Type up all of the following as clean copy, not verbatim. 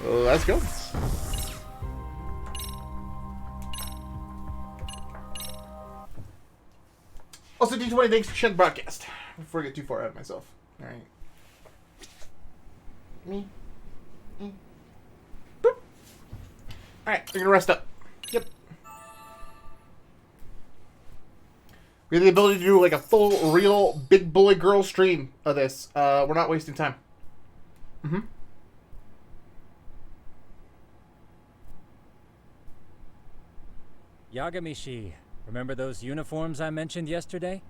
Let's go. Also, D20, thanks for sharing the broadcast. Before I get too far out of myself. Alright. Me. Boop. Alright, we're gonna rest up. Yep. We have the ability to do like a full, real, big boy girl stream of this. We're not wasting time. Yagamishi, remember those uniforms I mentioned yesterday?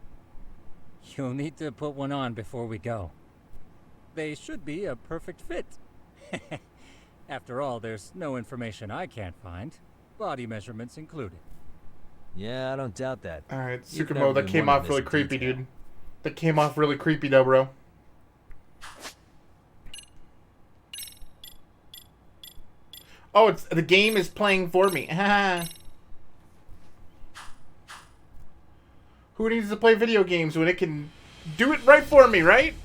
You'll need to put one on before we go. They should be a perfect fit. After all, there's no information I can't find, body measurements included. Yeah, I don't doubt that. Alright, Tsukumo, that came off really creepy, dude. That came off really creepy, though, bro. Oh, it's the game is playing for me. Who needs to play video games when it can do it right for me, right?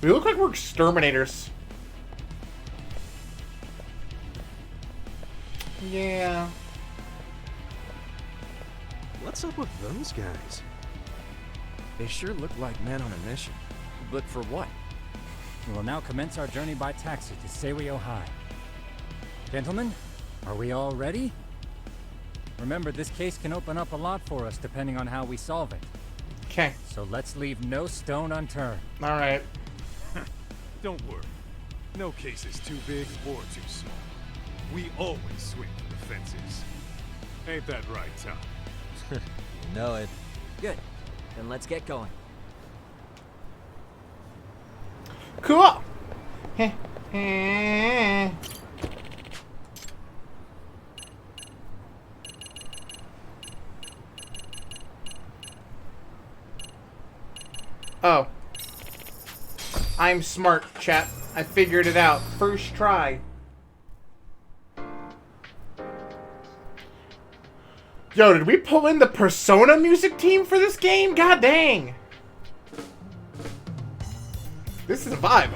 We look like we're exterminators. Yeah. What's up with those guys? They sure look like men on a mission. But for what? We will now commence our journey by taxi to Seirio High. Gentlemen, are we all ready? Remember, this case can open up a lot for us depending on how we solve it. Okay. So let's leave no stone unturned. Alright. Don't worry. No case is too big or too small. We always swing for the fences. Ain't that right, Tom? You know it. Good. Then let's get going. Cool. Oh. I'm smart, chat. I figured it out. First try. Yo, did we pull in the Persona music team for this game? God dang. This is a vibe.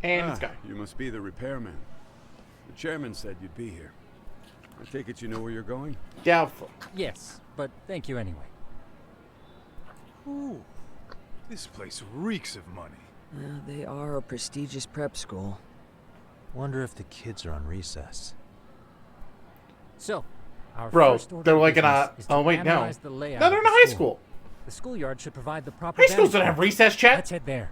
And this guy. You must be the repairman. The chairman said you'd be here. I take it you know where you're going? Doubtful. Yes, but thank you anyway. Ooh, this place reeks of money. They are a prestigious prep school. Wonder if the kids are on recess. So, our Bro, first order they're of like in business a... is to Oh, wait, no. analyze the layout No, they're of in the a high school. The schoolyard should provide the proper High schools don't vantage have point. recess, chat. Let's head there.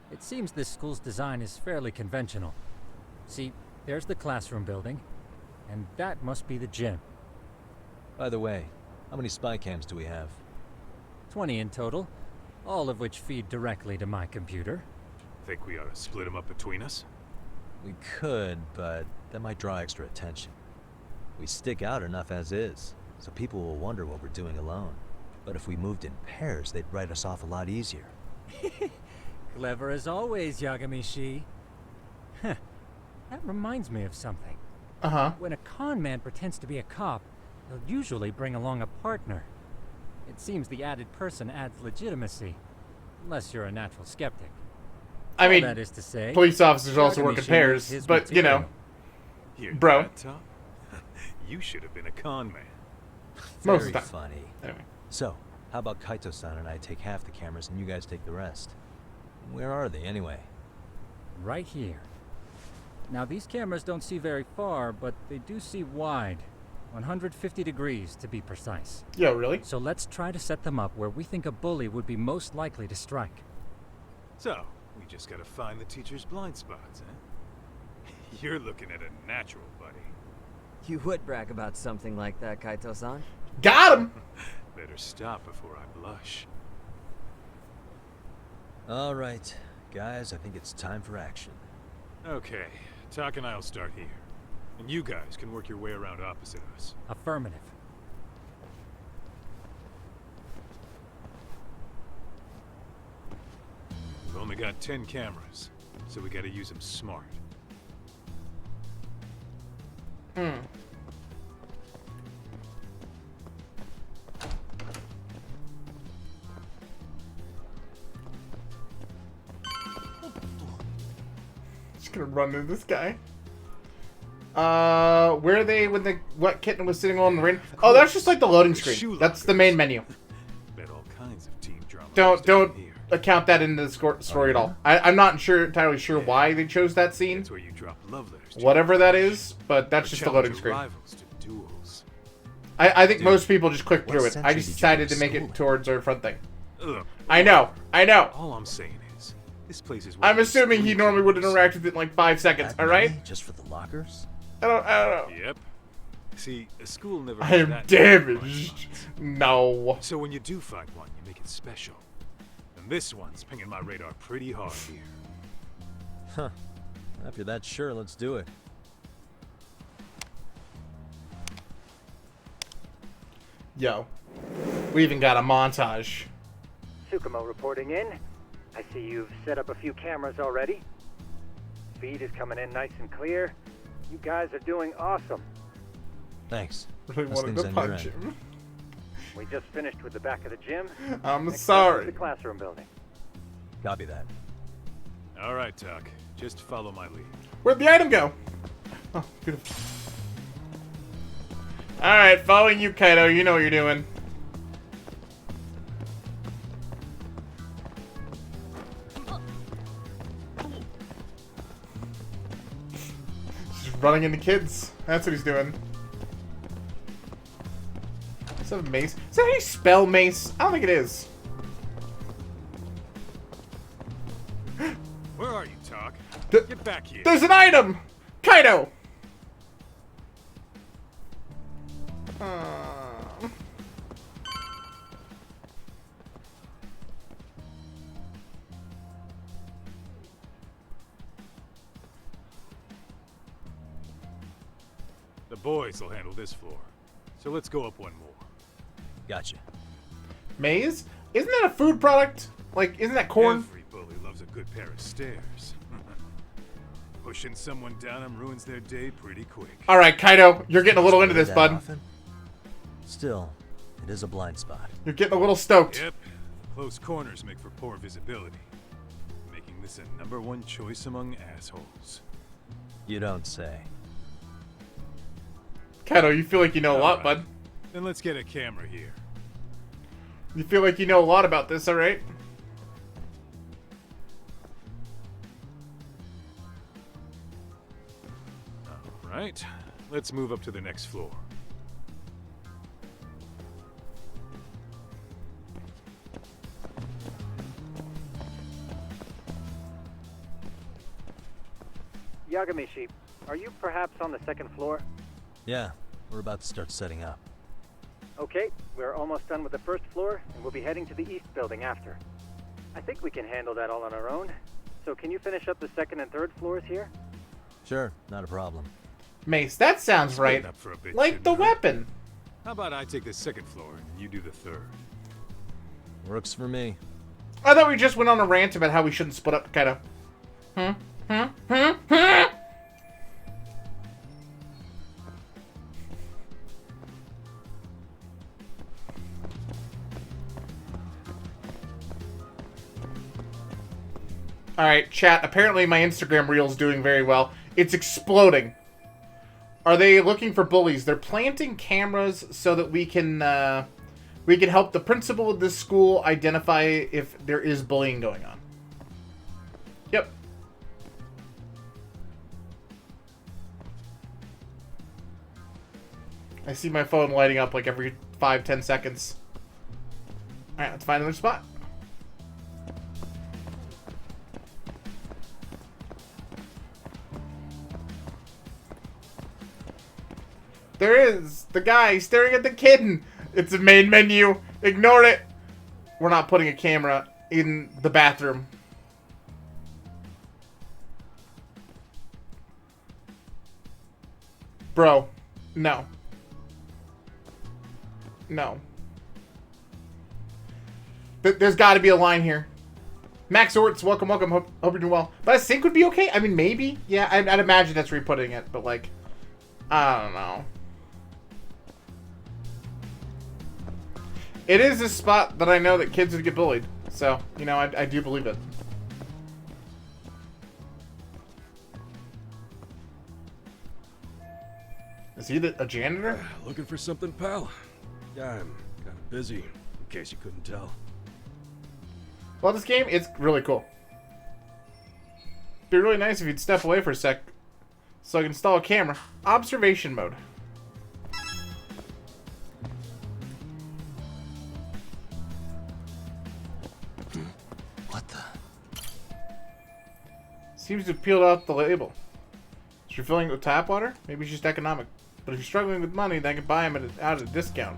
It seems this school's design is fairly conventional. See, there's the classroom building, and that must be the gym. By the way, how many spy cams do we have? 20 in total, all of which feed directly to my computer. Think we ought to split them up between us? We could, but that might draw extra attention. We stick out enough as is, so people will wonder what we're doing alone. But if we moved in pairs, they'd write us off a lot easier. Clever as always, Yagamishi. Huh. That reminds me of something. Uh-huh. When a con man pretends to be a cop, he'll usually bring along a partner. It seems the added person adds legitimacy. Unless you're a natural skeptic. I mean, that is to say, police officers also work in Yagamishi pairs, is but, you know, Here, Bro. that, Tom? You should have been a con man. most Very of the time. funny. Anyway. So, how about Kaito-san and I take half the cameras and you guys take the rest? Where are they, anyway? right here. Now, these cameras don't see very far, but they do see wide. 150 degrees, to be precise. Yo, really? So let's try to set them up where we think a bully would be most likely to strike. So, we just gotta find the teacher's blind spots, eh? You're looking at a natural, buddy. You would brag about something like that, Kaito-san. Got him! Better stop before I blush. All right, guys, I think it's time for action. Okay, Talk and I'll start here. And you guys can work your way around opposite us. Affirmative. We've only got 10 cameras, so we gotta use them smart. Just gonna run into this guy. Where are they when the wet kitten was sitting on the ring? Oh, that's just like the loading screen. That's the main menu. Bet all kinds of team drama. Don't here. account that into the story at all. I'm not entirely sure why they chose that scene. That's where you drop love letters. to Whatever that is, but that's or just the loading challenge your screen. rivals to duels. I think Dude, most people just click through what it. I century just did you decided go to make school in? it towards our front thing. Ugh. I know. All I'm saying is, this place is. I'm assuming he normally would interact with it in like 5 seconds, That alright? many just for the lockers? I don't know. Yep. See, a school never. I has am that many damaged. spots. No. So when you do find one, you make it special. And this one's pinging my radar pretty hard here. Huh. If you're that sure, let's do it. Yo. We even got a montage. Tsukumo reporting in. I see you've set up a few cameras already. Feed is coming in nice and clear. You guys are doing awesome. Thanks. Really How's wanted things to on your punch end? him. We just finished with the back of the gym. I'm Next up is sorry. the classroom building. Copy that. All right, Tuck. Just follow my lead. Where'd the item go? Oh, beautiful. Alright, following you, Kaido. You know what you're doing. Just running into kids. That's what he's doing. Is that a mace? Is that how you spell mace? I don't think it is. Where are you, Tuck? Th- Get back here. There's an item! Kaido! The boys will handle this floor. So let's go up one more. Gotcha. Maize? Isn't that a food product? Like, isn't that corn? Every bully loves a good pair of stairs. Pushing someone down them ruins their day pretty quick. Alright, Kaido, you're getting a little into this, That bud. often? Still, it is a blind spot. You're getting a little stoked. Yep. Close corners make for poor visibility. Making this a #1 choice among assholes. You don't say. Kaido, you feel like you know a lot, Alright. bud. Then let's get a camera here. You feel like you know a lot about this, alright? Alright. Let's move up to the next floor. Yagamishi, are you perhaps on the second floor? Yeah, we're about to start setting up. Okay, we're almost done with the first floor, and we'll be heading to the east building after. I think we can handle that all on our own. So can you finish up the second and third floors here? Sure, not a problem. Mace, that sounds Split right. up for a bit, Like the shouldn't I? weapon. How about I take the second floor and you do the third? Works for me. I thought we just went on a rant about how we shouldn't split up, Kaido. Alright, chat. Apparently my Instagram reel is doing very well. It's exploding. Are they looking for bullies? They're planting cameras so that we can help the principal of this school identify if there is bullying going on. Yep. I see my phone lighting up like every 5-10 seconds. Alright, let's find another spot. There is the guy staring at the kitten. It's a main menu. Ignore it. We're not putting a camera in the bathroom. Bro, no. No. There's got to be a line here. Max Orts, welcome, welcome. Hope you're doing well. But a sink would be okay? I mean, maybe. Yeah, I'd imagine that's re-putting it. But, like, I don't know. It is a spot that I know that kids would get bullied. So, you know, I do believe it. Is he a janitor? Looking for something, pal? Yeah, I'm kind of busy, in case you couldn't tell. Well, this game, it's really cool. It'd be really nice if you'd step away for a sec so I can install a camera. Observation mode. What the? Seems to have peeled out the label. Is refilling it with tap water? Maybe it's just economic. But if you're struggling with money, then I can buy them at a discount.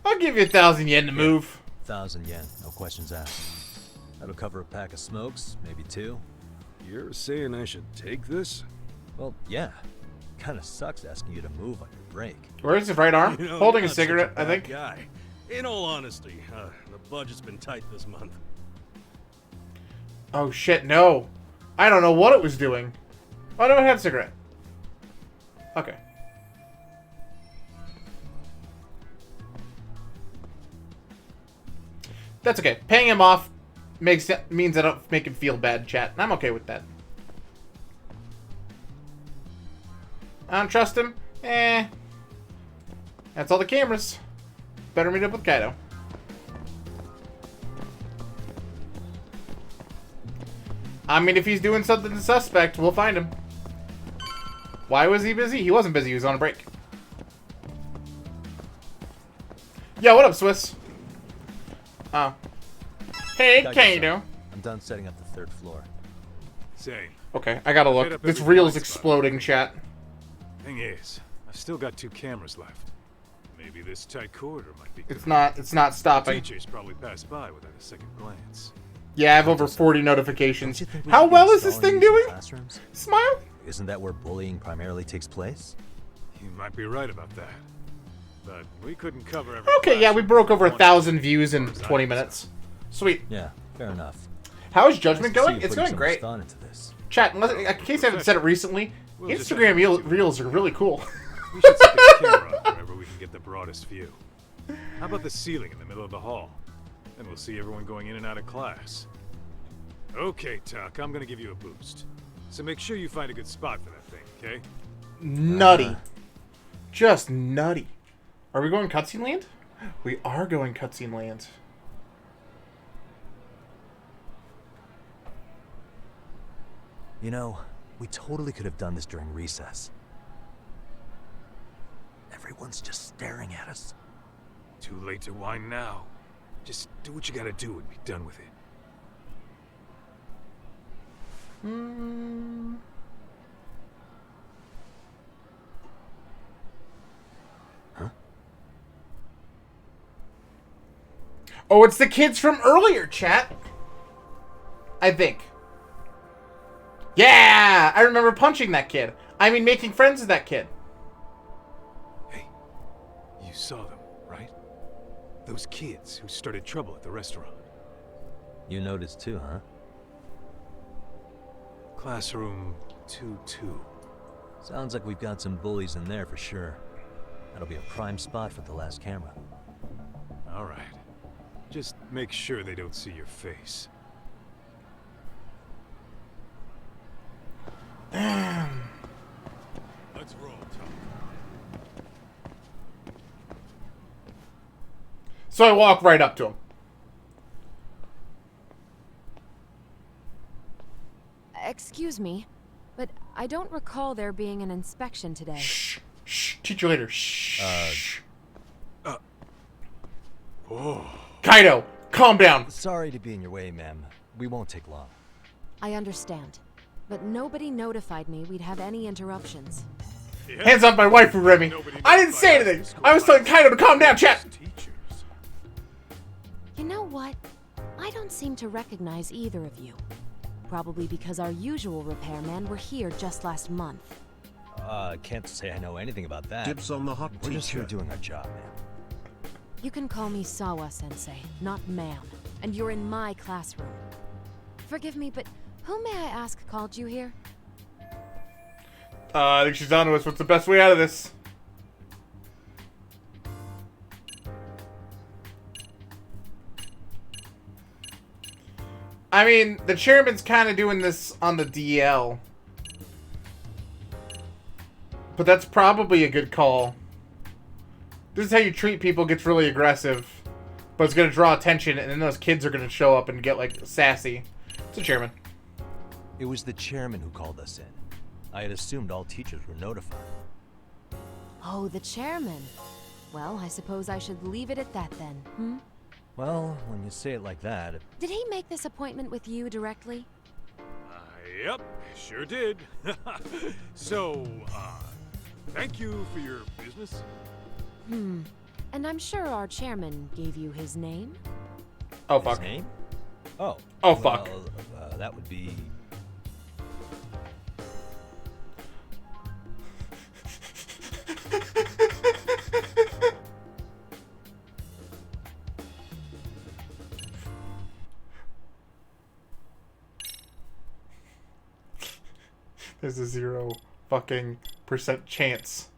I'll give you 1,000 yen to move. 1,000 yen, no questions asked. That'll cover a pack of smokes, maybe 2. You're saying I should take this? Well, yeah. Kinda sucks asking you to move on your break. Where's his right arm? You know, Holding you're a not such cigarette, I bad think. Guy. In all honesty, the budget's been tight this month. Oh shit, no. I don't know what it was doing. Oh no, it had a cigarette. Okay. That's okay. Paying him off means I don't make him feel bad, chat. And I'm okay with that. I don't trust him? Eh. That's all the cameras. Better meet up with Kaido. I mean, if he's doing something suspect, we'll find him. Why was he busy? He wasn't busy. He was on a break. Yo, what up, Swiss? Oh. Hey, Kaido. I'm done setting up the 3rd floor. Say, Okay, I gotta look. This reel's exploding, chat. thing is, I've still got 2 cameras left. Maybe this tight corridor might be good. It's not stopping. Teachers probably passed by without a second glance. Yeah, I have over 40 notifications. Don't you think we How should be well is this installing thing these in doing? classrooms? Smile? Isn't that where bullying primarily takes place? You might be right about that. But we couldn't cover every Okay, yeah, we classroom broke over in 1,000 views in as far as 20 I'm minutes. Sweet. Yeah, fair enough. How is Judgment Nice to see going? you It's putting going so much great. thought into this. Chat, in case I haven't said it recently, We'll just Instagram have to- reels are really cool. We should set the camera up wherever we can get the broadest view. How about the ceiling in the middle of the hall? Then we'll see everyone going in and out of class. Okay, Tuck, I'm gonna give you a boost. So make sure you find a good spot for that thing, okay? Nutty. Just nutty. Are we going cutscene land? We are going cutscene land. You know, we totally could have done this during recess. Everyone's just staring at us. Too late to whine now. Just do what you gotta do and be done with it. Huh? Oh, it's the kids from earlier, chat. I think. Yeah! I remember punching that kid. I mean, making friends with that kid. Hey, you saw them, right? Those kids who started trouble at the restaurant. You noticed too, huh? Classroom 2-2. Sounds like we've got some bullies in there for sure. That'll be a prime spot for the last camera. All right. Just make sure they don't see your face. Let's roll, Tom. So I walk right up to him. Excuse me, but I don't recall there being an inspection today. Shh. Shh. Teach you later. Shh. Oh. Kaido, calm down. Sorry to be in your way, ma'am. We won't take long. I understand. but nobody notified me we'd have any interruptions. Yeah. Hands off my wife, Remy. Nobody I didn't say notified us anything. the school I was telling violence Kaido to calm down, chat. teachers. You know what? I don't seem to recognize either of you. Probably because our usual repairmen were here just last month. Can't say I know anything about that. Dibs on the hot We're just here teacher. doing our job, man. You can call me Sawa-sensei, not ma'am, and you're in my classroom. Forgive me, but who may I ask called you here? I think she's on to us. What's the best way out of this? I mean, the chairman's kind of doing this on the DL. But that's probably a good call. This is how you treat people, gets really aggressive. But it's going to draw attention, and then those kids are going to show up and get, like, sassy. It's the chairman. It was the chairman who called us in. I had assumed all teachers were notified. Oh, the chairman. Well, I suppose I should leave it at that then, hmm? Well, when you say it like that, Did he make this appointment with you directly? Yep, sure did. So, thank you for your business. Hmm. And I'm sure our chairman gave you his name? Oh, his fuck. name? Oh. Oh, fuck. Well, that would be... There's a 0 fucking % chance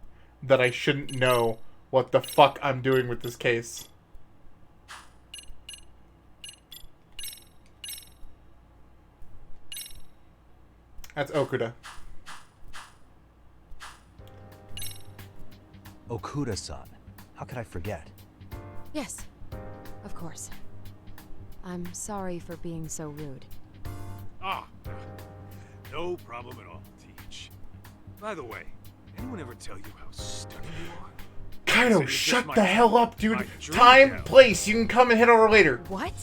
that I shouldn't know what the fuck I'm doing with this case. That's Okuda. Okuda-san. How could I forget? Yes, of course. I'm sorry for being so rude. Ah, no problem at all, Teach. By the way, anyone ever tell you how stunning you are? Kaido, You're just shut my- the hell up, dude. my dream Time, gal. place. You can come and hit over later. What?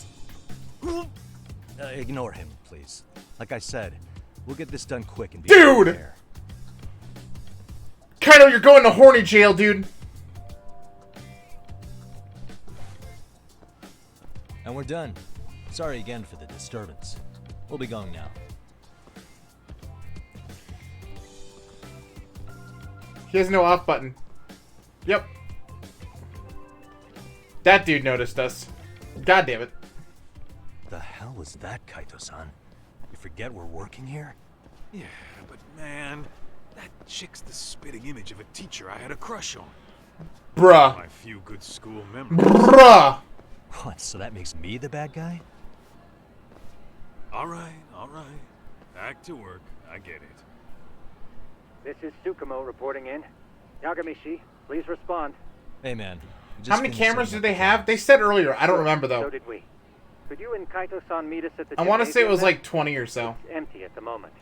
Ignore him, please. Like I said, we'll get this done quick and be Dude! there. Kaido, you're going to horny jail, dude. And we're done. Sorry again for the disturbance. We'll be going now. He has no off button. Yep. That dude noticed us. God damn it. The hell was that, Kaito-san? You forget we're working here? Yeah, but man, that chick's the spitting image of a teacher I had a crush on. Bruh. My few good school memories. Bruh. What, so that makes me the bad guy? All right. Back to work. I get it. This is Tsukumo reporting in. Yagamishi, please respond. Hey man. we How just many finished cameras setting did up they the have? cameras. They said earlier. I don't remember, So though. did we. Could you and Kaito-san meet us at the I want to say it was gymnasium like 20 or so. then? It's empty at the moment.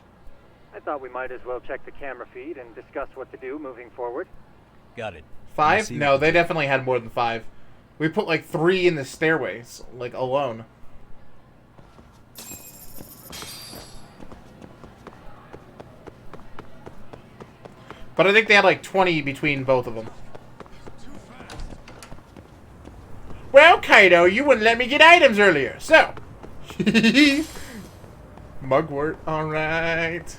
I thought we might as well check the camera feed and discuss what to do moving forward. Got it. 5? see No, what they you do. definitely had more than 5. We put like 3 in the stairways, like alone. But I think they had like 20 between both of them. Well, Kaido, you wouldn't let me get items earlier, so. Mugwort, alright.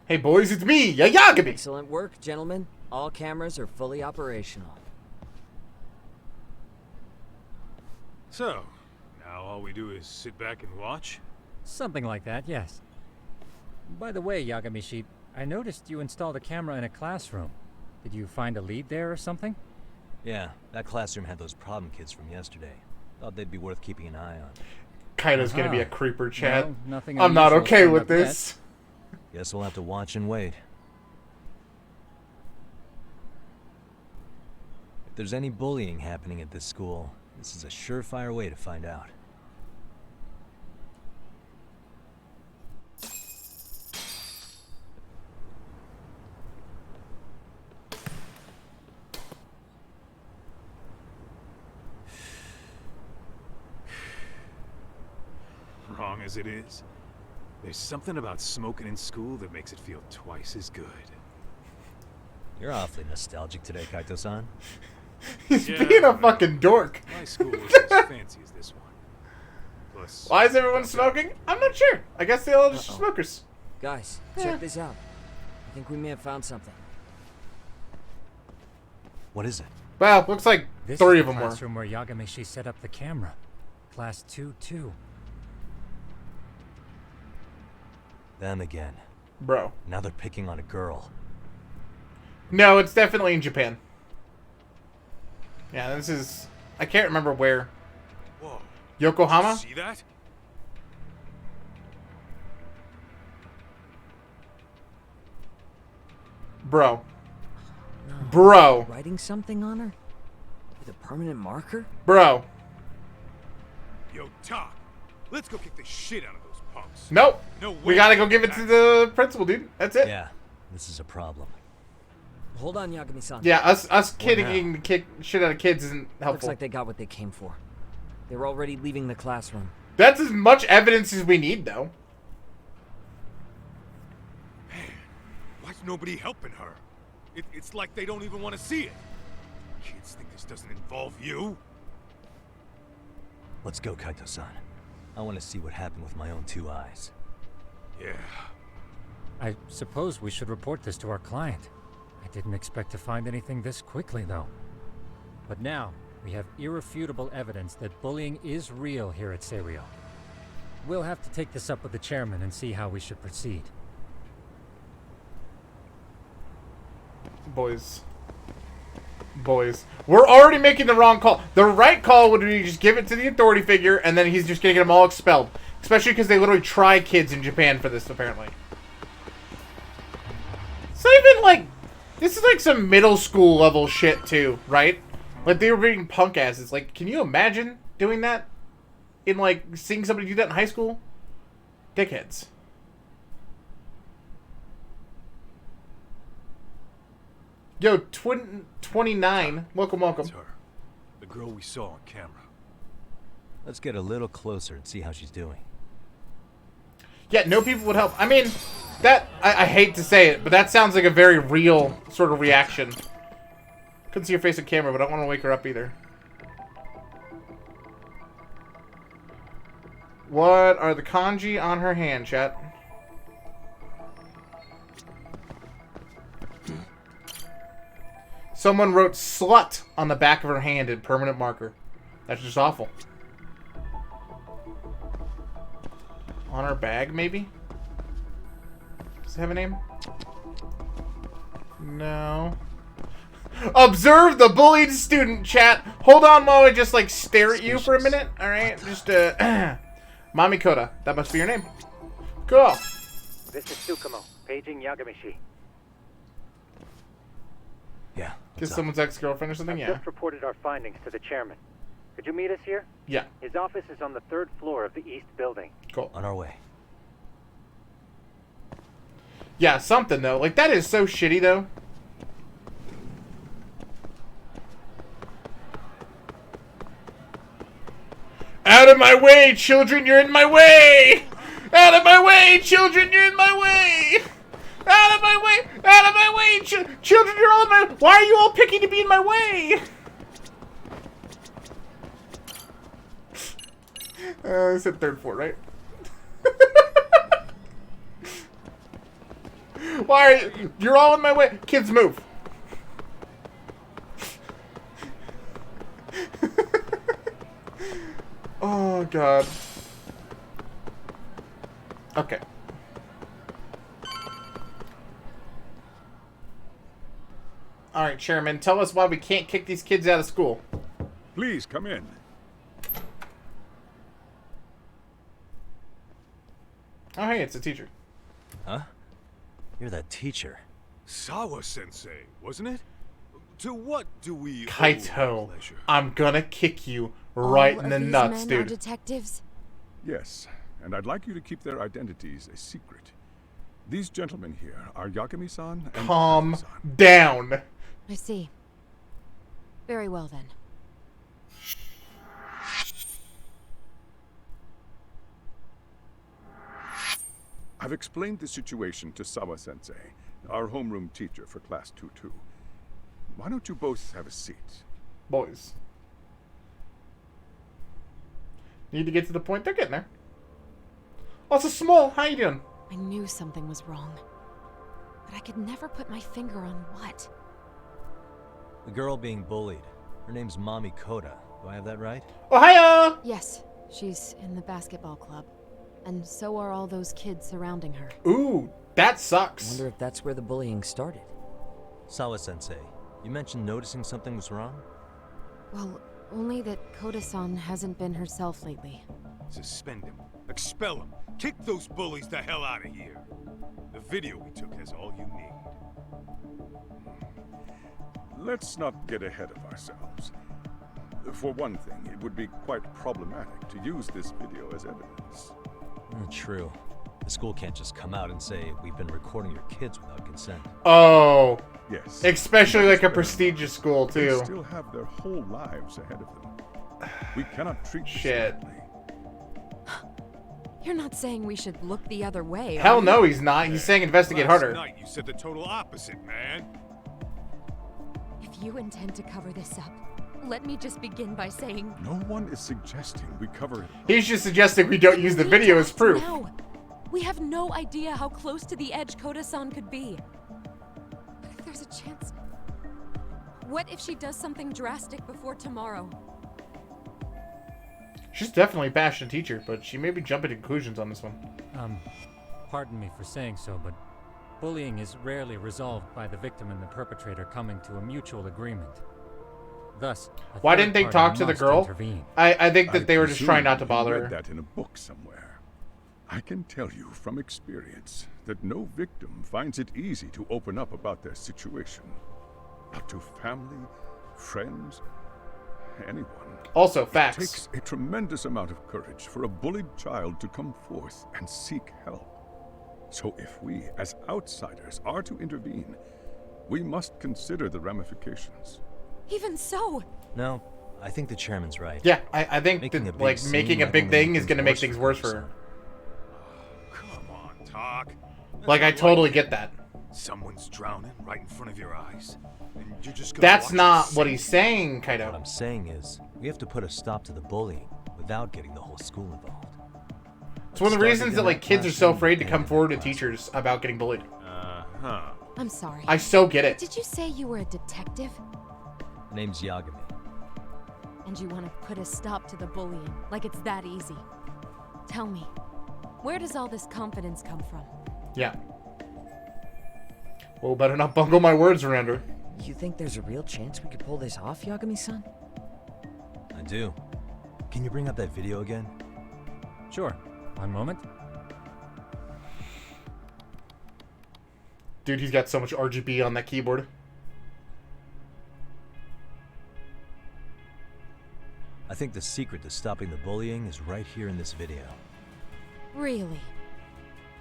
Hey boys, it's me, Yagami! Excellent work, gentlemen. All cameras are fully operational. So, now all we do is sit back and watch? Something like that, yes. By the way, Yagamishi, I noticed you installed a camera in a classroom. Did you find a lead there or something? Yeah, that classroom had those problem kids from yesterday. Thought they'd be worth keeping an eye on. Kaido's gonna be a Uh-huh. creeper, Chad. Well, nothing I'm not unusual's okay turned with up yet. this. Guess we'll have to watch and wait. If there's any bullying happening at this school, this is a surefire way to find out. wrong as it is, there's something about smoking in school that makes it feel twice as good. You're awfully nostalgic today, Kaito-san. He's Yeah, being a well, fucking dork. My school wasn't as fancy as this one. Plus, Why is everyone smoking? I'm not sure. I guess they all just Uh-oh. smokers. Guys, Yeah. check this out. I think we may have found something. What is it? Well, looks like This three is of the them were. classroom where Yagamishi set up the camera. Class 2-2. Them again. Bro. Now they're picking on a girl. No, it's definitely in Japan. Yeah, this is... I can't remember where. whoa. Yokohama? See that? Bro. No. Bro. Writing something on her? With a permanent marker? Bro. Yo, Talk. Let's go kick the shit out of those punks. Nope. No We way. gotta go give it to the principal, dude. That's it. Yeah, this is a problem. Hold on, Yagami-san. Yeah, us now? kidding the kick shit out of kids isn't Looks helpful. like they got what they came for. They were already leaving the classroom. That's as much evidence as we need, though. Why's nobody helping her? It's like they don't even want to see it. Kids think this doesn't involve you? Let's go, Kaito-san. I want to see what happened with my own 2 eyes. Yeah. I suppose we should report this to our client. I didn't expect to find anything this quickly, though. But now, we have irrefutable evidence that bullying is real here at Serio. We'll have to take this up with the chairman and see how we should proceed. Boys. We're already making the wrong call. The right call would be just give it to the authority figure, and then he's just gonna get them all expelled. Especially because they literally try kids in Japan for this, apparently. It's not even like... This is like some middle school level shit, too, right? Like, they were being punk asses. Like, can you imagine doing that? In, like, seeing somebody do that in high school? Dickheads. Yo, 29. Welcome. That's her. The girl we saw on camera. Let's get a little closer and see how she's doing. Yeah, no people would help. I mean, that... I hate to say it, but that sounds like a very real sort of reaction. Couldn't see her face on camera, but I don't want to wake her up either. What are the kanji on her hand, chat? Someone wrote slut on the back of her hand in permanent marker. That's just awful. On her bag, maybe? Does it have a name? No. Observe the bullied student, chat. Hold on while I just, like, stare at you for a minute. Alright? Just, Mami Koda. That must be your name. Cool. This is Tsukumo, paging Yagamishi. Yeah. Guess what's up? someone's ex-girlfriend or something? I've Yeah. just reported our findings to the chairman. Could you meet us here? Yeah. His office is on the 3rd floor of the east building. Cool. On our way. Yeah, something, though. Like, that is so shitty, though. Out of my way, children, you're in my way! Out of my way, children, you're in my way! Out of my way! Out of my way! Children, you're all in my... Why are you all picking to be in my way? I said 3rd floor, right? Why are you... You're all in my way. Kids, move. Oh, God. Okay. Alright, Chairman, tell us why we can't kick these kids out of school. Please come in. Oh, hey, it's a teacher. Huh? You're that teacher. Sawa-sensei, wasn't it? To what do we owe Kaito, pleasure? I'm gonna kick you right All in the of these nuts, men are dude. detectives? Yes, and I'd like you to keep their identities a secret. These gentlemen here are Yagami-san and Calm Kaito-san. down. I see. Very well, then. I've explained the situation to Sawa-sensei, our homeroom teacher for Class 2-2. Why don't you both have a seat? Boys. Need to get to the point. They're getting there. Also, Small, how you doing? I knew something was wrong, but I could never put my finger on what. The girl being bullied. Her name's Mami Koda. Do I have that right? Oh, hiya! Yes, she's in the basketball club. And so are all those kids surrounding her. Ooh, that I sucks. wonder if that's where the bullying started. Sawa-sensei, you mentioned noticing something was wrong? Well, only that Koda-san hasn't been herself lately. Suspend him. Expel him. Kick those bullies the hell out of here. The video we took has all you need. Let's not get ahead of ourselves. For one thing, it would be quite problematic to use this video as evidence. True. The school can't just come out and say, we've been recording your kids without consent. Oh. Yes. Especially like a prestigious school, They too. still have their whole lives ahead of them. We cannot treat this Shit. lightly. You're not saying we should look the other way, are Hell you? no, he's not. He's saying investigate Last harder. night you said the total opposite, man. If you intend to cover this up, let me just begin by saying... No one is suggesting we cover it. He's just suggesting we don't use the video as proof. No. We have no idea how close to the edge Koda-san could be. But if there's a chance... What if she does something drastic before tomorrow? She's definitely a passionate teacher, but she may be jumping to conclusions on this one. Pardon me for saying so, but bullying is rarely resolved by the victim and the perpetrator coming to a mutual agreement. Thus, a Why third didn't they party talk to the must girl? intervene. I think that I they were just presume trying not to you bother read her. that in a book somewhere. I can tell you from experience that no victim finds it easy to open up about their situation. Not to family, friends, anyone. Also, It facts. takes a tremendous amount of courage for a bullied child to come forth and seek help. So if we, as outsiders, are to intervene, we must consider the ramifications. Even so, No, I think the chairman's right. Yeah, I think Making a that big like scene making a might big only thing make is gonna make things worse for Koda-san. her. Come on, talk. Like I totally get that. Someone's drowning right in front of your eyes, and you're just gonna That's watch not it what sink. he's saying, What Kaido. I'm saying is, we have to put a stop to the bullying without getting the whole school involved. It's one of the Started reasons in that like that kids are so classroom afraid to and come in forward the to classroom. teachers about getting bullied. Uh-huh. I'm sorry. I so get it. Did you say you were a detective? Name's Yagami. And you want to put a stop to the bullying, like it's that easy. Tell me, where does all this confidence come from? Yeah. Well, better not bungle my words around her. You think there's a real chance we could pull this off, Yagami-san? I do. Can you bring up that video again? Sure. One moment. Dude, he's got so much RGB on that keyboard. I think the secret to stopping the bullying is right here in this video. Really?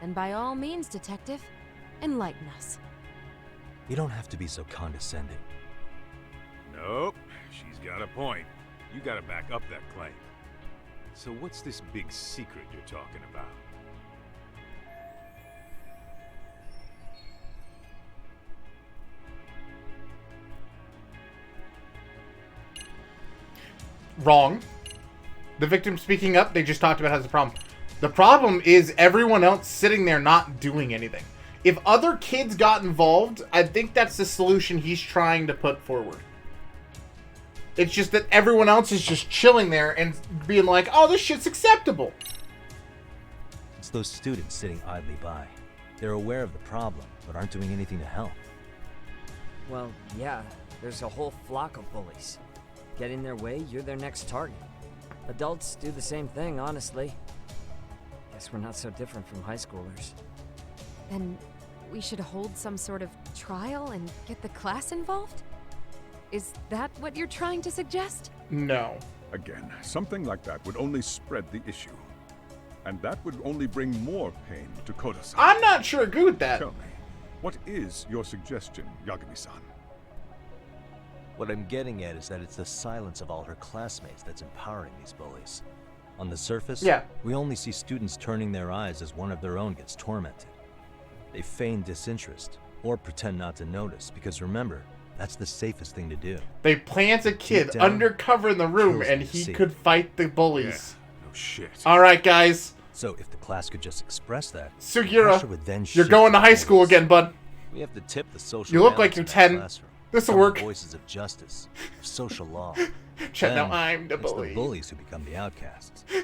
And by all means, detective, enlighten us. You don't have to be so condescending. Nope, she's got a point. You gotta back up that claim. So what's this big secret you're talking about? Wrong. The victim speaking up, they just talked about has a problem. The problem is everyone else sitting there not doing anything. If other kids got involved, I think that's the solution he's trying to put forward. It's just that everyone else is just chilling there and being like, oh, this shit's acceptable. It's those students sitting idly by. They're aware of the problem, but aren't doing anything to help. Well, yeah, there's a whole flock of bullies. Get in their way, you're their next target. Adults do the same thing, honestly. Guess we're not so different from high schoolers. Then we should hold some sort of trial and get the class involved? Is that what you're trying to suggest? No. Again, something like that would only spread the issue. And that would only bring more pain to Koda-san. I'm not sure I agree with that. Tell me, what is your suggestion, Yagami-san? What I'm getting at is that it's the silence of all her classmates that's empowering these bullies. On the surface, Yeah. we only see students turning their eyes as one of their own gets tormented. They feign disinterest, or pretend not to notice, because remember, that's the safest thing to do. They plant a kid Deep down, undercover in the room, kills and them to he see. could fight the bullies. Yeah, no shit. Alright, guys. So if the class could just express that, Sugiura, pressure would then you're shift going to the high school bullies. again, bud. We have to tip the social You look like balance you're in that 10. classroom. This'll Become the work. Voices of justice, of social law. Chet, now Then I'm the it's bully. the bullies who become the outcasts. Do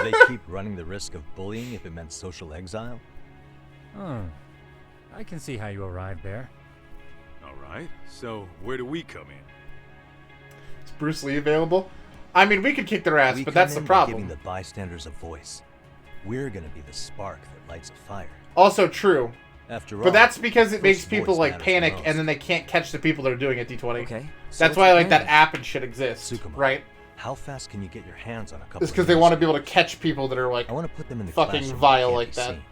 they keep running the risk of bullying if it meant social exile? I can see how you arrived there. All right. So where do we come in? Is Bruce Lee available? I mean, we could kick their ass, We but come that's the in by problem. giving the bystanders a voice. We're gonna be the spark that lights a fire. Also true. After all, But that's because it first makes people voice like matters panic, most. and then they can't catch the people that are doing it. D20. Okay. So That's what's why the like that plan? app and shit exists, Sukuma, right? How fast can you get your hands on a couple? It's because they want to be able to catch people that are like I want to put them in the fucking classroom vile where like they can't that. be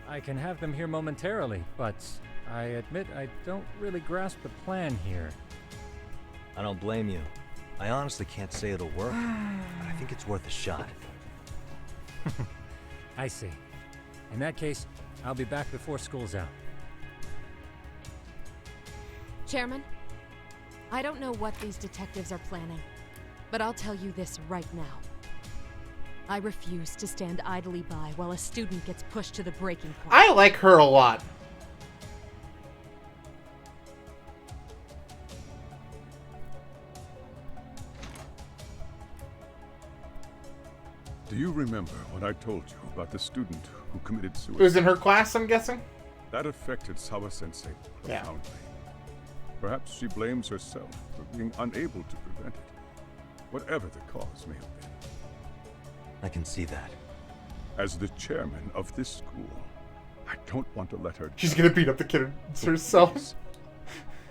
seen. I can have them here momentarily, but I admit I don't really grasp the plan here. I don't blame you. I honestly can't say it'll work, but I think it's worth a shot. I see. In that case, I'll be back before school's out. Chairman, I don't know what these detectives are planning, but I'll tell you this right now. I refuse to stand idly by while a student gets pushed to the breaking point. I like her a lot. Do you remember when I told you about the student who committed It was suicide? in her class, I'm guessing. That affected Sawa-sensei Yeah. profoundly. Perhaps she blames herself for being unable to prevent it, whatever the cause may have been. I can see that. As the chairman of this school, I don't want to let her She's down. gonna beat up the kid herself. Please,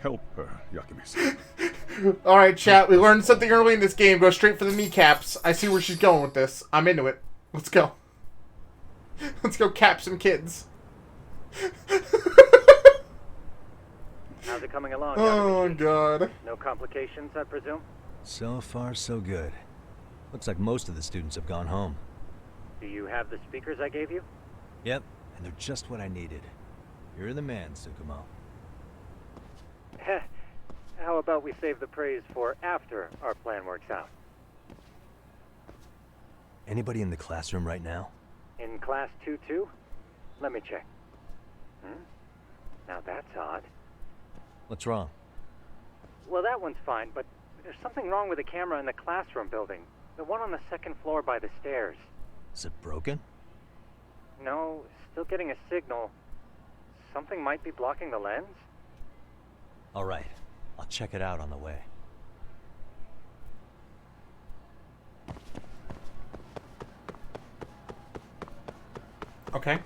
help her, Yakumi-san. Alright, chat, we learned something early in this game. Go straight for the kneecaps. I see where she's going with this. I'm into it. Let's go. Let's go cap some kids. How's it coming along? Oh, Yakumi? God. No complications, I presume? So far, so good. Looks like most of the students have gone home. Do you have the speakers I gave you? Yep, and they're just what I needed. You're the man, Tsukumo. Heh. How about we save the praise for after our plan works out? Anybody in the classroom right now? In class 2-2? Let me check. Now that's odd. What's wrong? Well, that one's fine, but there's something wrong with the camera in the classroom building. The one on the second floor by the stairs. Is it broken? No, still getting a signal. Something might be blocking the lens? All right, I'll check it out on the way. Okay.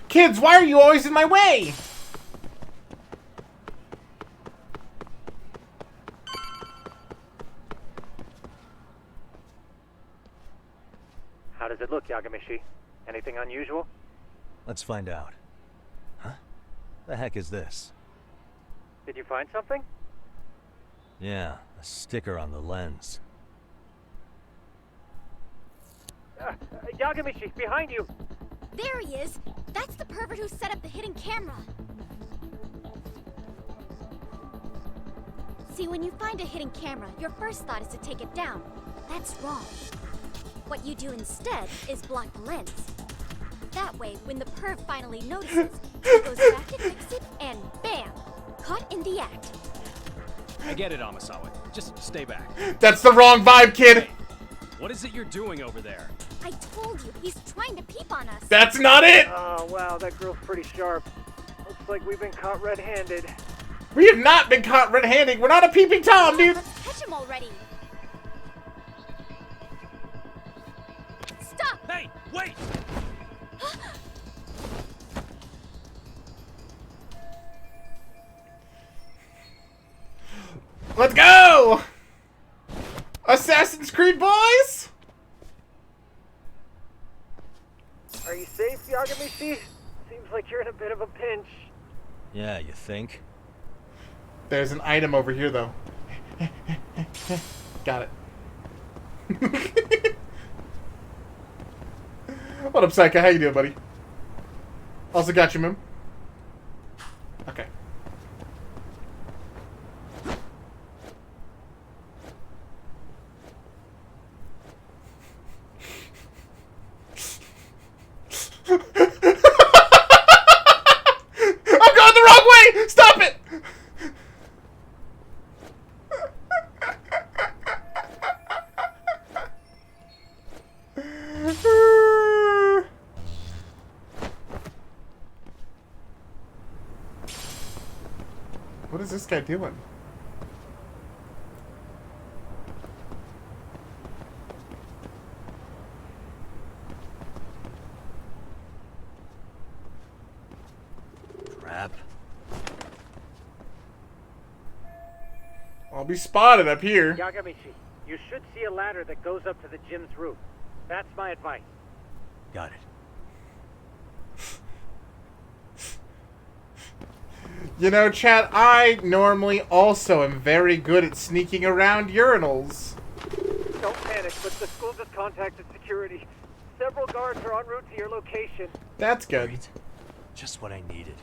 Kids, why are you always in my way? How does it look, Yagamishi? Anything unusual? Let's find out. Huh? The heck is this? Did you find something? Yeah, a sticker on the lens. Yagamishi, behind you! There he is! That's the pervert who set up the hidden camera! See, when you find a hidden camera, your first thought is to take it down. That's wrong. What you do instead is block the lens. That way, when the perv finally notices, he goes back and fixes it, and bam! Caught in the act. I get it, Amasawa. Just stay back. That's the wrong vibe, kid. What is it you're doing over there? I told you, he's trying to peep on us. That's not it. Oh, wow, that girl's pretty sharp. Looks like we've been caught red-handed. We have not been caught red-handed. We're not a peeping Tom, dude. Let's catch him already. Stop! Hey, wait! Let's go! Assassin's Creed boys! Are you safe, Yagamishi? Seems like you're in a bit of a pinch. Yeah, you think? There's an item over here, though. Got it. What up, Psycho? How you doing, buddy? Also got you, Moon. Okay. I'm going the wrong way! Stop it! What is this guy doing? Crap. I'll be spotted up here. Yagamishi, you should see a ladder that goes up to the gym's roof. That's my advice. Got it. You know, chat, I normally also am very good at sneaking around urinals. Don't panic, but the school just contacted security. Several guards are en route to your location. That's good. Great. Just what I needed.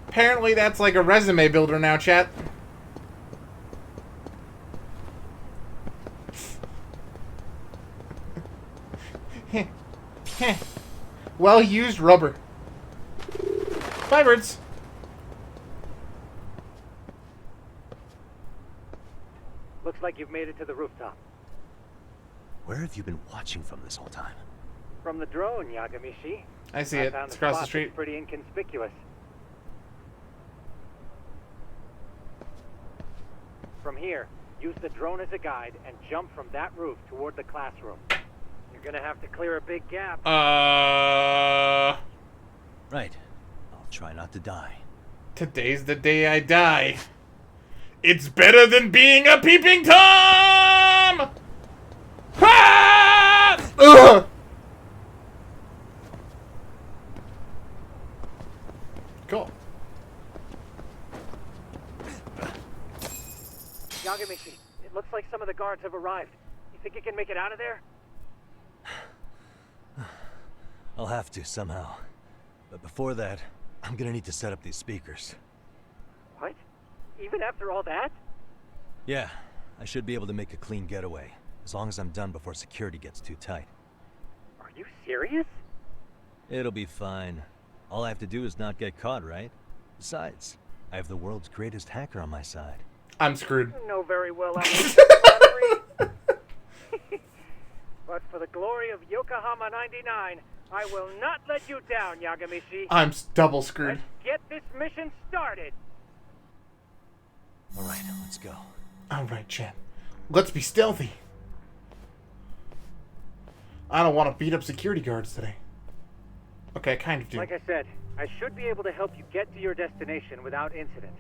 Apparently that's like a resume builder now, chat. Well used rubber. Bye, birds. Looks like you've made it to the rooftop. Where have you been watching from this whole time? From the drone, Yagamishi. I see I it. found It's a across the spot street. that's pretty inconspicuous. From here, use the drone as a guide and jump from that roof toward the classroom. You're gonna have to clear a big gap. Right. I'll try not to die. Today's the day I die. It's better than being a peeping Tom! Ah! Ugh! Cool. Yagamishi, it looks like some of the guards have arrived. You think you can make it out of there? I'll have to, somehow. But before that, I'm gonna need to set up these speakers. What? Even after all that? Yeah, I should be able to make a clean getaway, as long as I'm done before security gets too tight. Are you serious? It'll be fine. All I have to do is not get caught, right? Besides, I have the world's greatest hacker on my side. I'm screwed. You know very well I'm But for the glory of Yokohama 99, I will not let you down, Yagamishi. I'm double screwed. Let's get this mission started. Alright, let's go. Alright, chat. Let's be stealthy. I don't want to beat up security guards today. Okay, I kind of do. Like I said, I should be able to help you get to your destination without incident.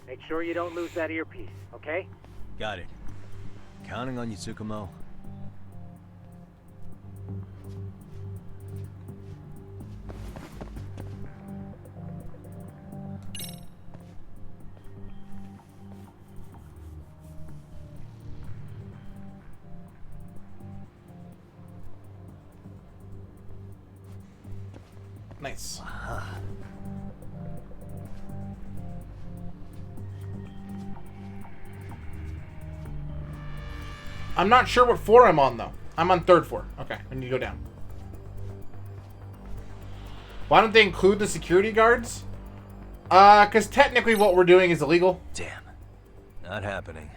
Make sure you don't lose that earpiece, okay? Got it. Counting on you, Tsukumo. Nice. I'm not sure what floor I'm on, though. I'm on 3rd floor. Okay, I need to go down. Why don't they include the security guards? Because technically what we're doing is illegal. Damn. Not happening.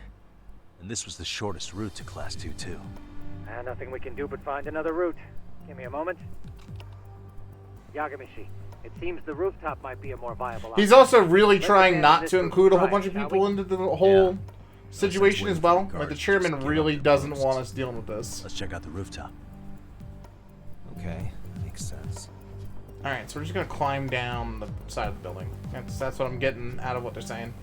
And this was the shortest route to Class 2, too. Nothing we can do but find another route. Give me a moment. Yagamishi, it seems the rooftop might be a more viable option. He's also really Let's trying abandon not this to route include a whole and bunch of try, shall people we? into the whole Yeah. situation waiting as for well. the Like, the guards to chairman just give really up the doesn't post. want us dealing with this. Let's check out the rooftop. Okay, makes sense. Alright, so we're just gonna climb down the side of the building. That's what I'm getting out of what they're saying.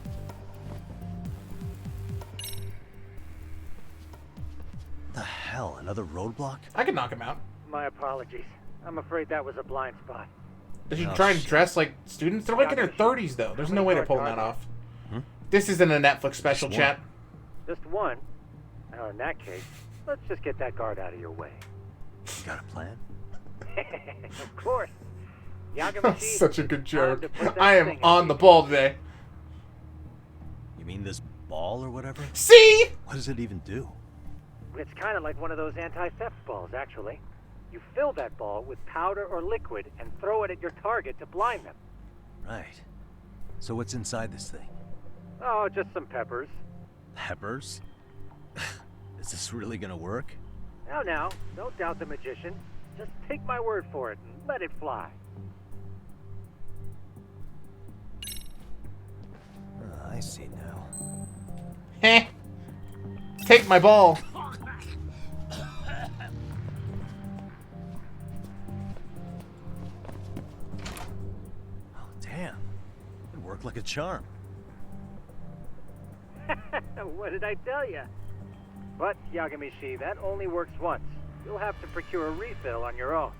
The hell, another roadblock? I can knock him out. My apologies. I'm afraid that was a blind spot. Does she Oh, try and shit. dress like students? They're like in their 30s, though. There's no way they're pulling that off. This isn't a Netflix special, Just one. chat. Just one? Now, in that case, let's just get that guard out of your way. You got a plan? Of course. Yagamishi, Such a good joke. time to put that I am thing on in the you. ball today. You mean this ball or whatever? See? What does it even do? It's kind of like one of those anti-theft balls, actually. You fill that ball with powder or liquid and throw it at your target to blind them. Right. So what's inside this thing? Oh, just some peppers. Peppers? Is this really gonna work? Now, don't doubt the magician. Just take my word for it and let it fly. I see now. Heh. Take my ball. Oh, damn. It worked like a charm. What did I tell you? But, Yagamishi, that only works once. You'll have to procure a refill on your own.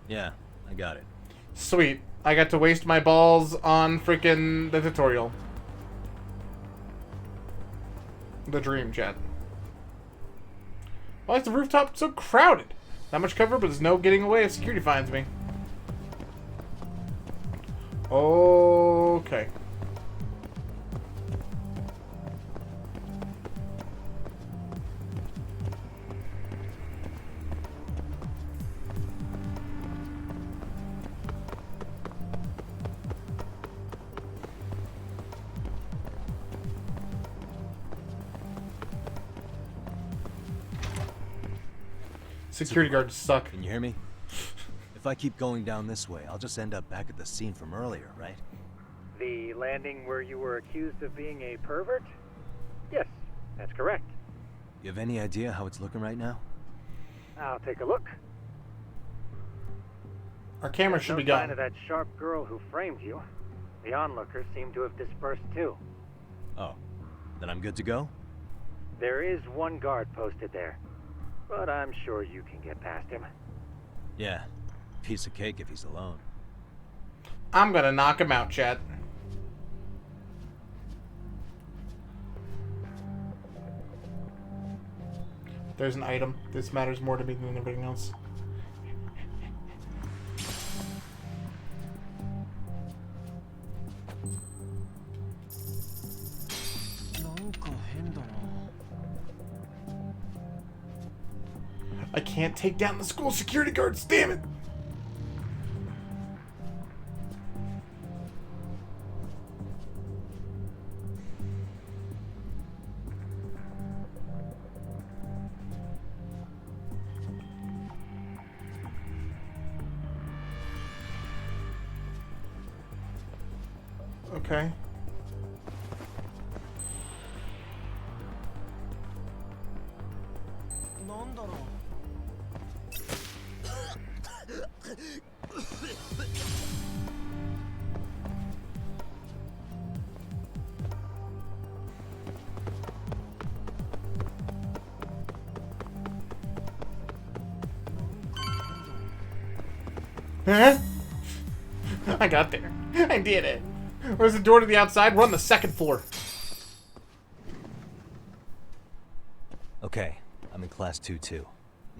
Yeah, I got it. Sweet. I got to waste my balls on freaking the tutorial. The dream, chat. Why is the rooftop so crowded? Not much cover, but there's no getting away if security finds me. Okay. Security guards suck. Can you hear me? If I keep going down this way, I'll just end up back at the scene from earlier, right? The landing where you were accused of being a pervert? Yes, that's correct. You have any idea how it's looking right now? I'll take a look. Our camera There's should no be sign gone. of that sharp girl who framed you. The onlookers seem to have dispersed too. Oh, then I'm good to go? There is one guard posted there, but I'm sure you can get past him. Yeah, piece of cake if he's alone. I'm gonna knock him out, chat. There's an item. This matters more to me than everything else. I can't take down the school security guards, damn it! Okay. Huh? I got there. I did it. Where's the door to the outside? We're on the second floor. Okay, I'm in class 2-2.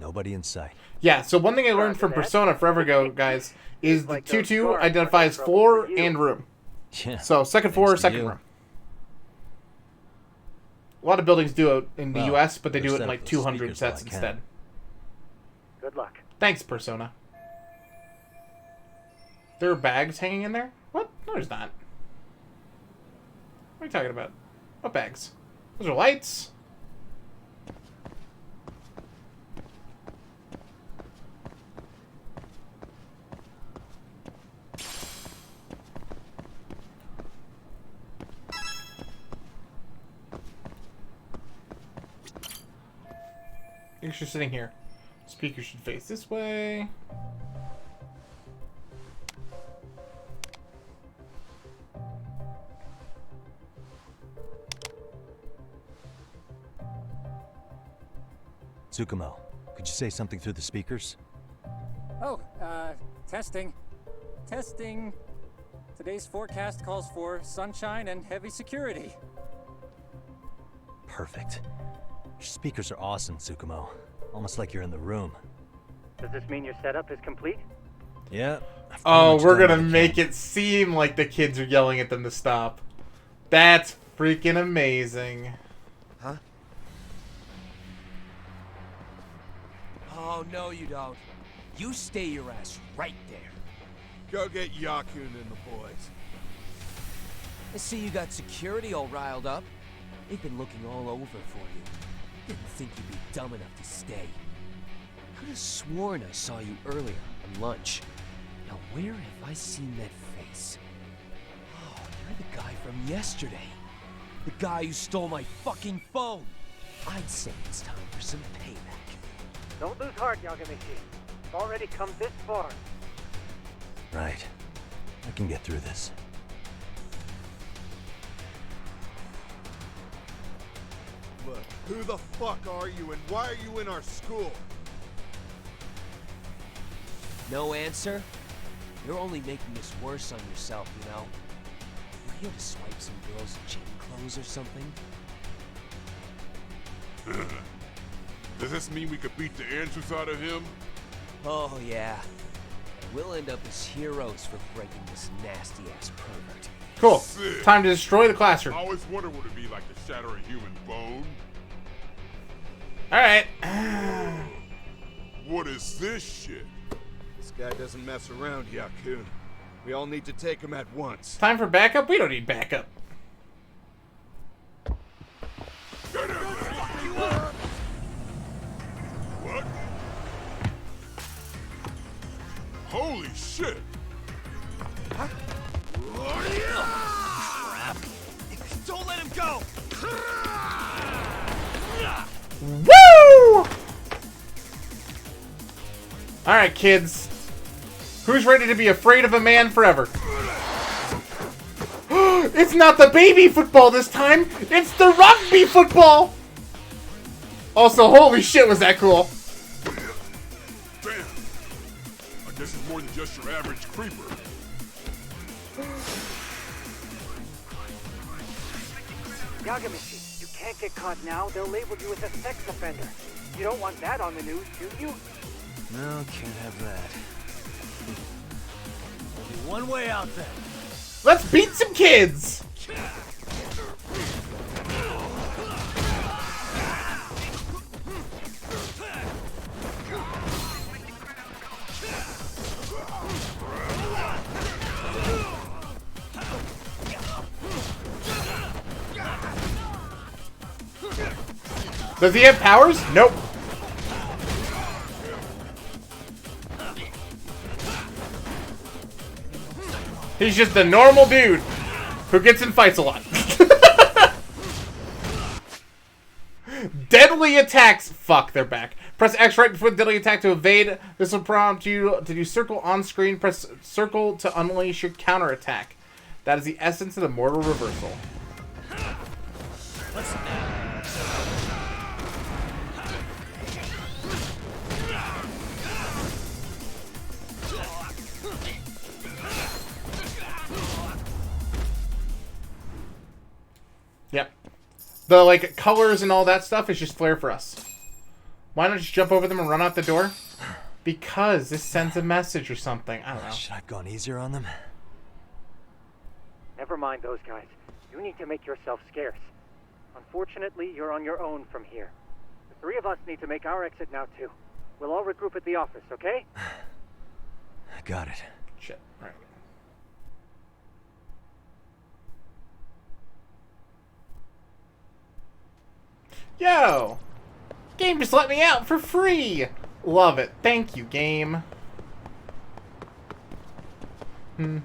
Nobody in sight. Yeah, so one thing I learned from Persona forever ago, guys, is the 2-2 identifies floor and room. Yeah. So second floor, thanks to second you. room. A lot of buildings do it in the Well, US, but they better do it set in up like those 200 speakers sets while I can. instead. Good luck. Thanks, Persona. There are bags hanging in there? What? No, there's not. What are you talking about? What bags? Those are lights. You're sitting here. Speaker should face this way. Tsukumo, could you say something through the speakers? Oh, testing. Testing. Today's forecast calls for sunshine and heavy security. perfect. Your speakers are awesome, Tsukumo. Almost like you're in the room. Does this mean your setup is complete? Yeah. Oh, we're gonna make it seem like the kids are yelling at them to stop. That's freaking amazing. Huh? Oh, no you don't. You stay your ass right there. Go get Yakun and the boys. I see you got security all riled up. They've been looking all over for you. Didn't think you'd be dumb enough to stay. Could have sworn I saw you earlier on lunch. Now where have I seen that face? Oh, you're the guy from yesterday. The guy who stole my fucking phone. I'd say it's time for some payback. Don't lose heart, Yagamichi. It's already come this far. Right. I can get through this. Look, who the fuck are you and why are you in our school? No answer? You're only making this worse on yourself, you know? You're here to swipe some girls' gym clothes or something? Does this mean we could beat the answers out of him? Oh, yeah. And we'll end up as heroes for breaking this nasty-ass pervert. Cool. Sick. Time to destroy the classroom. I always wondered what it'd be like to shatter a human bone. Alright. What is this shit? This guy doesn't mess around, Yakun. We all need to take him at once. Time for backup? We don't need backup. What? Holy shit! Huh? Crap! Don't let him go! Woo! Alright, kids. Who's ready to be afraid of a man forever? It's not the baby football this time! It's the rugby football! Also, holy shit, was that cool. Damn! I guess it's more than just your average creeper. Yagamichi, you can't get caught now. They'll label you as a sex offender. You don't want that on the news, do you? No, can't have that. Only one way out then. Let's beat some kids! Does he have powers? Nope. He's just a normal dude who gets in fights a lot. Deadly attacks. Fuck, they're back. Press X right before the deadly attack to evade. This will prompt you to do circle on screen. Press circle to unleash your counterattack. That is the essence of the mortal reversal. Yep. The, like, colors and all that stuff is just flair for us. Why not just jump over them and run out the door? Because this sends a message or something. I don't know. Should I have gone easier on them? Never mind those guys. You need to make yourself scarce. Unfortunately, you're on your own from here. The three of us need to make our exit now, too. We'll all regroup at the office, okay? Got it. Shit. All right. Yo! Game just let me out for free! Love it. Thank you, game. Didn't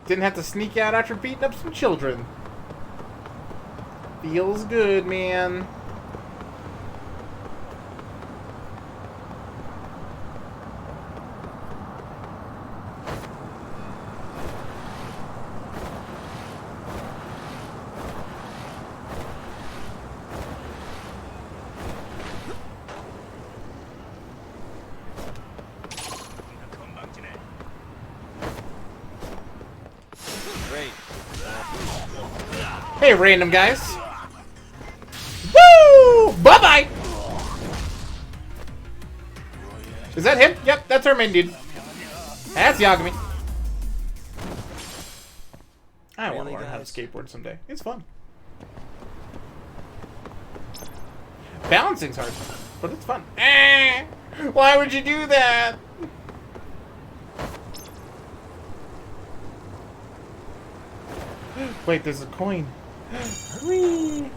have to sneak out after beating up some children. Feels good, man. Great. Hey, random guys. Woo! Bye-bye! Is that him? Yep, that's our main dude. That's Yagami. I want to learn how to skateboard someday. It's fun. Balancing's hard, but it's fun. Why would you do that? Wait, there's a coin. Whee!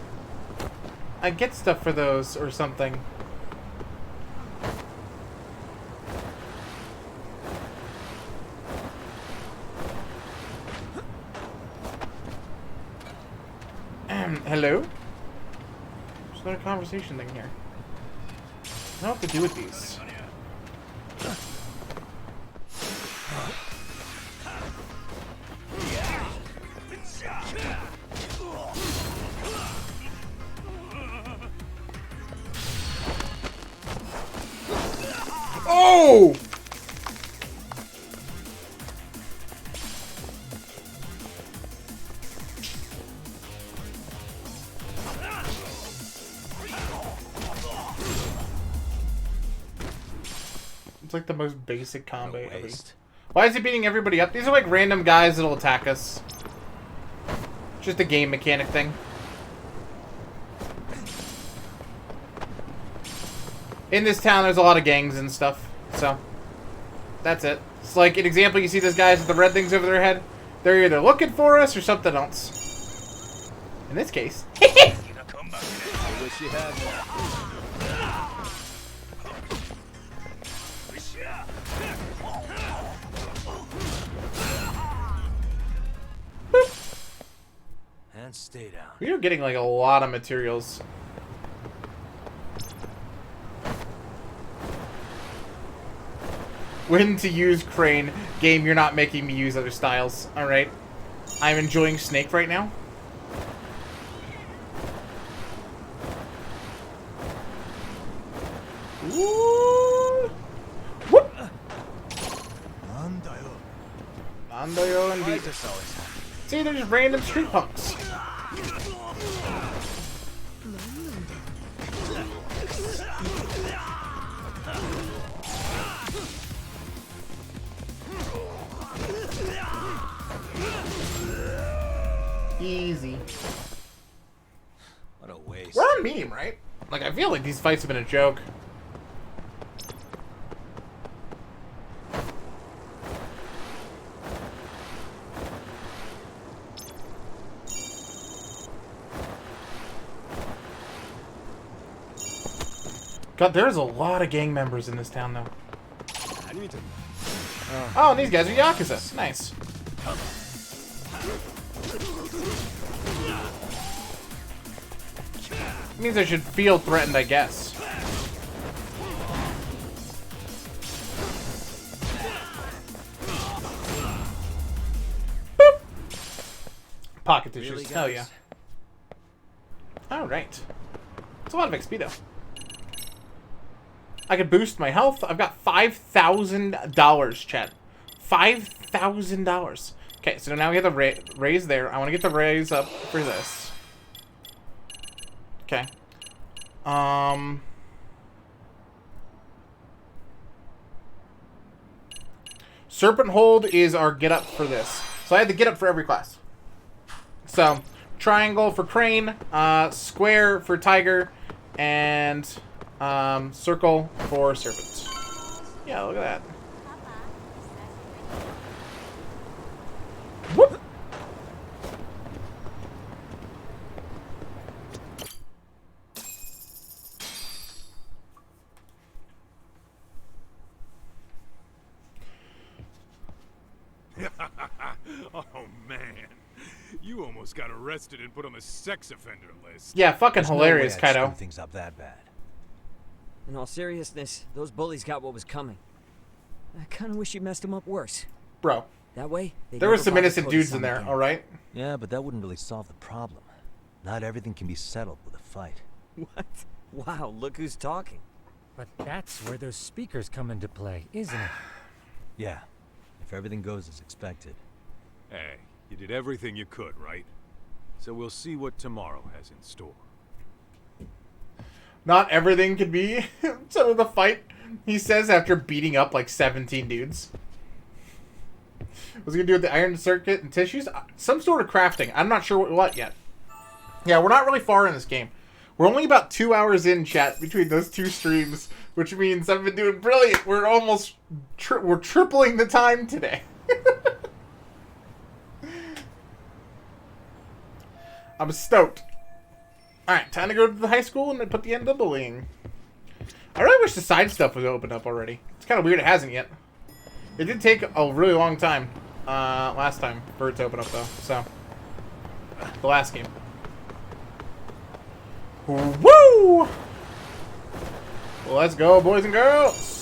I get stuff for those or something. Hello? There's not a conversation thing here. I don't know what to do with these. Oh! It's like the most basic combo ever. Why is he beating everybody up? These are like random guys that'll attack us. Just a game mechanic thing. In this town, there's a lot of gangs and stuff, so that's it. It's like an example, you see those guys with the red things over their head? They're either looking for us or something else. In this case. I wish you had one. And stay down. We are getting like a lot of materials. When to use crane. Game, you're not making me use other styles. Alright. I'm enjoying Snake right now. Ooh. Whoop! Nandayo indeed. See, they're just random street punks. Easy. What a waste. We're on meme, right? Like, I feel like these fights have been a joke. God, there's a lot of gang members in this town, though. Oh, and these guys are Yakuza. Nice. Means I should feel threatened, I guess. Boop. Pocket tissues. Really, Hell yeah. Alright. It's a lot of XP, though. I could boost my health. I've got $5,000, chat. $5,000. Okay, so now we have the raise there. I want to get the raise up for this. Okay. Serpent Hold is our get up for this. So I had to get up for every class. So, triangle for crane, square for tiger, and circle for serpent. Yeah, look at that. Whoop! Oh man, you almost got arrested and put on the sex offender list. Yeah, fucking There's hilarious, no way I'd Kaido. screw things up that bad. In all seriousness, those bullies got what was coming. I kind of wish you messed them up worse. Bro, That way, there were some innocent dudes in there, alright? Yeah, but that wouldn't really solve the problem. Not everything can be settled with a fight. What? Wow, look who's talking. But that's where those speakers come into play, isn't it? Yeah, if everything goes as expected. Hey, You did everything you could, right? So we'll see what tomorrow has in store. Not everything could be some of the fight, he says after beating up like 17 dudes. Was he gonna do with the iron circuit and tissues? Some sort of crafting. I'm not sure what yet. Yeah, we're not really far in this game. We're only about 2 hours in, chat, between those two streams, which means I've been doing brilliant. We're almost we're tripling the time today. I'm stoked. Alright, time to go to the high school and then put the end of bullying. I really wish the side stuff was opened up already. It's kind of weird it hasn't yet. It did take a really long time last time for it to open up, though. So, the last game. Woo! Well, let's go, boys and girls.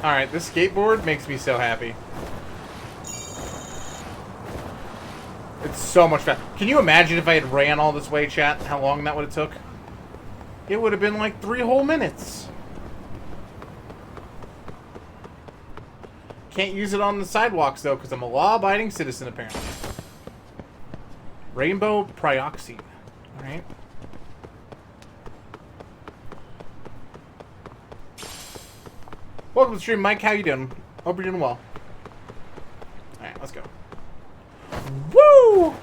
Alright, this skateboard makes me so happy. It's so much fun. Can you imagine if I had ran all this way, chat? How long that would have took? It would have been like 3 whole minutes. Can't use it on the sidewalks, though, because I'm a law-abiding citizen, apparently. Rainbow Prioxine. Alright. Welcome to the stream, Mike. How you doing? Hope you're doing well. Alright, let's go. Woo!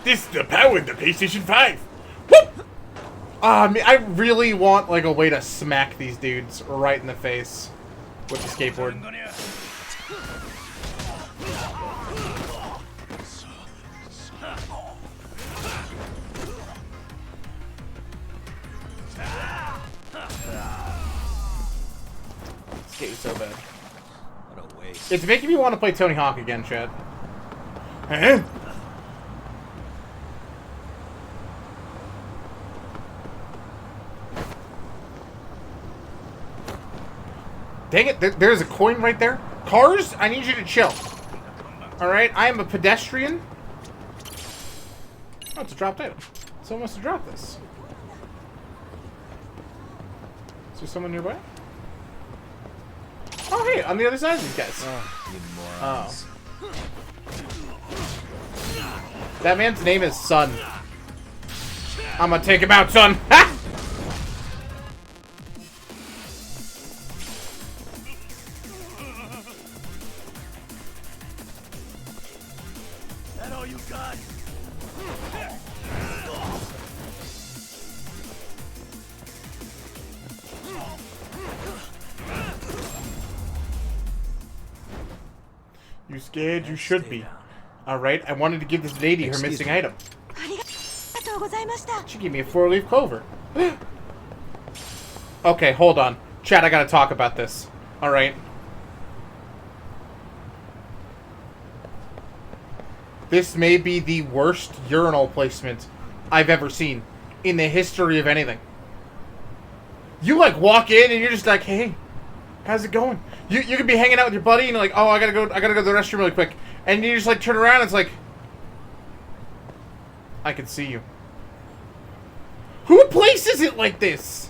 This is the power of the PlayStation 5. Whoop! I really want like a way to smack these dudes right in the face with the skateboard. Skate was so bad. What a waste. It's making me want to play Tony Hawk again, Chad. Huh? Dang it, there's a coin right there. Cars, I need you to chill. Alright, I am a pedestrian. Oh, it's a dropped item. Someone must have dropped this. Is there someone nearby? Oh, hey, on the other side of these guys. Oh, you morons. Oh. That man's name is Sun. I'm gonna take him out, son. Ha! That all you got? You scared? You should be. Alright, I wanted to give this lady her missing item. She gave me a 4-leaf clover. Okay, hold on. Chat, I gotta talk about this. Alright. This may be the worst urinal placement I've ever seen in the history of anything. You, like, walk in and you're just like, hey, how's it going? You could be hanging out with your buddy and you're like, oh, I gotta go to the restroom really quick. And you just, like, turn around and it's like, I can see you. Who places it like this?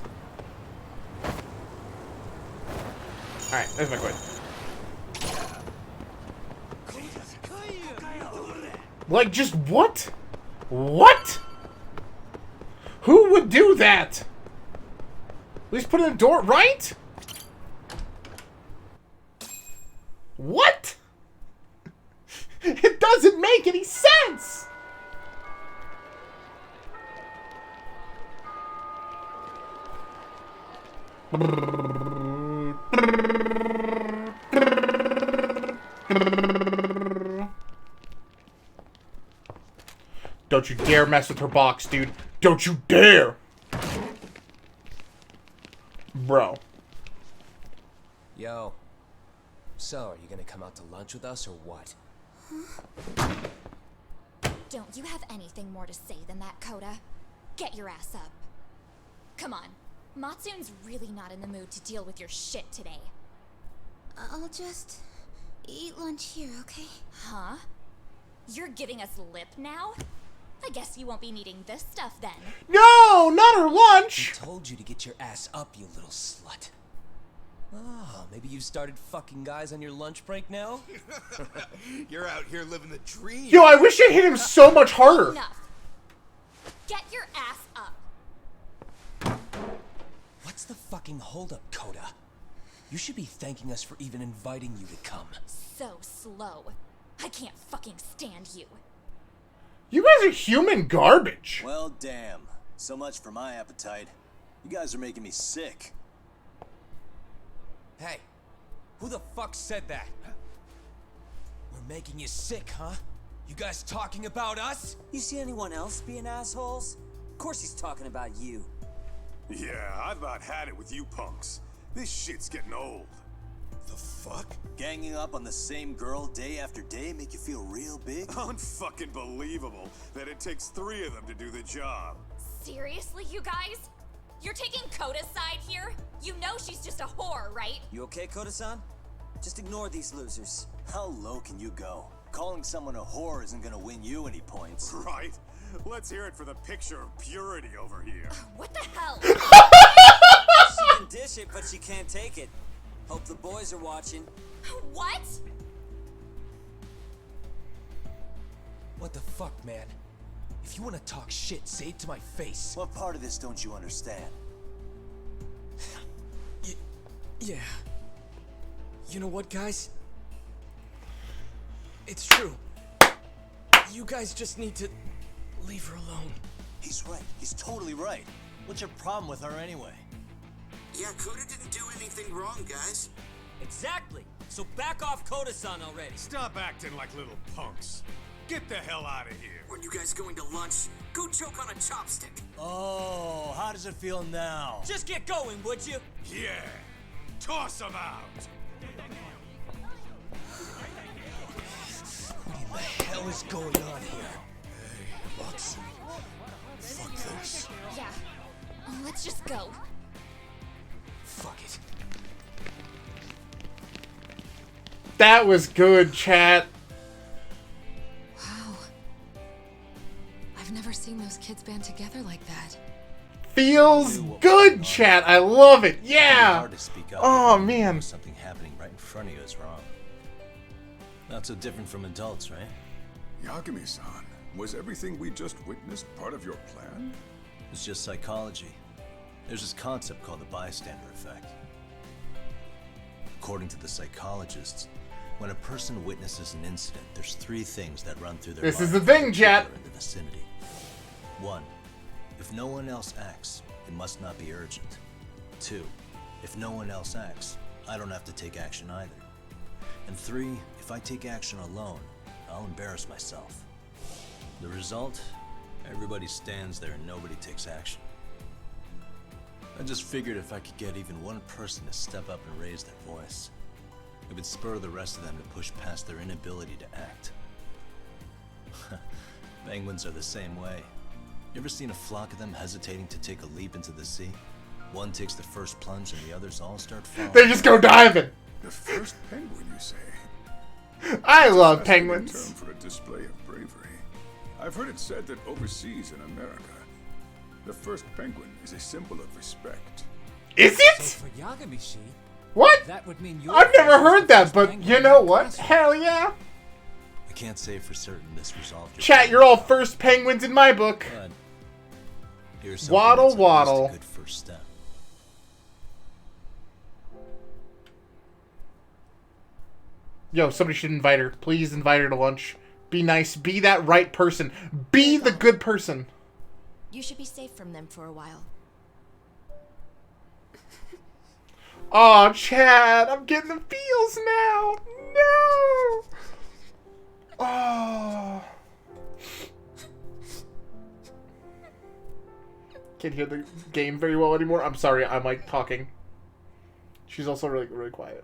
Alright, there's my coin. Like, just what? What? Who would do that? At least put it in the door, right? What? It doesn't make any sense! Don't you dare mess with her box, dude. Don't you dare! Bro. Yo. So, are you gonna come out to lunch with us or what? Don't you have anything more to say than that, Coda? Get your ass up. Come on. Matsune's really not in the mood to deal with your shit today. I'll just eat lunch here, okay? Huh? You're giving us lip now? I guess you won't be needing this stuff then. No, not her lunch. I told you to get your ass up, you little slut. Oh, maybe you started fucking guys on your lunch break now? You're out here living the dream. Yo, I wish I hit him so much harder. Enough. Get your ass up. What's the fucking holdup, Coda? You should be thanking us for even inviting you to come. So slow. I can't fucking stand you. You guys are human garbage. Well, damn. So much for my appetite. You guys are making me sick. Hey, who the fuck said that? We're making you sick, huh? You guys talking about us? You see anyone else being assholes? Of course he's talking about you. Yeah, I've about had it with you punks. This shit's getting old. The fuck? Ganging up on the same girl day after day make you feel real big? Unfucking believable that it takes 3 of them to do the job. Seriously, you guys? You're taking Coda's side here? You know she's just a whore, right? You okay, Koda-san? Just ignore these losers. How low can you go? Calling someone a whore isn't gonna win you any points. Right? Let's hear it for the picture of purity over here. What the hell? She can dish it, but she can't take it. Hope the boys are watching. What? What the fuck, man? If you want to talk shit, say it to my face. What part of this don't you understand? Yeah. You know what, guys? It's true. You guys just need to leave her alone. He's right. He's totally right. What's your problem with her anyway? Yakuza didn't do anything wrong, guys. Exactly. So back off Koda-san already. Stop acting like little punks. Get the hell out of here. When you guys going to lunch, go choke on a chopstick. Oh, how does it feel now? Just get going, would you? Yeah. Toss them out. What in the hell is going on here? Hey, Watson. Fuck this. Yeah. Let's just go. Fuck it. That was good, chat. Wow. I've never seen those kids band together like that. Feels good, chat. I love it. Yeah. Hard to speak up. Oh, man. Something happening right in front of you is wrong. Not so different from adults, right? Yagami-san, was everything we just witnessed part of your plan? It's just psychology. There's this concept called the bystander effect. According to the psychologists, when a person witnesses an incident, there's 3 things that run through their This mind is the thing, chat. in the vicinity. 1. If no one else acts, it must not be urgent. 2. If no one else acts, I don't have to take action either. And 3. If I take action alone, I'll embarrass myself. The result? Everybody stands there and nobody takes action. I just figured if I could get even one person to step up and raise their voice, it would spur the rest of them to push past their inability to act. Penguins are the same way. You ever seen a flock of them hesitating to take a leap into the sea? One takes the first plunge and the others all start following. They just go diving. The first penguin, you say? I love That's a fascinating penguins. term for a display of bravery. I've heard it said that overseas in America, the first penguin is a symbol of respect. Is it? So for Yagami-shi, What? that would mean you're I've never the heard that, first but penguin you in know the what? classroom. Hell yeah. I can't say for certain this resolved your Chat, problem, you're all first penguins in my book. but here's something Waddle, that's at least waddle. a good first step. Yo, somebody should invite her. Please invite her to lunch. Be nice. Be that right person. Be the good person. You should be safe from them for a while. Aw, Chad, I'm getting the feels now. No. Oh. Can't hear the game very well anymore. I'm sorry, I'm like talking. She's also really, really quiet.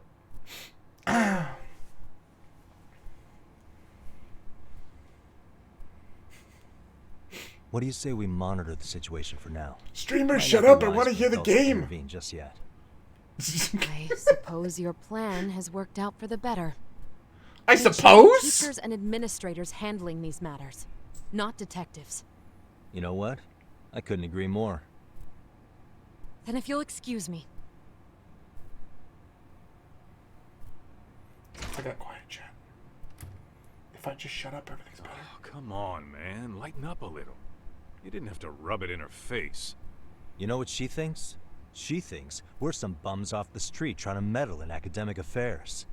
What do you say we monitor the situation for now? Streamers, Might shut not up. be I wise want to for hear the adults to game. intervene just yet. I suppose your plan has worked out for the better. I It should be suppose? teachers and administrators handling these matters, not detectives. You know what? I couldn't agree more. Then if you'll excuse me. I got quiet, chat. If I just shut up, everything's better. Oh, come on, man. Lighten up a little. You didn't have to rub it in her face. You know what she thinks? She thinks we're some bums off the street trying to meddle in academic affairs.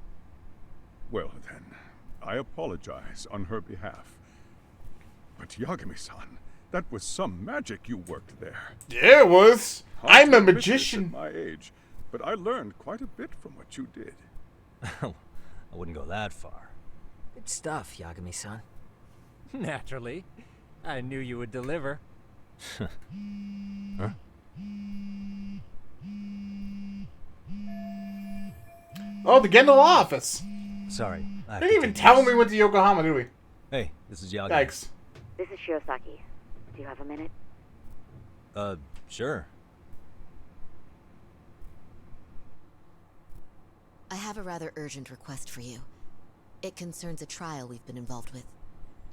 Well then, I apologize on her behalf. But Yagami-san, that was some magic you worked there. Yeah, it was. I'm a Hard to admit this magician. at my age, but I learned quite a bit from what you did. I wouldn't go that far. Good stuff, Yagami-san. Naturally. I knew you would deliver. Huh? Oh, the Gendel office. Sorry. I Didn't even tell me we went to Yokohama, did we? Hey, this is Yagi. Thanks. This is Shirosaki. Do you have a minute? Sure. I have a rather urgent request for you. It concerns a trial we've been involved with.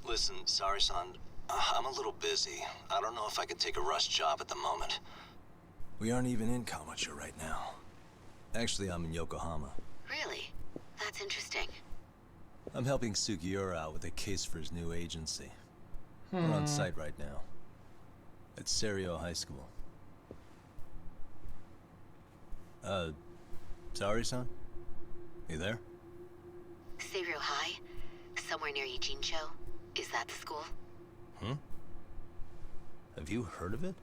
Listen, sorry-san. I'm a little busy. I don't know if I could take a rush job at the moment. We aren't even in Kawacha right now. Actually, I'm in Yokohama. Really? That's interesting. I'm helping Sugiura out with a case for his new agency. We're on site right now. At Serio High School. Sorry-san? You there? Serio High? Somewhere near Ijincho? Is that the school? Have you heard of it?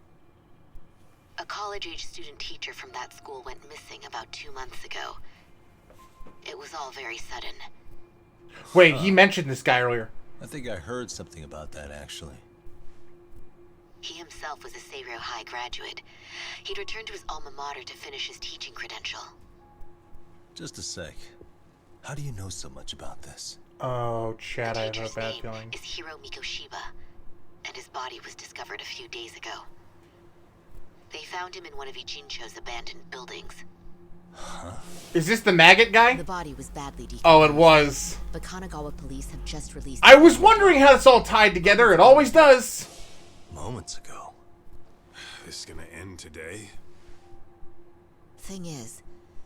A college-age student teacher from that school went missing about 2 months ago. It was all very sudden. Wait, he mentioned this guy earlier. I think I heard something about that, actually. He himself was a Serio High graduate. He'd returned to his alma mater to finish his teaching credential. Just a sec. How do you know so much about this? Oh, Chad, I have a Teacher's bad name feeling. is Hiro Mikoshiba, and his body was discovered a few days ago. They found him in one of Ijincho's abandoned buildings. Is this the maggot guy? The body was badly decomposed. Oh, it was. The Kanagawa police have just released... I was wondering how it's all tied together. It always does. Moments ago. This is gonna end today? Thing is,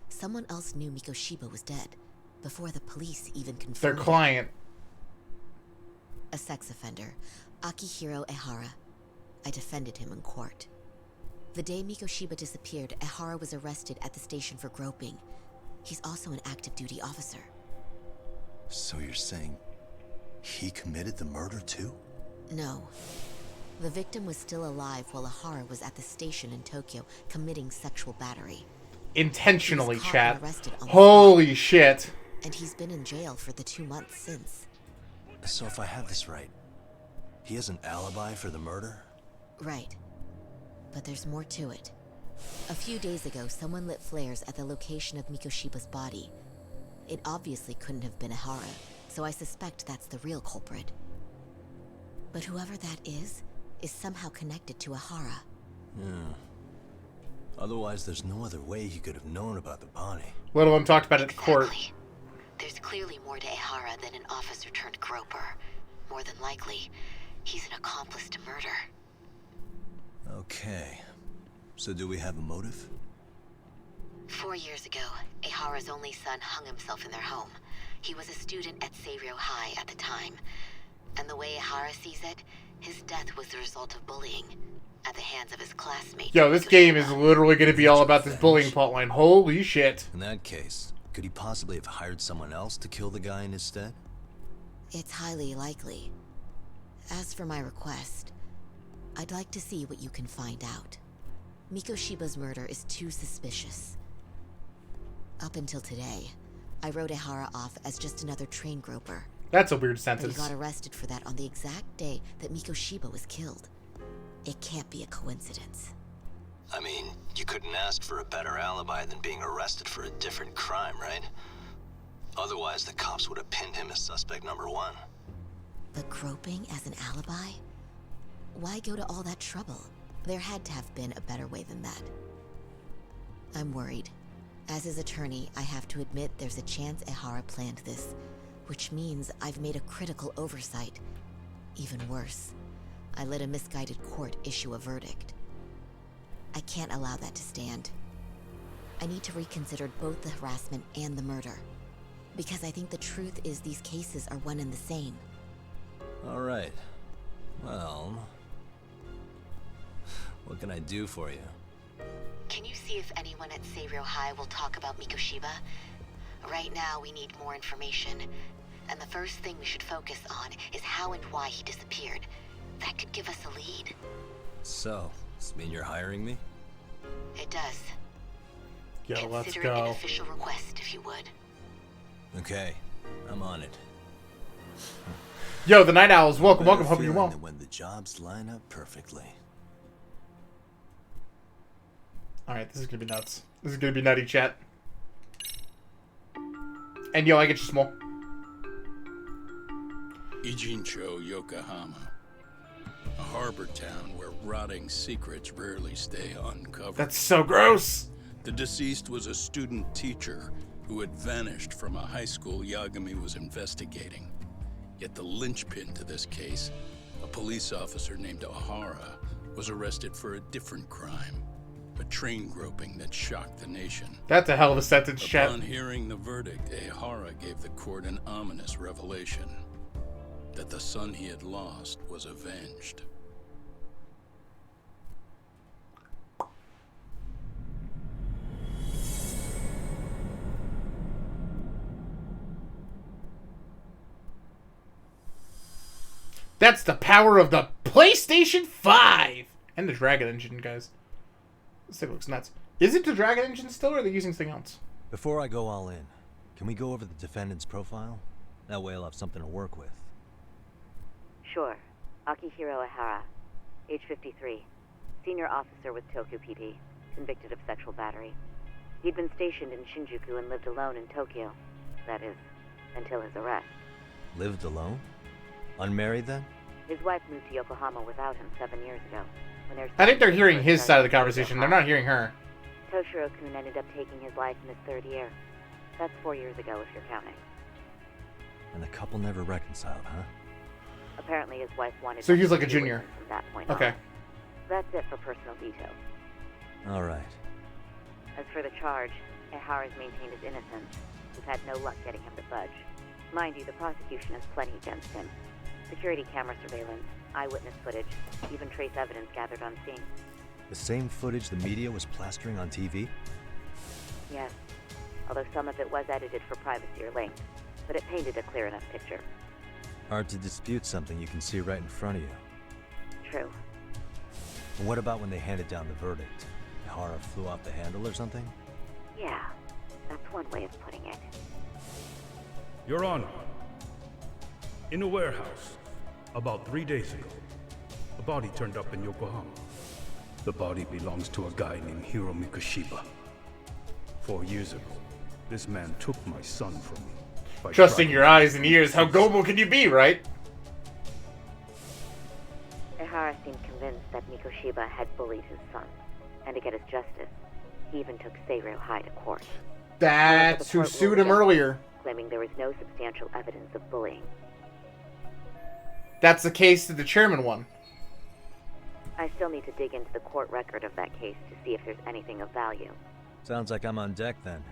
someone else knew Mikoshiba was dead before the police even confirmed Their client. A sex offender, Akihiro Ehara. I defended him in court. The day Mikoshiba disappeared, Ehara was arrested at the station for groping. He's also an active duty officer. So you're saying he committed the murder too? No. The victim was still alive while Ehara was at the station in Tokyo committing sexual battery. Intentionally, He was caught chat. and arrested on the Holy spot, shit. and he's been in jail for the 2 months since. So if I have this right, he has an alibi for the murder? Right. But there's more to it. A few days ago, someone lit flares at the location of Mikoshiba's body. It obviously couldn't have been Ehara, so I suspect that's the real culprit. But whoever that is somehow connected to Ehara. Yeah. Otherwise, there's no other way he could have known about the body. Let alone talked about it at court. There's clearly more to Ehara than an officer turned groper. More than likely, he's an accomplice to murder. Okay. So do we have a motive? 4 years ago, Ehara's only son hung himself in their home. He was a student at Seiryo High at the time. And the way Ehara sees it, his death was the result of bullying at the hands of his classmates. Yo, this game is literally going to be all about this bullying plotline. Holy shit. In that case, could he possibly have hired someone else to kill the guy in his stead? It's highly likely. As for my request, I'd like to see what you can find out. Mikoshiba's murder is too suspicious. Up until today, I wrote Ehara off as just another train groper. That's a weird But sentence. he got arrested for that on the exact day that Mikoshiba was killed. It can't be a coincidence. I mean, you couldn't ask for a better alibi than being arrested for a different crime, right? Otherwise, the cops would have pinned him as suspect number 1. But groping as an alibi? Why go to all that trouble? There had to have been a better way than that. I'm worried. As his attorney, I have to admit there's a chance Ehara planned this, which means I've made a critical oversight. Even worse, I let a misguided court issue a verdict. I can't allow that to stand. I need to reconsider both the harassment and the murder, because I think the truth is these cases are one and the same. All right. Well, what can I do for you? Can you see if anyone at Seiryō High will talk about Mikoshiba? Right now, we need more information. And the first thing we should focus on is how and why he disappeared. That could give us a lead. So, does this mean you're hiring me? It does. Yo, let's Consider it an go. official request, if you would. Okay, I'm on it. Yo, the Night Owls, welcome, I have welcome, a hope you're feeling well. that when the jobs line up perfectly. Alright, this is gonna be nuts. This is gonna be nutty, chat. And yo, I get you small. Ijincho, Yokohama. A harbor town where rotting secrets rarely stay uncovered. That's so gross! The deceased was a student teacher who had vanished from a high school Yagami was investigating. Yet the linchpin to this case, a police officer named Ehara, was arrested for a different crime. A train groping that shocked the nation. That's a hell of a sentence, chat. Upon hearing the verdict, Ehara gave the court an ominous revelation. That the son he had lost was avenged. That's the power of the PlayStation 5! And the Dragon Engine, guys. This thing looks nuts. Is it the Dragon Engine still, or are they using something else? Before I go all in, can we go over the defendant's profile? That way I'll have something to work with. Sure. Akihiro Ehara, age 53, senior officer with Tokyo PD, convicted of sexual battery. He'd been stationed in Shinjuku and lived alone in Tokyo. That is, until his arrest. Lived alone? Unmarried then? His wife moved to Yokohama without him 7 years ago. I think they're hearing his side of the conversation. They're not hearing her. Toshiro-kun ended up taking his life in his third year. That's 4 years ago, if you're counting. And the couple never reconciled, huh? Apparently his wife wanted... So he's like a junior. From that point Okay. on. That's it for personal details. All right. As for the charge, Ehara's maintained his innocence. We've had no luck getting him to budge. Mind you, the prosecution has plenty against him. Security camera surveillance, eyewitness footage, even trace evidence gathered on scene. The same footage the media was plastering on TV? Yes, although some of it was edited for privacy or length, but it painted a clear enough picture. Hard to dispute something you can see right in front of you. True. And what about when they handed down the verdict? Ehara flew off the handle or something? Yeah, that's one way of putting it. Your Honor, in a warehouse, about 3 days ago, a body turned up in Yokohama. The body belongs to a guy named Hiro Mikoshiba. 4 years ago, this man took my son from me. by Trusting driving your eyes and ears, how gullible can you be, right? Ehara seemed convinced that Mikoshiba had bullied his son, and to get his justice, he even took Seiryō High to court. That's who sued him earlier. Claiming there was no substantial evidence of bullying. That's the case that the chairman won. I still need to dig into the court record of that case to see if there's anything of value. Sounds like I'm on deck then.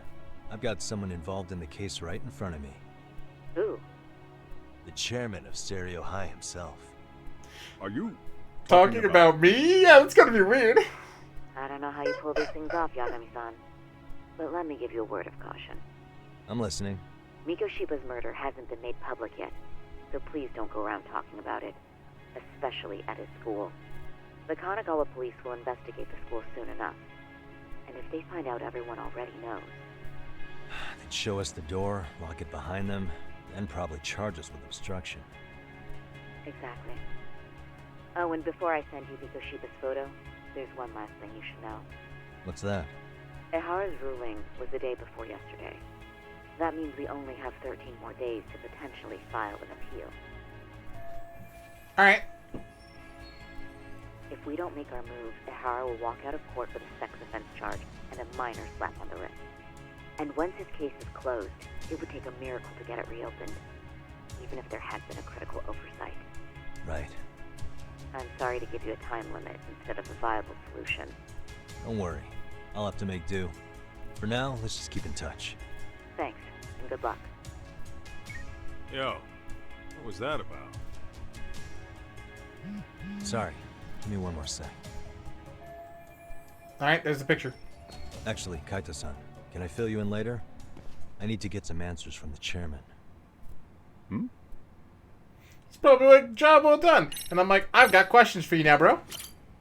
I've got someone involved in the case right in front of me. Who? The chairman of Seiryō High himself. Are you talking about me? Yeah, that's gonna be weird. I don't know how you pull these things off, Yagami-san. But let me give you a word of caution. I'm listening. Mikoshiba's murder hasn't been made public yet, so please don't go around talking about it, especially at his school. The Kanagawa police will investigate the school soon enough, and if they find out everyone already knows... They'd show us the door, lock it behind them, and probably charge us with obstruction. Exactly. Oh, and before I send you Mikoshiba's photo, there's one last thing you should know. What's that? Ehara's ruling was the day before yesterday. That means we only have 13 more days to potentially file an appeal. Alright. If we don't make our move, Ehara will walk out of court with a sex offense charge and a minor slap on the wrist. And once his case is closed, it would take a miracle to get it reopened, even if there had been a critical oversight. Right. I'm sorry to give you a time limit instead of a viable solution. Don't worry. I'll have to make do. For now, let's just keep in touch. Thanks, and good luck. Yo, what was that about? Sorry. Give me one more sec. Alright, there's the picture. Actually, Kaito-san, can I fill you in later? I need to get some answers from the chairman. It's probably like, job well done. And I'm like, I've got questions for you now, bro.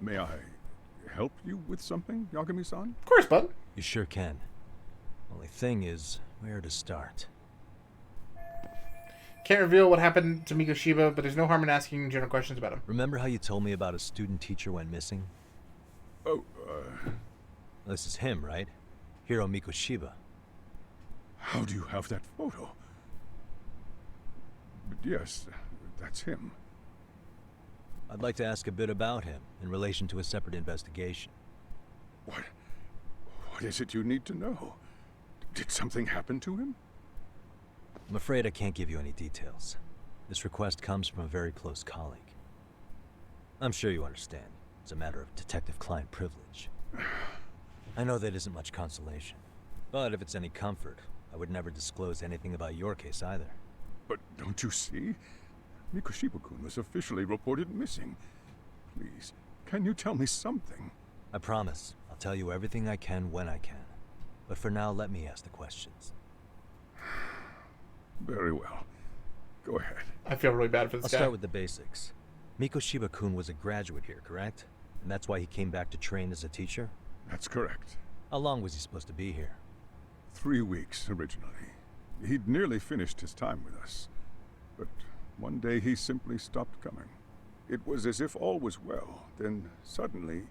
May I help you with something, Yagami-san? Of course, bud. You sure can. Only thing is, where to start? Can't reveal what happened to Mikoshiba, but there's no harm in asking general questions about him. Remember how you told me about a student teacher went missing? Oh, This is him, right? Hiro Mikoshiba. How do you have that photo? But yes, that's him. I'd like to ask a bit about him in relation to a separate investigation. What is it you need to know? Did something happen to him? I'm afraid I can't give you any details. This request comes from a very close colleague. I'm sure you understand. It's a matter of detective-client privilege. I know that isn't much consolation. But if it's any comfort, I would never disclose anything about your case either. But don't you see? Mikoshiba-kun was officially reported missing. Please, can you tell me something? I promise. I'll tell you everything I can when I can. But for now, let me ask the questions. Very well. Go ahead. I feel really bad for this guy. I'll start with the basics. Mikoshiba-kun was a graduate here, correct? And that's why he came back to train as a teacher? That's correct. How long was he supposed to be here? 3 weeks, originally. He'd nearly finished his time with us. But one day he simply stopped coming. It was as if all was well, then suddenly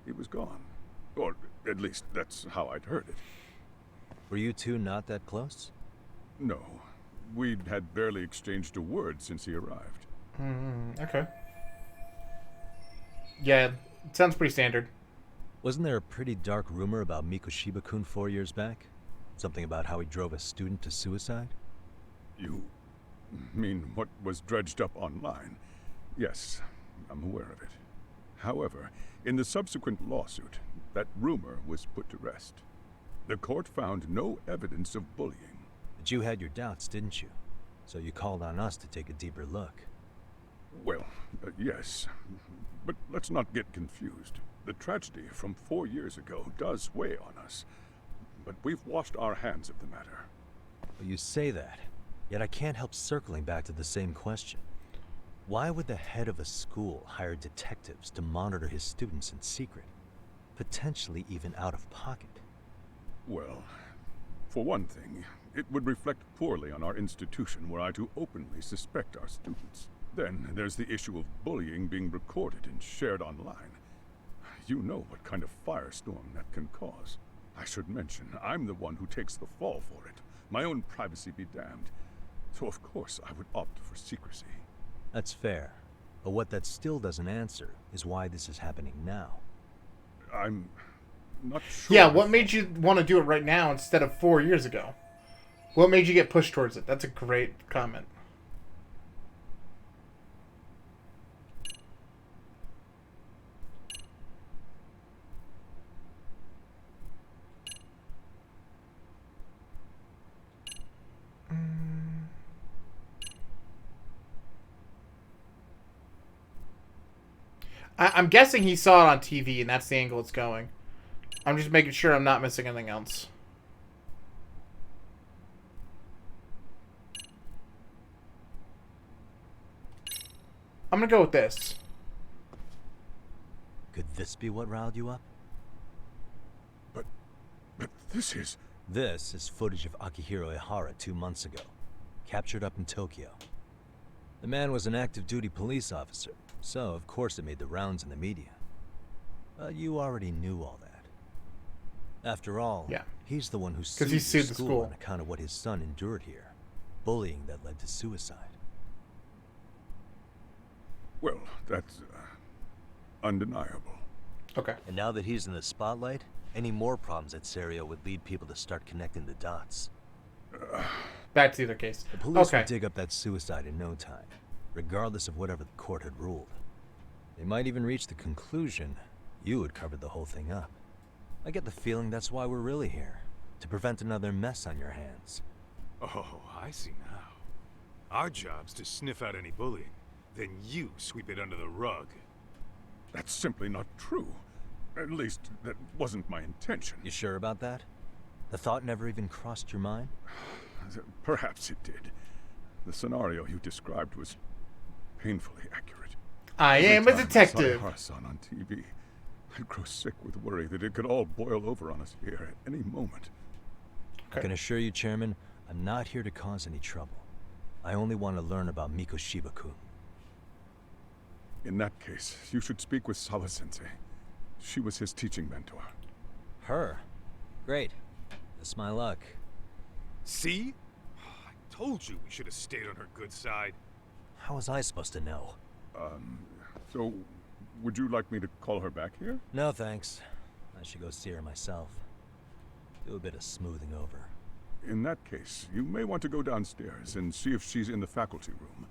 he was gone. Or at least that's how I'd heard it. Were you two not that close? No. We'd had barely exchanged a word since he arrived. Okay. Yeah, it sounds pretty standard. Wasn't there a pretty dark rumor about Mikoshiba-kun 4 years back? Something about how he drove a student to suicide? You mean what was dredged up online? Yes, I'm aware of it. However, in the subsequent lawsuit, that rumor was put to rest. The court found no evidence of bullying. But you had your doubts, didn't you? So you called on us to take a deeper look. Well, yes. But let's not get confused. The tragedy from 4 years ago does weigh on us. But we've washed our hands of the matter. Well, you say that, yet I can't help circling back to the same question. Why would the head of a school hire detectives to monitor his students in secret? Potentially even out of pocket. Well, for one thing, it would reflect poorly on our institution were I to openly suspect our students. Then there's the issue of bullying being recorded and shared online. You know what kind of firestorm that can cause. I should mention, I'm the one who takes the fall for it. My own privacy be damned. So of course I would opt for secrecy. That's fair. But what that still doesn't answer is why this is happening now. I'm not sure. Yeah, what made you want to do it right now instead of 4 years ago? What made you get pushed towards it? That's a great comment. I'm guessing he saw it on TV and that's the angle it's going. I'm just making sure I'm not missing anything else. I'm gonna go with this. Could this be what riled you up? But this is... This is footage of Akihiro Ihara 2 months ago, captured up in Tokyo. The man was an active duty police officer, so of course it made the rounds in the media. But you already knew all that. After all, yeah, he's the one who sued the school school on account of what his son endured here. Bullying that led to suicide. Well, that's undeniable. Okay. And now that he's in the spotlight, any more problems at Serio would lead people to start connecting the dots. Back to the other case. The police Okay. would dig up that suicide in no time, regardless of whatever the court had ruled. They might even reach the conclusion you had covered the whole thing up. I get the feeling that's why we're really here, to prevent another mess on your hands. Oh, I see now. Our job's to sniff out any bullying, then you sweep it under the rug. That's simply not true. At least, that wasn't my intention. You sure about that? The thought never even crossed your mind? Perhaps it did. The scenario you described was painfully accurate. I am a Every time detective. I saw Hara-san on TV, I'd grow sick with worry that it could all boil over on us here at any moment. I can assure you, Chairman, I'm not here to cause any trouble. I only want to learn about Mikoshiba-kun. In that case, you should speak with Sawa-sensei. She was his teaching mentor. Her? Great. That's my luck. See? I told you we should have stayed on her good side. How was I supposed to know? So, would you like me to call her back here? No, thanks. I should go see her myself. Do a bit of smoothing over. In that case, you may want to go downstairs and see if she's in the faculty room.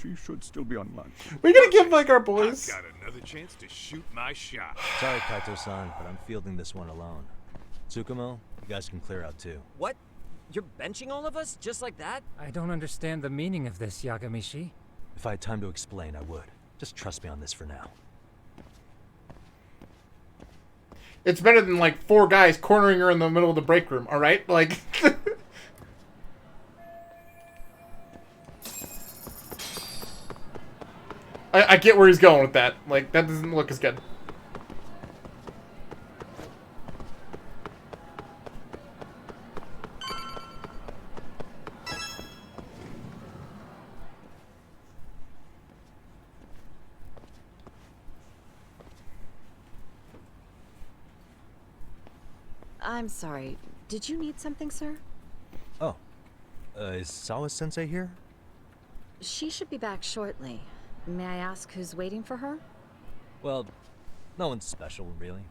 She should still be on lunch. We're gonna give like our boys. I've got another chance to shoot my shot. Sorry, Kaito-san, but I'm fielding this one alone. Tsukumo, you guys can clear out too. What? You're benching all of us just like that? I don't understand the meaning of this, Yagamishi. If I had time to explain, I would. Just trust me on this for now. It's better than like 4 guys cornering her in the middle of the break room, alright? Like... I get where he's going with that. Like, that doesn't look as good. I'm sorry. Did you need something, sir? Oh. Is Sawa-sensei here? She should be back shortly. May I ask who's waiting for her? Well, no one's special, really.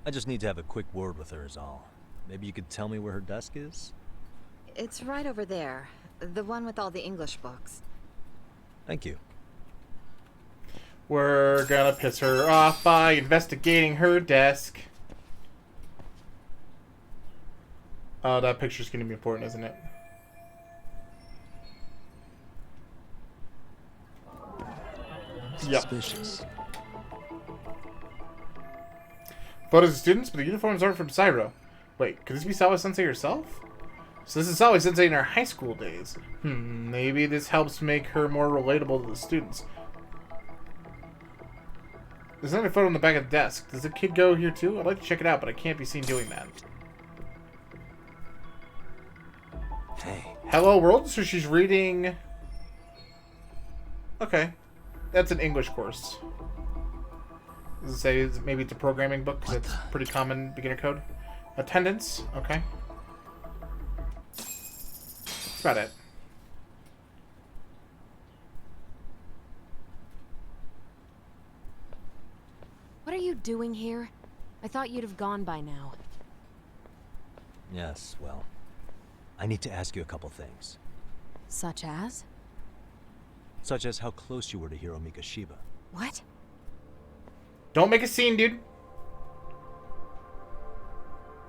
I just need to have a quick word with her is all. Maybe you could tell me where her desk is? It's right over there. The one with all the English books. Thank you. We're gonna piss her off by investigating her desk. Oh, that picture's gonna be important, isn't it? Suspicious. Photos of students, but the uniforms aren't from Sairo. Wait, could this be Sawa-sensei herself? So this is Sawa-sensei in her high school days. Maybe this helps make her more relatable to the students. There's another photo on the back of the desk. Does the kid go here too? I'd like to check it out, but I can't be seen doing that. Hey. Hello world? So she's reading... Okay. That's an English course. Does it say maybe it's a programming book? Because it's pretty common beginner code. Attendance. Okay. That's about it. What are you doing here? I thought you'd have gone by now. Yes, well, I need to ask you a couple things. Such as? Such as how close you were to Hiro Mikoshiba. What? Don't make a scene, dude.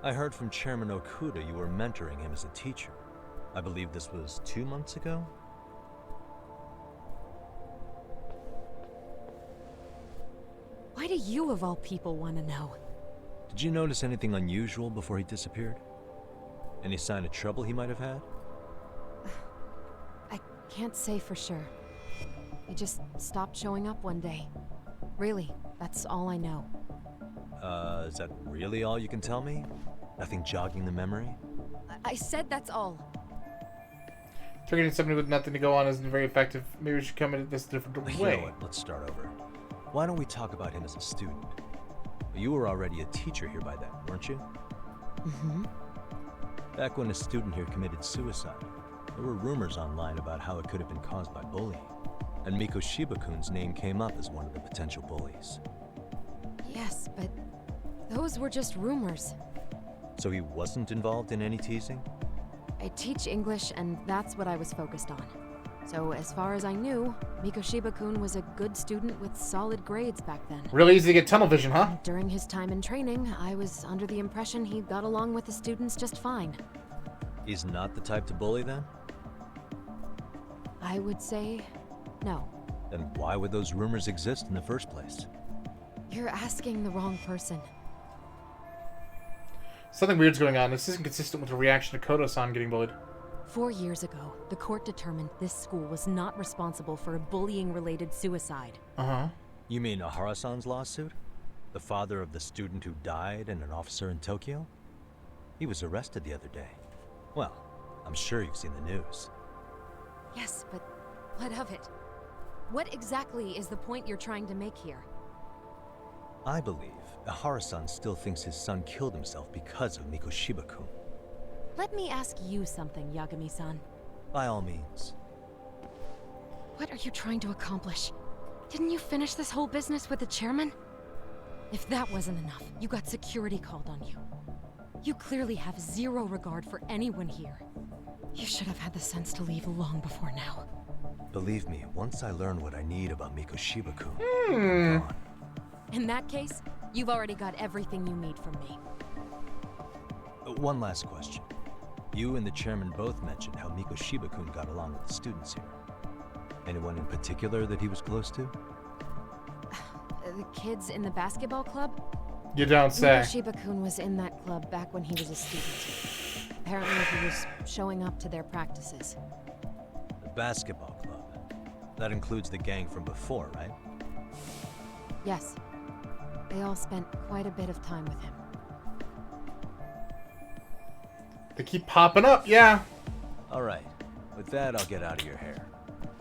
I heard from Chairman Okuda you were mentoring him as a teacher. I believe this was 2 months ago? Why do you, of all people, want to know? Did you notice anything unusual before he disappeared? Any sign of trouble he might have had? I can't say for sure. He just stopped showing up one day. Really, that's all I know. Is that really all you can tell me? Nothing jogging the memory? I said that's all. Targeting somebody with nothing to go on isn't very effective. Maybe we should come at this a different way. You know what? Let's start over. Why don't we talk about him as a student? You were already a teacher here by then, weren't you? Mm-hmm. Back when a student here committed suicide, there were rumors online about how it could have been caused by bullying. And Mikoshiba-kun's name came up as one of the potential bullies. Yes, but those were just rumors. So he wasn't involved in any teasing? I teach English, and that's what I was focused on. So as far as I knew, Mikoshiba-kun was a good student with solid grades back then. Really easy to get tunnel vision, huh? During his time in training, I was under the impression he got along with the students just fine. He's not the type to bully then? I would say no. Then why would those rumors exist in the first place? You're asking the wrong person. Something weird's going on. This isn't consistent with the reaction to Koto-san getting bullied. 4 years ago, the court determined this school was not responsible for a bullying-related suicide. Uh-huh. You mean Ahara-san's lawsuit? The father of the student who died and an officer in Tokyo? He was arrested the other day. Well, I'm sure you've seen the news. Yes, but what of it? What exactly is the point you're trying to make here? I believe Ahara-san still thinks his son killed himself because of Mikoshiba-kun. Let me ask you something, Yagami-san. By all means. What are you trying to accomplish? Didn't you finish this whole business with the chairman? If that wasn't enough, you got security called on you. You clearly have zero regard for anyone here. You should have had the sense to leave long before now. Believe me, once I learn what I need about Mikoshiba-kun, Hmm. In that case, you've already got everything you need from me. One last question. You and the chairman both mentioned how Mikoshiba-kun got along with the students here. Anyone in particular that he was close to? The kids in the basketball club? You don't say. Mikoshiba-kun was in that club back when he was a student. Apparently he was showing up to their practices. The basketball club. That includes the gang from before, right? Yes. They all spent quite a bit of time with him. They keep popping up, yeah. Alright. With that, I'll get out of your hair.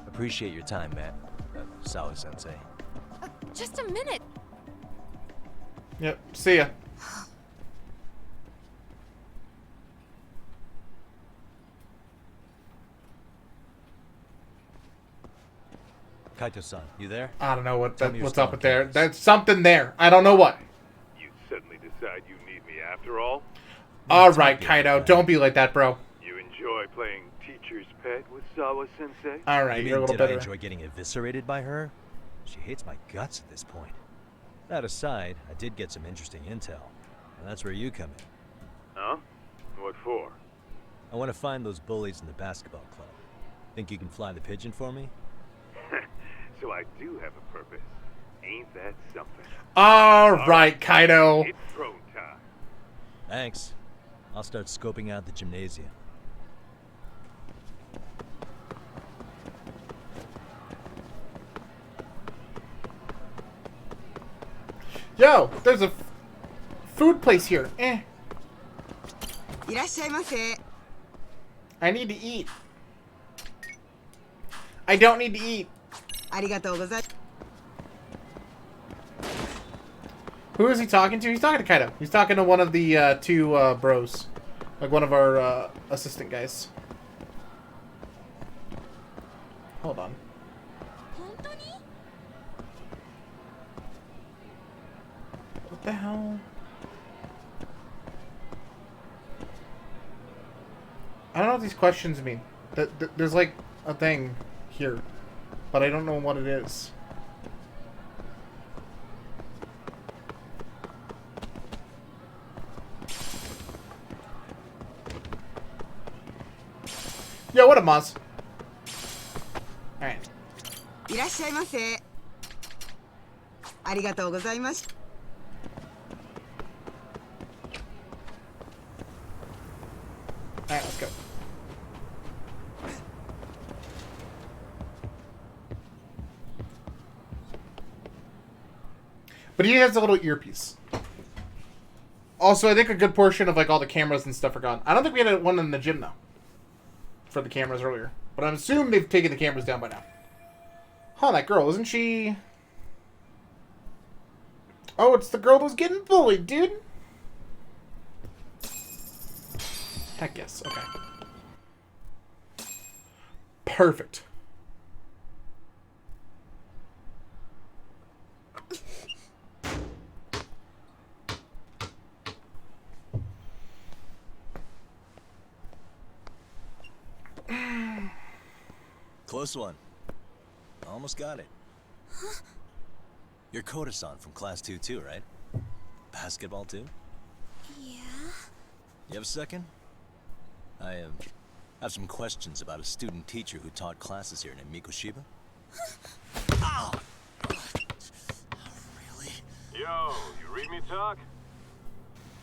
Appreciate your time, Matt. Sawa-sensei. Just a minute! Yep, see ya. Kaito-san, you there? I don't know what's up with strong there. There's something there. I don't know what. You suddenly decide you need me after all? Alright, Kaito. Don't be like that, bro. You enjoy playing teacher's pet with Sawa-sensei? Alright, You you're a mean, little did I better. enjoy getting eviscerated by her? She hates my guts at this point. That aside, I did get some interesting intel. And that's where you come in. Huh? What for? I want to find those bullies in the basketball club. Think you can fly the pigeon for me? So I do have a purpose. Ain't that something? Alright, Kaito. It's drone time. Thanks. I'll start scoping out the gymnasium. Yo, there's a food place here. I need to eat. I don't need to eat. Who is he talking to? He's talking to Kaito. He's talking to one of the two bros. Like one of our assistant guys. Hold on. What the hell? I don't know what these questions mean. There's like a thing here, but I don't know what it is. Yo, what up, Moz? Alright. いらっしゃいませ。ありがとうございました。 Alright, let's go. But he has a little earpiece. Also, I think a good portion of like all the cameras and stuff are gone. I don't think we had one in the gym though. For the cameras earlier. But I'm assuming they've taken the cameras down by now. Huh, that girl, isn't she... Oh, it's the girl who's getting bullied, dude. Heck yes, okay. Perfect. Close one. Almost got it. You're Koda-san from Class 2 too, right? Basketball too? Yeah? You have a second? I have some questions about a student teacher who taught classes here named Mikoshiba. Ow! Really? Yo, you read me talk?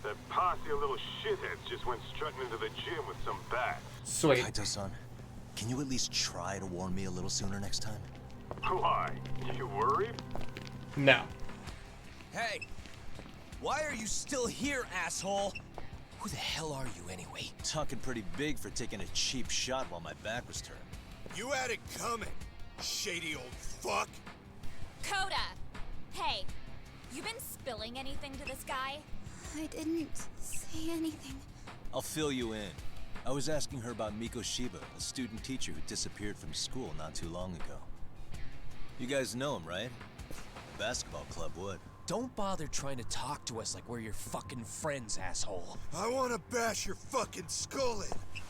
That posse of little shitheads just went strutting into the gym with some bats. Sweet. Kaito-san, can you at least try to warn me a little sooner next time? Why? You worried? No. Hey! Why are you still here, asshole? Who the hell are you anyway? Talking pretty big for taking a cheap shot while my back was turned. You had it coming, shady old fuck. Coda! Hey, you been spilling anything to this guy? I didn't say anything. I'll fill you in. I was asking her about Mikoshiba, a student teacher who disappeared from school not too long ago. You guys know him, right? The basketball club would. Don't bother trying to talk to us like we're your fucking friends, asshole. I wanna bash your fucking skull in.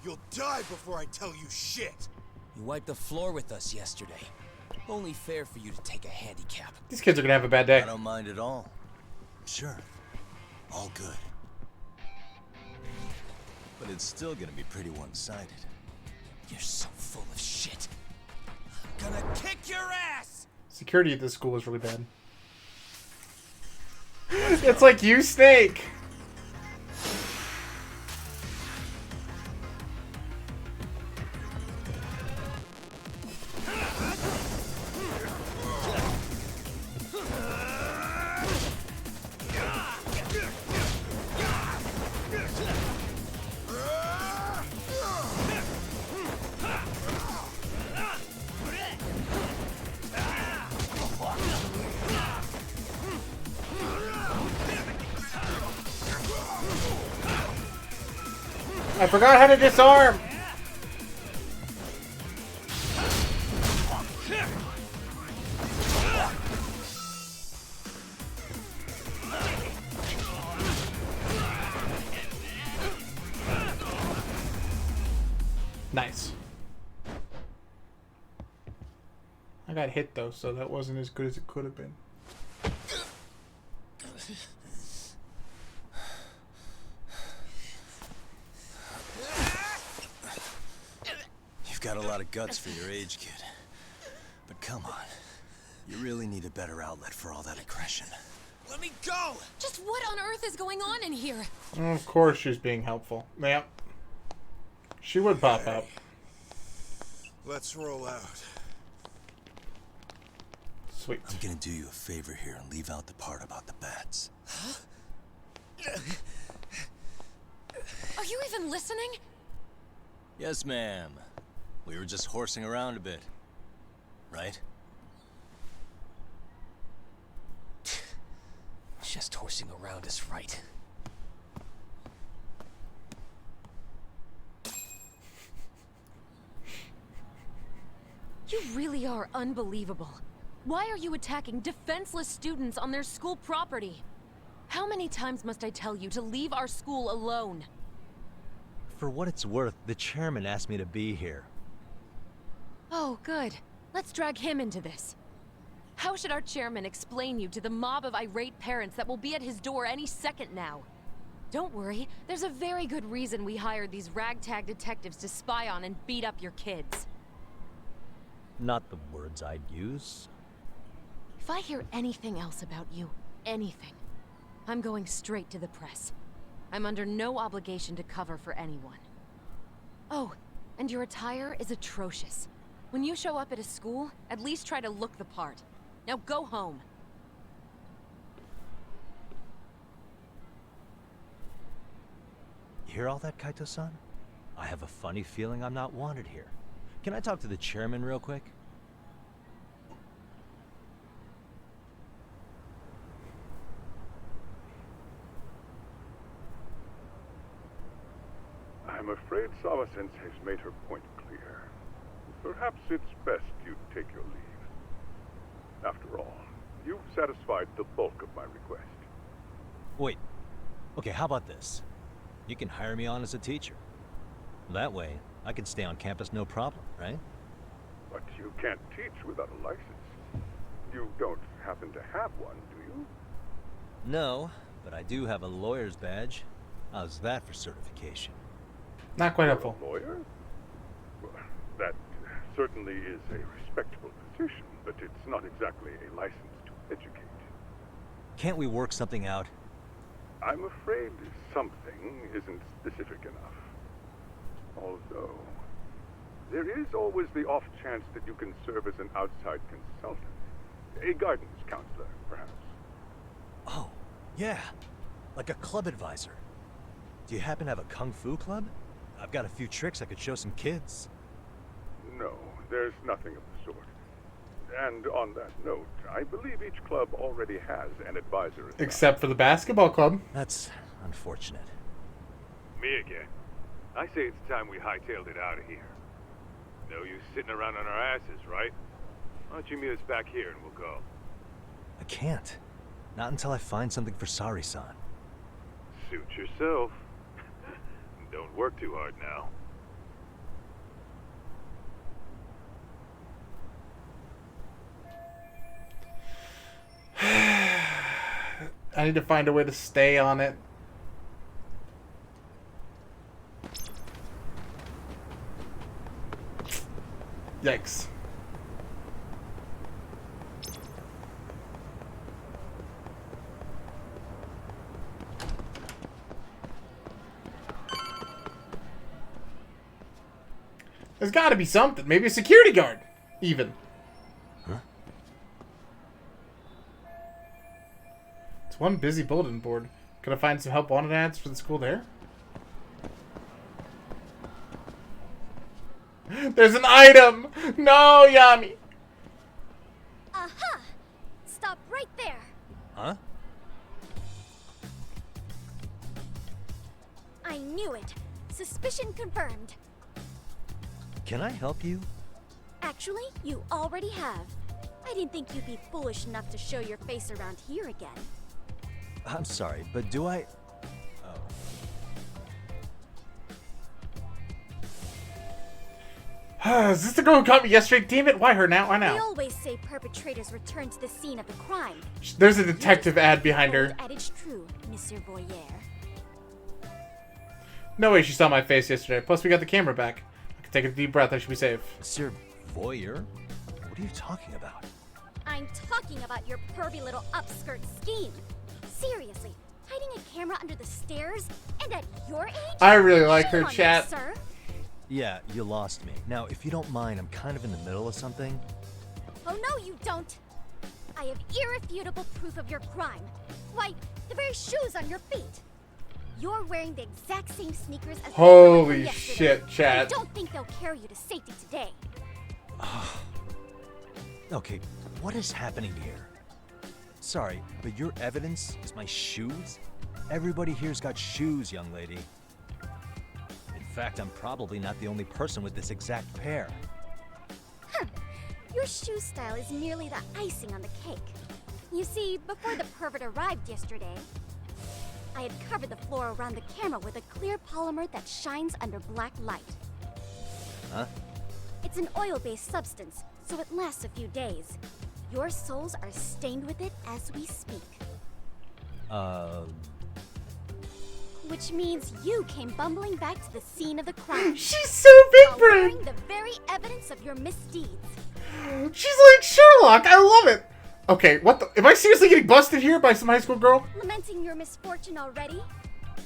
You'll die before I tell you shit. You wiped the floor with us yesterday. Only fair for you to take a handicap. These kids are gonna have a bad day. I don't mind at all. Sure. All good. But it's still gonna be pretty one-sided. You're so full of shit. I'm gonna kick your ass! Security at this school is really bad. It's like you, Snake! I forgot how to disarm! Nice. I got hit though, so that wasn't as good as it could have been. You've got a lot of guts for your age, kid. But come on. You really need a better outlet for all that aggression. Let me go! Just what on earth is going on in here? Of course she's being helpful. Yep. She would pop up. Let's roll out. Sweet. I'm gonna do you a favor here and leave out the part about the bats. Are you even listening? Yes, ma'am. We were just horsing around a bit. Right? Just horsing around is right. You really are unbelievable. Why are you attacking defenseless students on their school property? How many times must I tell you to leave our school alone? For what it's worth, the chairman asked me to be here. Oh, good. Let's drag him into this. How should our chairman explain you to the mob of irate parents that will be at his door any second now? Don't worry, there's a very good reason we hired these ragtag detectives to spy on and beat up your kids. Not the words I'd use. If I hear anything else about you, anything, I'm going straight to the press. I'm under no obligation to cover for anyone. Oh, and your attire is atrocious. When you show up at a school, at least try to look the part. Now go home. You hear all that, Kaito-san? I have a funny feeling I'm not wanted here. Can I talk to the chairman real quick? I'm afraid Sawa-sensei has made her point clear. Perhaps it's best you take your leave. After all, you've satisfied the bulk of my request. Wait. Okay, how about this? You can hire me on as a teacher. That way, I can stay on campus no problem, right? But you can't teach without a license. You don't happen to have one, do you? No, but I do have a lawyer's badge. How's that for certification? Not quite helpful. A lawyer? Well, that certainly is a respectable position, but it's not exactly a license to educate. Can't we work something out? I'm afraid something isn't specific enough. Although, there is always the off chance that you can serve as an outside consultant. A guidance counselor, perhaps. Oh, yeah. Like a club advisor. Do you happen to have a kung fu club? I've got a few tricks I could show some kids. No, there's nothing of the sort. And on that note, I believe each club already has an advisor. Except for the basketball club. That's unfortunate. Me again. I say it's time we hightailed it out of here. No use sitting around on our asses, right? Why don't you meet us back here and we'll go? I can't. Not until I find something for Sari-san. Suit yourself. Don't work too hard now. I need to find a way to stay on it. Yikes. There's got to be something. Maybe a security guard, even. Huh? It's one busy bulletin board. Could I find some help wanted ads for the school there? There's an item! No, Yami! Aha! Stop right there! Huh? I knew it. Suspicion confirmed. Can I help you? Actually, you already have. I didn't think you'd be foolish enough to show your face around here again. I'm sorry, but do I... Oh. Is this the girl who caught me yesterday? Damn it, why her now? Why They now? always say perpetrators return to the scene of the crime. There's a detective ad behind her. Old adage true, Monsieur Voyeur. No way she saw my face yesterday. Plus, we got the camera back. I can take a deep breath. I should be safe. Monsieur Voyeur? What are you talking about? I'm talking about your pervy little upskirt scheme. Seriously, hiding a camera under the stairs? And at your age? I really like Shame her on you, chat. sir. Yeah, you lost me. Now, if you don't mind, I'm kind of in the middle of something. Oh no, you don't. I have irrefutable proof of your crime. Why, the very shoes on your feet. You're wearing the exact same sneakers as the one from Holy yesterday. shit, chat. I don't think they'll carry you to safety today. Okay, what is happening here? Sorry, but your evidence is my shoes? Everybody here's got shoes, young lady. In fact, I'm probably not the only person with this exact pair. Huh. Your shoe style is merely the icing on the cake. You see, before the pervert arrived yesterday, I had covered the floor around the camera with a clear polymer that shines under black light. Huh? It's an oil-based substance, so it lasts a few days. Your soles are stained with it as we speak. Which means you came bumbling back to the scene of the crime. She's so big while brain. wearing the very evidence of your misdeeds. She's like Sherlock. I love it. Okay, what the? Am I seriously getting busted here by some high school girl? Lamenting your misfortune already?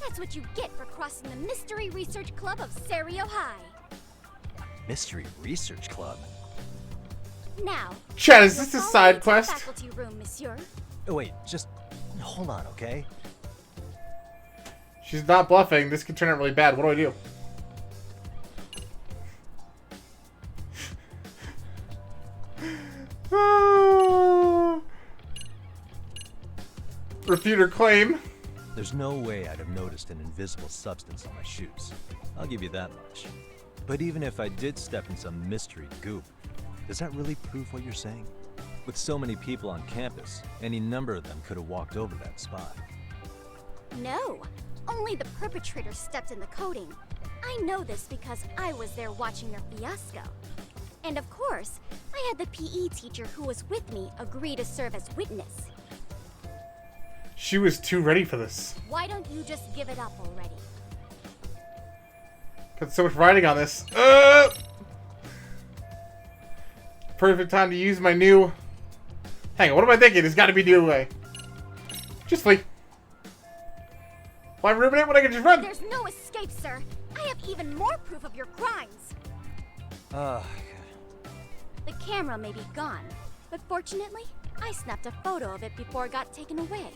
That's what you get for crossing the Mystery Research Club of Serio High. Mystery Research Club? Now, Chad, is this you'll a follow side me to the quest? faculty room, monsieur. Oh, wait, just hold on, okay? She's not bluffing. This could turn out really bad. What do I do? Refute her claim. There's no way I'd have noticed an invisible substance on my shoes. I'll give you that much. But even if I did step in some mystery goop, does that really prove what you're saying? With so many people on campus, any number of them could have walked over that spot. No, only the perpetrator stepped in the coating. I know this because I was there watching your fiasco. And of course, I had the PE teacher who was with me agree to serve as witness. She was too ready for this. Why don't you just give it up already? Got so much writing on this. Perfect time to use my new... Hang on, what am I thinking? It's got to be new way. Just flee. Why ruminate when I can just run? There's no escape, sir. I have even more proof of your crimes. The camera may be gone, but fortunately, I snapped a photo of it before it got taken away.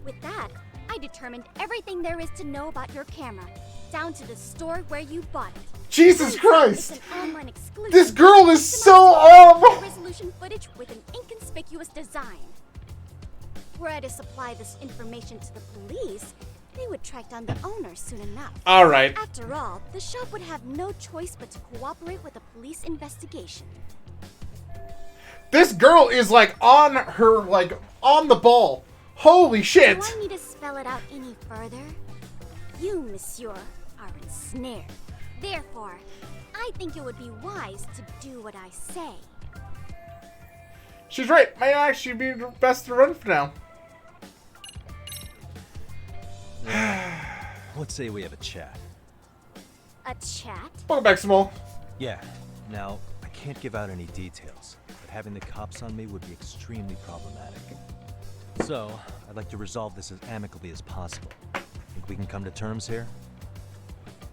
With that, I determined everything there is to know about your camera, down to the store where you bought it. Jesus Christ! It's an online exclusive. This girl is so resolution footage with an inconspicuous design. Were I to supply this information to the police, they would track down the owner soon enough. All right. After all, the shop would have no choice but to cooperate with the police investigation. This girl is like on the ball. Holy shit! Do I need to spell it out any further? You, monsieur, are ensnared. Therefore, I think it would be wise to do what I say. She's right. Might actually be best to run for now. Let's say we have a chat. A chat? Welcome back, Small. Yeah. Now, I can't give out any details, but having the cops on me would be extremely problematic. So, I'd like to resolve this as amicably as possible. Think we can come to terms here?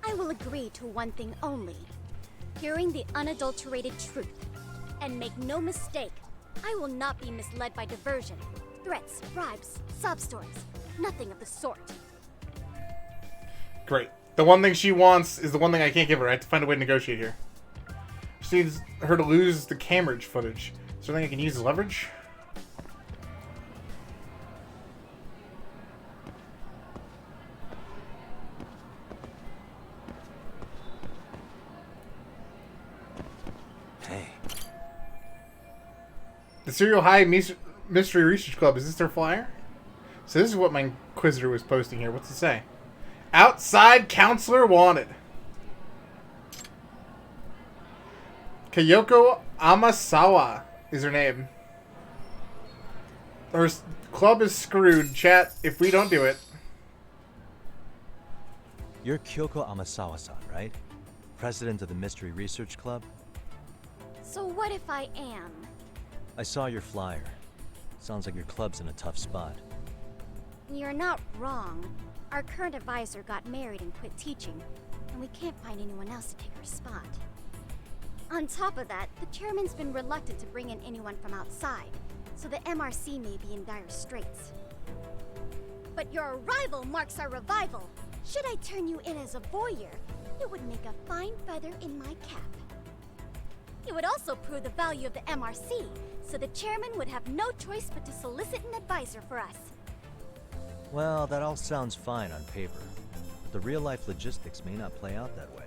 I will agree to one thing only. Hearing the unadulterated truth. And make no mistake, I will not be misled by diversion, threats, bribes, sob stories. Nothing of the sort. Great. The one thing she wants is the one thing I can't give her. I have to find a way to negotiate here. She needs her to lose the camera footage. Is there anything I can use as leverage? Hey. The Serial High Mystery Research Club. Is this their flyer? So this is what my Inquisitor was posting here. What's it say? Outside counselor wanted. Kyoko Amasawa is her name. Her club is screwed, chat, if we don't do it. You're Kyoko Amasawa-san, right? President of the Mystery Research Club? So what if I am? I saw your flyer. Sounds like your club's in a tough spot. You're not wrong. Our current advisor got married and quit teaching, and we can't find anyone else to take her spot. On top of that, the chairman's been reluctant to bring in anyone from outside, so the MRC may be in dire straits. But your arrival marks our revival. Should I turn you in as a voyeur, it would make a fine feather in my cap. It would also prove the value of the MRC, so the chairman would have no choice but to solicit an advisor for us. Well, that all sounds fine on paper. But the real-life logistics may not play out that way.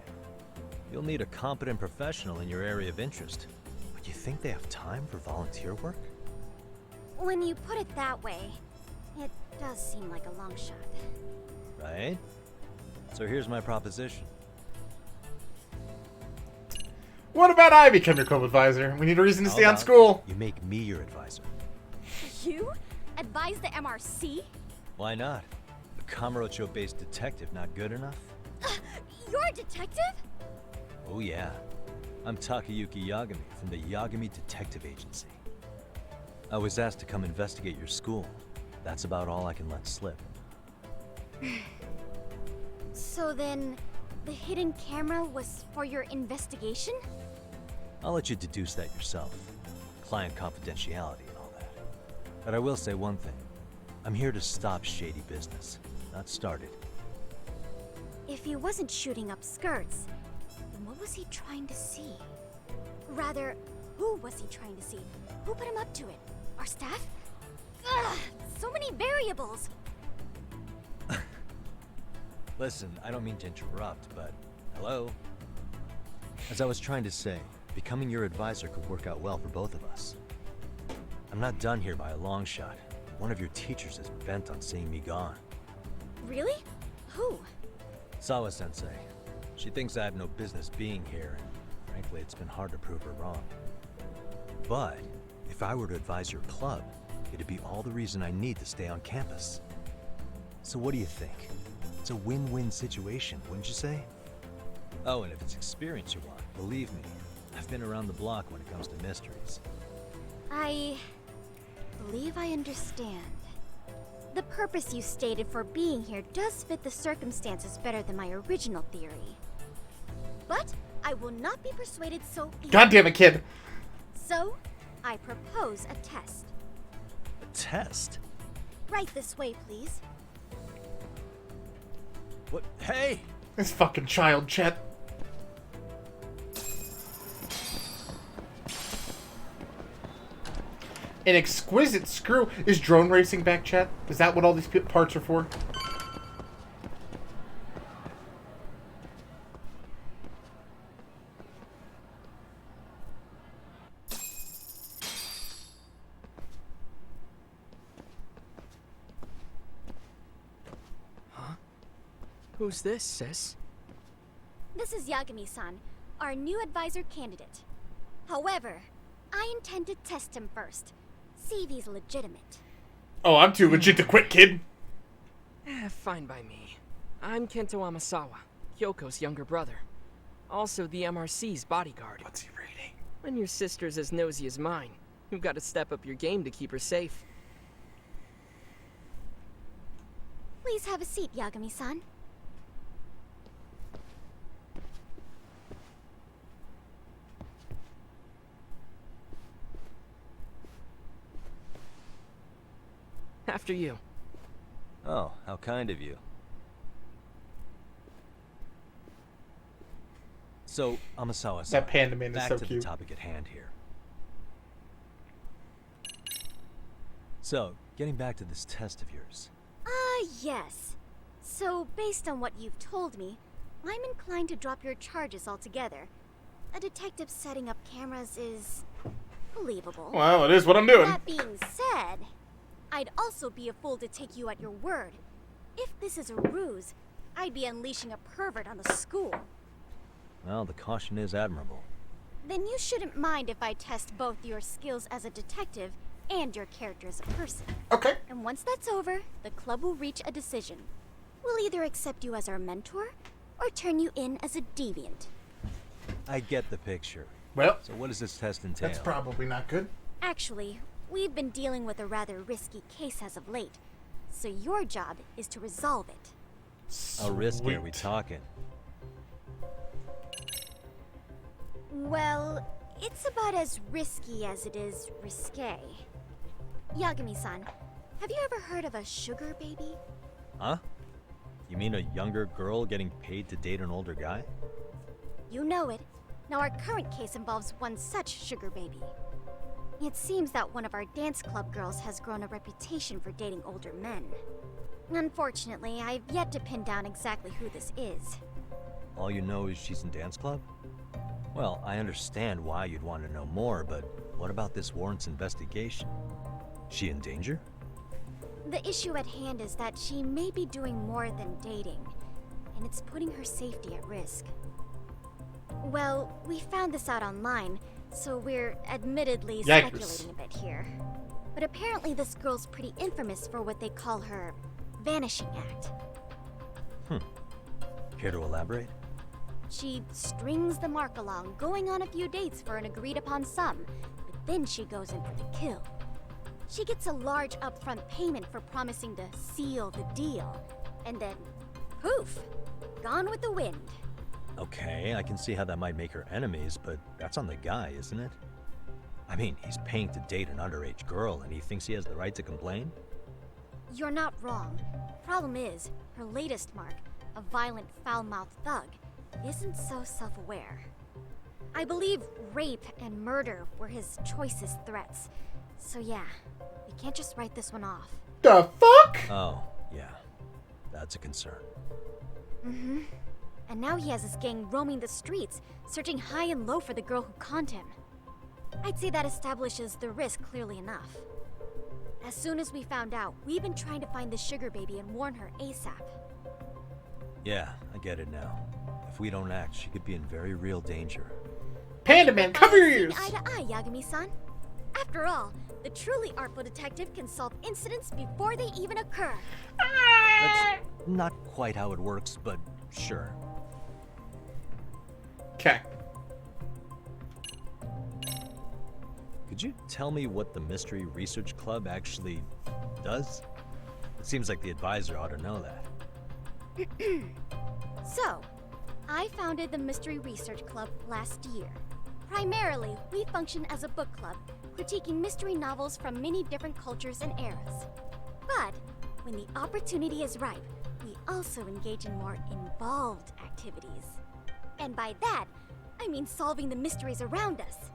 You'll need a competent professional in your area of interest. But you think they have time for volunteer work? When you put it that way, it does seem like a long shot. Right? So here's my proposition. What about I become your club advisor? We need a reason to stay on school. You make me your advisor. You? Advise the MRC? Why not? A Kamurocho-based detective not good enough? You're a detective? Oh yeah. I'm Takayuki Yagami from the Yagami Detective Agency. I was asked to come investigate your school. That's about all I can let slip. So then, the hidden camera was for your investigation? I'll let you deduce that yourself. Client confidentiality and all that. But I will say one thing. I'm here to stop shady business, not start it. If he wasn't shooting up skirts, then what was he trying to see? Rather, who was he trying to see? Who put him up to it? Our staff? Ugh, so many variables! Listen, I don't mean to interrupt, but hello? As I was trying to say, becoming your advisor could work out well for both of us. I'm not done here by a long shot. One of your teachers is bent on seeing me gone. Really? Who? Sawa-sensei. She thinks I have no business being here, and frankly, it's been hard to prove her wrong. But if I were to advise your club, it'd be all the reason I need to stay on campus. So what do you think? It's a win-win situation, wouldn't you say? Oh, and if it's experience you want, believe me, I've been around the block when it comes to mysteries. I believe I understand. The purpose you stated for being here does fit the circumstances better than my original theory. But I will not be persuaded so easily. God damn it, kid. So, I propose a test. A test? Right this way, please. What? Hey! This fucking child, Chet. An exquisite screw. Is drone racing back, Chet? Is that what all these parts are for? Who's this, sis? This is Yagami-san, our new advisor candidate. However, I intend to test him first. See if he's legitimate. Oh, I'm too legit to quit, kid. Fine by me. I'm Kento Amasawa, Kyoko's younger brother. Also the MRC's bodyguard. What's he reading? When your sister's as nosy as mine, you've got to step up your game to keep her safe. Please have a seat, Yagami-san. After you. Oh, how kind of you. So, Amasawa, That panda man is back so to cute. the topic at hand here. So, getting back to this test of yours. Yes. So, based on what you've told me, I'm inclined to drop your charges altogether. A detective setting up cameras is believable. Well, it is what I'm doing. That being said, I'd also be a fool to take you at your word. If this is a ruse, I'd be unleashing a pervert on the school. Well, the caution is admirable. Then you shouldn't mind if I test both your skills as a detective and your character as a person. Okay. And once that's over, the club will reach a decision. We'll either accept you as our mentor, or turn you in as a deviant. I get the picture. Well, so what does this test entail? That's probably not good. Actually, we've been dealing with a rather risky case as of late, so your job is to resolve it. How risky are we talking? Well, it's about as risky as it is risque. Yagami-san, have you ever heard of a sugar baby? Huh? You mean a younger girl getting paid to date an older guy? You know it. Now our current case involves one such sugar baby. It seems that one of our dance club girls has grown a reputation for dating older men. Unfortunately, I've yet to pin down exactly who this is. All you know is she's in dance club? Well, I understand why you'd want to know more, but what about this warrants investigation? She in danger? The issue at hand is that she may be doing more than dating, and it's putting her safety at risk. Well, we found this out online, so we're admittedly speculating a bit here. But apparently this girl's pretty infamous for what they call her vanishing act. Care to elaborate? She strings the mark along, going on a few dates for an agreed upon sum, but then she goes in for the kill. She gets a large upfront payment for promising to seal the deal, and then, poof, gone with the wind. Okay, I can see how that might make her enemies, but that's on the guy, isn't it? I mean, he's paying to date an underage girl, and he thinks he has the right to complain? You're not wrong. Problem is, her latest mark, a violent, foul-mouthed thug, isn't so self-aware. I believe rape and murder were his choicest threats. So yeah, we can't just write this one off. The fuck? Oh, yeah. That's a concern. Mm-hmm. And now he has his gang roaming the streets, searching high and low for the girl who conned him. I'd say that establishes the risk clearly enough. As soon as we found out, we've been trying to find the sugar baby and warn her ASAP. Yeah, I get it now. If we don't act, she could be in very real danger. Panda Man, cover your ears! Eye to eye, Yagami-san. After all, the truly artful detective can solve incidents before they even occur. That's not quite how it works, but sure. Okay. Could you tell me what the Mystery Research Club actually does? It seems like the advisor ought to know that. So, I founded the Mystery Research Club last year. Primarily, we function as a book club, critiquing mystery novels from many different cultures and eras. But, when the opportunity is ripe, we also engage in more involved activities. And by that, I mean solving the mysteries around us.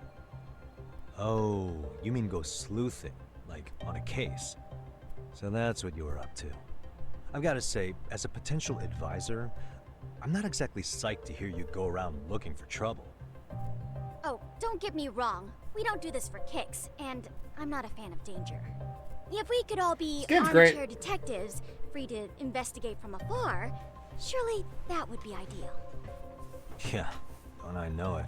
Oh, you mean go sleuthing, like on a case. So that's what you were up to. I've got to say, as a potential advisor, I'm not exactly psyched to hear you go around looking for trouble. Oh, don't get me wrong. We don't do this for kicks, and I'm not a fan of danger. If we could all be armchair detectives, free to investigate from afar, surely that would be ideal. Yeah, don't I know it.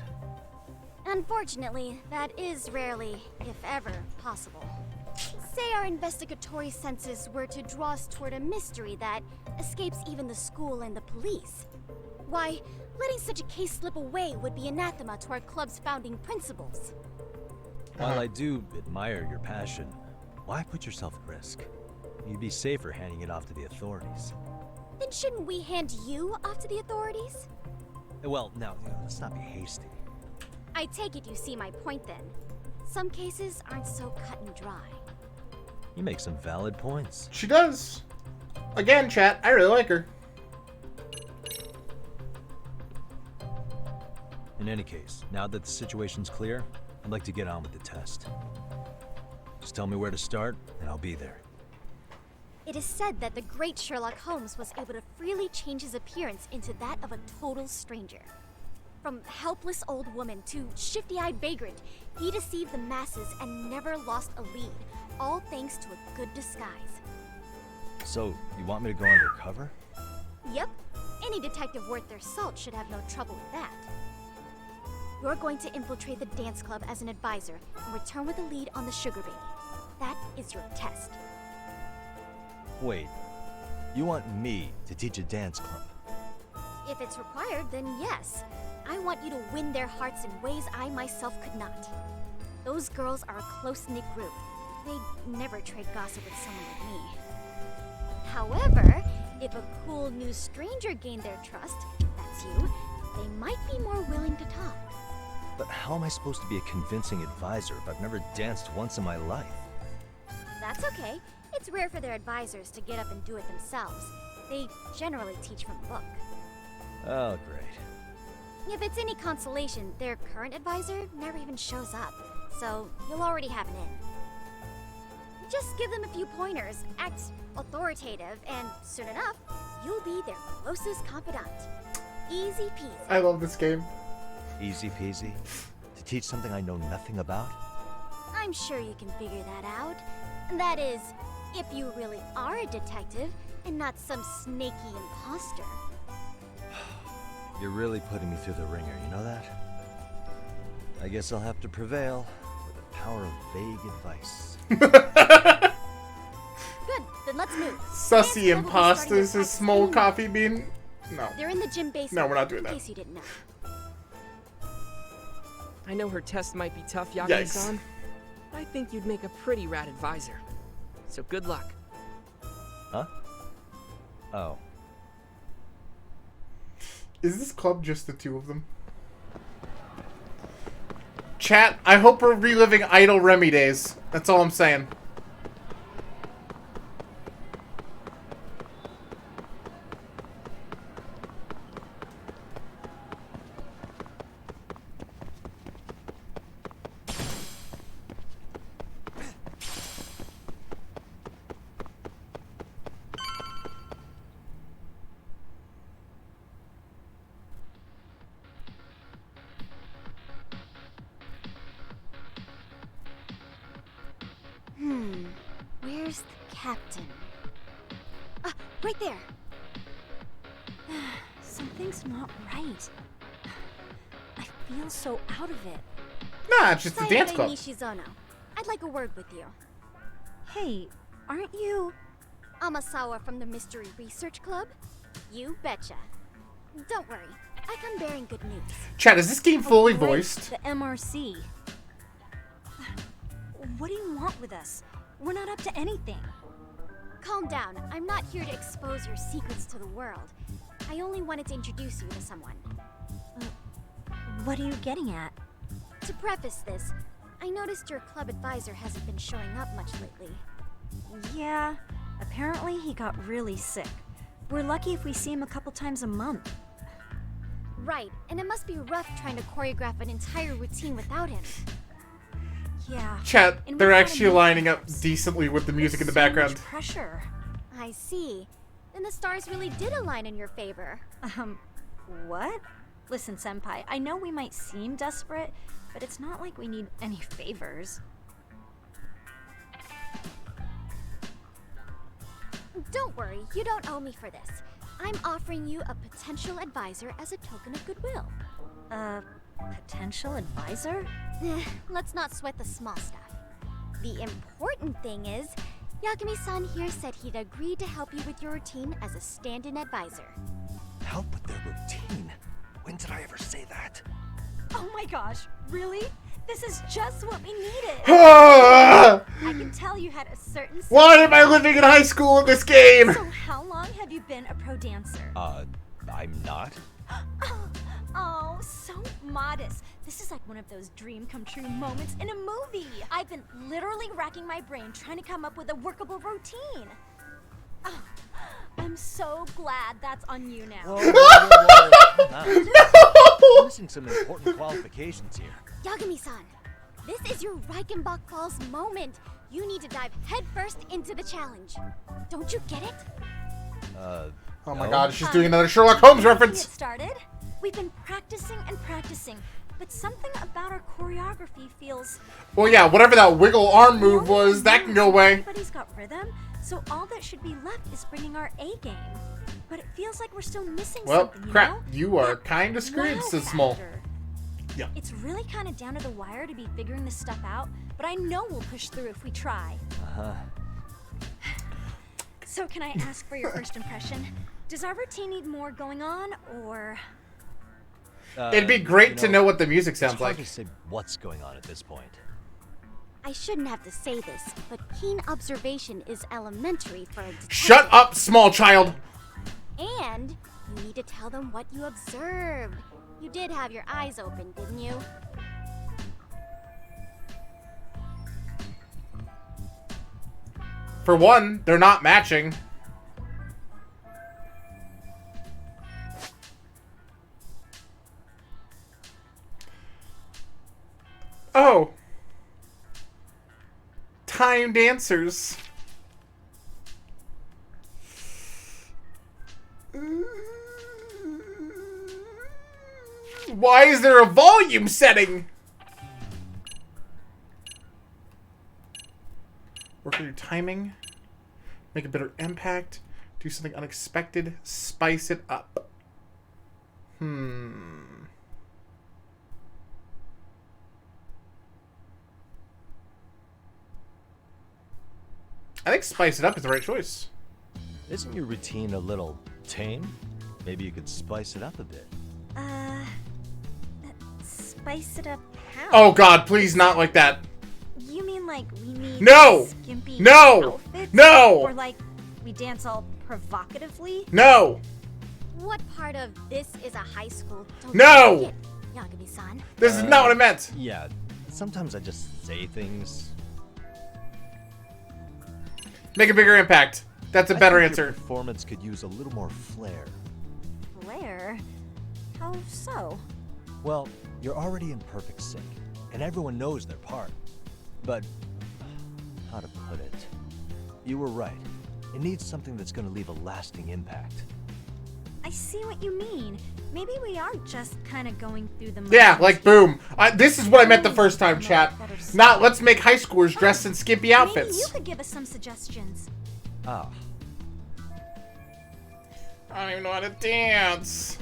Unfortunately, that is rarely, if ever, possible. Say our investigatory senses were to draw us toward a mystery that escapes even the school and the police. Why, letting such a case slip away would be anathema to our club's founding principles. While I do admire your passion, why put yourself at risk? You'd be safer handing it off to the authorities. Then shouldn't we hand you off to the authorities? Well, now, let's not be hasty. I take it you see my point then. Some cases aren't so cut and dry. You make some valid points. She does. Again, chat, I really like her. In any case, now that the situation's clear, I'd like to get on with the test. Just tell me where to start, and I'll be there. It is said that the great Sherlock Holmes was able to freely change his appearance into that of a total stranger. From helpless old woman to shifty-eyed vagrant, he deceived the masses and never lost a lead, all thanks to a good disguise. So, you want me to go undercover? Yep, any detective worth their salt should have no trouble with that. You're going to infiltrate the dance club as an advisor and return with a lead on the sugar baby. That is your test. Wait, you want me to teach a dance club? If it's required, then yes. I want you to win their hearts in ways I myself could not. Those girls are a close-knit group. They'd never trade gossip with someone like me. However, if a cool new stranger gained their trust, that's you, they might be more willing to talk. But how am I supposed to be a convincing advisor if I've never danced once in my life? That's okay. It's rare for their advisors to get up and do it themselves. They generally teach from a book. Oh, great. If it's any consolation, their current advisor never even shows up, so you'll already have an in. Just give them a few pointers, act authoritative, and soon enough, you'll be their closest confidant. Easy peasy. I love this game. Easy peasy? To teach something I know nothing about? I'm sure you can figure that out. That is, if you really are a detective and not some snaky imposter. You're really putting me through the ringer, you know that? I guess I'll have to prevail with the power of vague advice. Good, then let's move. Sussy imposters, a small coffee bean. No. They're in the gym basement. No, we're not doing in that. case you didn't know. I know her test might be tough, Yagami-san. I think you'd make a pretty rad advisor. So good luck. Huh? Oh. Is this club just the two of them? Chat, I hope we're reliving idle Remy days. That's all I'm saying. Where's the captain? Ah, right there. Something's not right. I feel so out of it. Nah, it's just a dance Sayaka club. Nishizono, I'd like a word with you. Hey, aren't you... Amasawa from the Mystery Research Club? You betcha. Don't worry, I come bearing good news. Chat, is this game fully Great, voiced? The MRC. What do you want with us? We're not up to anything. Calm down. I'm not here to expose your secrets to the world. I only wanted to introduce you to someone. What are you getting at? To preface this, I noticed your club advisor hasn't been showing up much lately. Yeah, apparently he got really sick. We're lucky if we see him a couple times a month. Right, and it must be rough trying to choreograph an entire routine without him. Yeah. Chat, and they're we've gotta actually meet lining up decently with the music in the background. So much pressure. I see. Then the stars really did align in your favor. What? Listen, Senpai, I know we might seem desperate, but it's not like we need any favors. Don't worry, you don't owe me for this. I'm offering you a potential advisor as a token of goodwill. Potential advisor? Let's not sweat the small stuff. The important thing is, Yagami-san here said he'd agreed to help you with your routine as a stand-in advisor. Help with their routine? When did I ever say that? Oh my gosh, really? This is just what we needed. I can tell you had a certain... Why am I living in high school in this game? So how long have you been a pro dancer? I'm not. Oh, so modest. This is like one of those dream come true moments in a movie. I've been literally racking my brain trying to come up with a workable routine. Oh, I'm so glad that's on you now. I'm missing some important qualifications here. Yagami-san, this is your Reichenbach Falls moment. You need to dive headfirst into the challenge. Don't you get it? Oh my god, she's doing another Sherlock Holmes reference. Get started. We've been practicing and practicing, but something about our choreography feels... Well, yeah, whatever that wiggle arm move was, that can go away. Everybody's got rhythm, so all that should be left is bringing our A game. But it feels like we're still missing something, crap, you know? you are kind of screwed, says Small. Yeah. It's really kind of down to the wire to be figuring this stuff out, but I know we'll push through if we try. So can I ask for your first impression? Does our routine need more going on, or... It'd be great to know what the music sounds it's hard like. to say what's going on at this point. I shouldn't have to say this, but keen observation is elementary for a detective. Shut up, small child! And you need to tell them what you observed. You did have your eyes open, didn't you? For one, they're not matching. Oh. Time dancers. Why is there a volume setting? Work on your timing. Make a better impact. Do something unexpected. Spice it up. I think spice it up is the right choice. Isn't your routine a little tame? Maybe you could spice it up a bit. Spice it up how? Oh god, please not like that. You mean like we need skimpy outfits? No! Or like we dance all provocatively? No! What part of this is a high school don't No! you get, Yagami-san? This is not what I meant. Yeah, sometimes I just say things. Make a bigger impact. That's a better I think answer. Your performance could use a little more flair. Flair? How so? Well, you're already in perfect sync, and everyone knows their part. But, how to put it? You were right. It needs something that's going to leave a lasting impact. I see what you mean. Maybe we are just kind of going through the motions. Yeah, like boom. This is what I meant the first time, chat. Not let's make high schoolers dressed in skimpy outfits. Maybe you could give us some suggestions. Ah. I don't even know how to dance.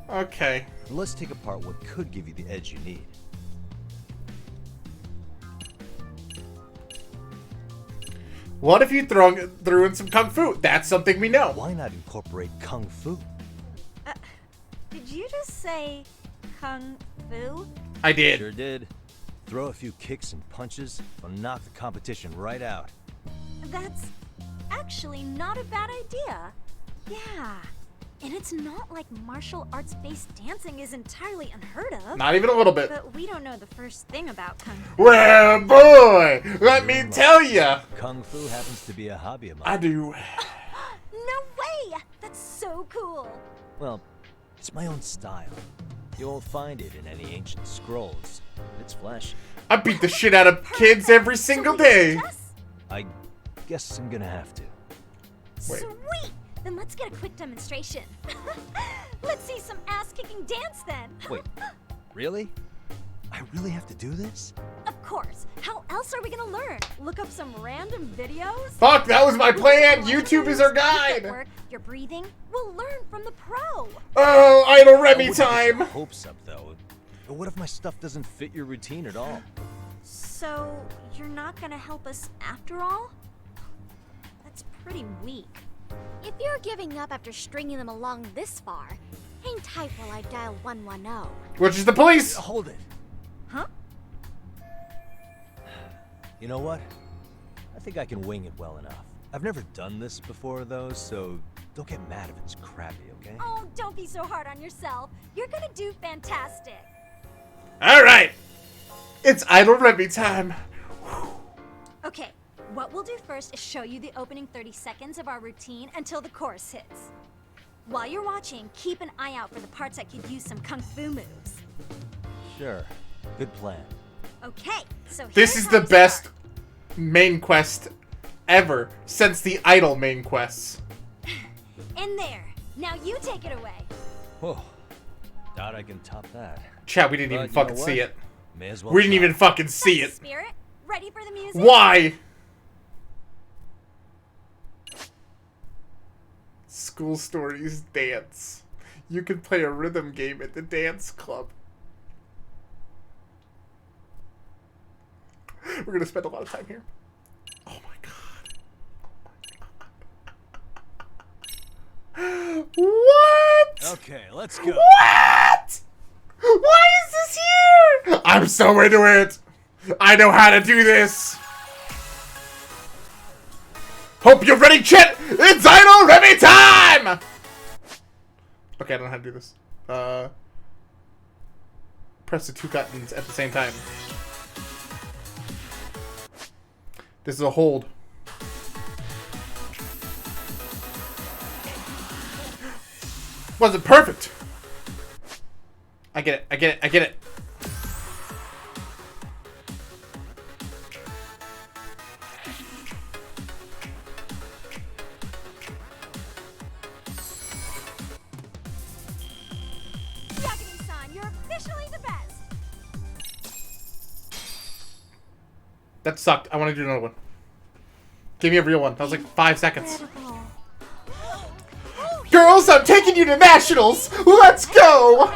Okay. Let's take apart what could give you the edge you need. What if you threw in some kung fu? That's something we know. Why not incorporate kung fu? Did you just say kung fu? I did. Sure did. Throw a few kicks and punches, will knock the competition right out. That's actually not a bad idea. Yeah. And it's not like martial arts-based dancing is entirely unheard of. Not even a little bit. But we don't know the first thing about kung fu. Well, boy, let me tell ya. Kung fu happens to be a hobby of mine. I do. No way! That's so cool. Well, it's my own style. You won't find it in any ancient scrolls. It's flashy. I beat the shit out of kids every single day. I guess I'm gonna have to. Wait. Sweet! Then let's get a quick demonstration. Let's see some ass-kicking dance then. Wait, really? I really have to do this? Of course. How else are we gonna learn? Look up some random videos? Fuck, that was my plan. YouTube is our guide. Your work, your breathing. We'll learn from the pro. Oh, Idle Remy time. Hopes up though. But what if my stuff doesn't fit your routine at all? So you're not gonna help us after all? That's pretty weak. If you're giving up after stringing them along this far, hang tight while I dial 110. Which is the police. Hold it. Huh? You know what? I think I can wing it well enough. I've never done this before though, so don't get mad if it's crappy, okay? Oh, don't be so hard on yourself. You're gonna do fantastic. All right. It's Idle Remy time. Okay, what we'll do first is show you the opening 30 seconds of our routine until the chorus hits. While you're watching, keep an eye out for the parts that could use some kung fu moves. Sure. Good plan. Okay, so This is the best main quest ever since the Idle main quests. In there. Now you take it away. Whoa. Doubt I can top that. Chat, we didn't even But you fucking know see what? it. May as well We didn't try. even fucking see it. Spirit, ready for the music? Why? School stories dance. You can play a rhythm game at the dance club. We're gonna spend a lot of time here. Oh my god. What? Okay, let's go. What? Why is this here? I'm so into it. I know how to do this. Hope you're ready, Chet. It's Idle Remy time. Okay, I don't know how to do this. Press the two buttons at the same time. This is a hold. Wasn't perfect. I get it. I get it. I get it. Yakini-san, you're officially the best. That sucked. I want to do another one. Give me a real one. That was like 5 seconds. Girls, I'm taking you to nationals. Let's go.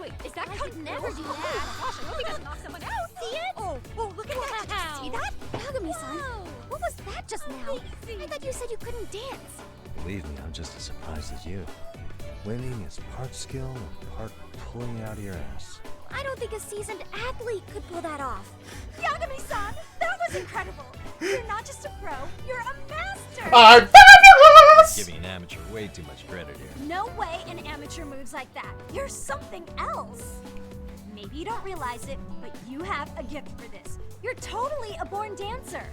Wait, is that could never do that? Gosh, I really gotta knock someone out. See it? Oh, look at that. Did you see that? Yagami-san, what was that just now? I thought you said you couldn't dance. Believe me, I'm just as surprised as you. Winning is part skill and part pulling it out of your ass. I don't think a seasoned athlete could pull that off. Yagami-san, that was incredible. You're not just a pro, you're a master. I'm fabulous. Giving an amateur way too much credit here. No way an amateur moves like that. You're something else. Maybe you don't realize it, but you have a gift for this. You're totally a born dancer.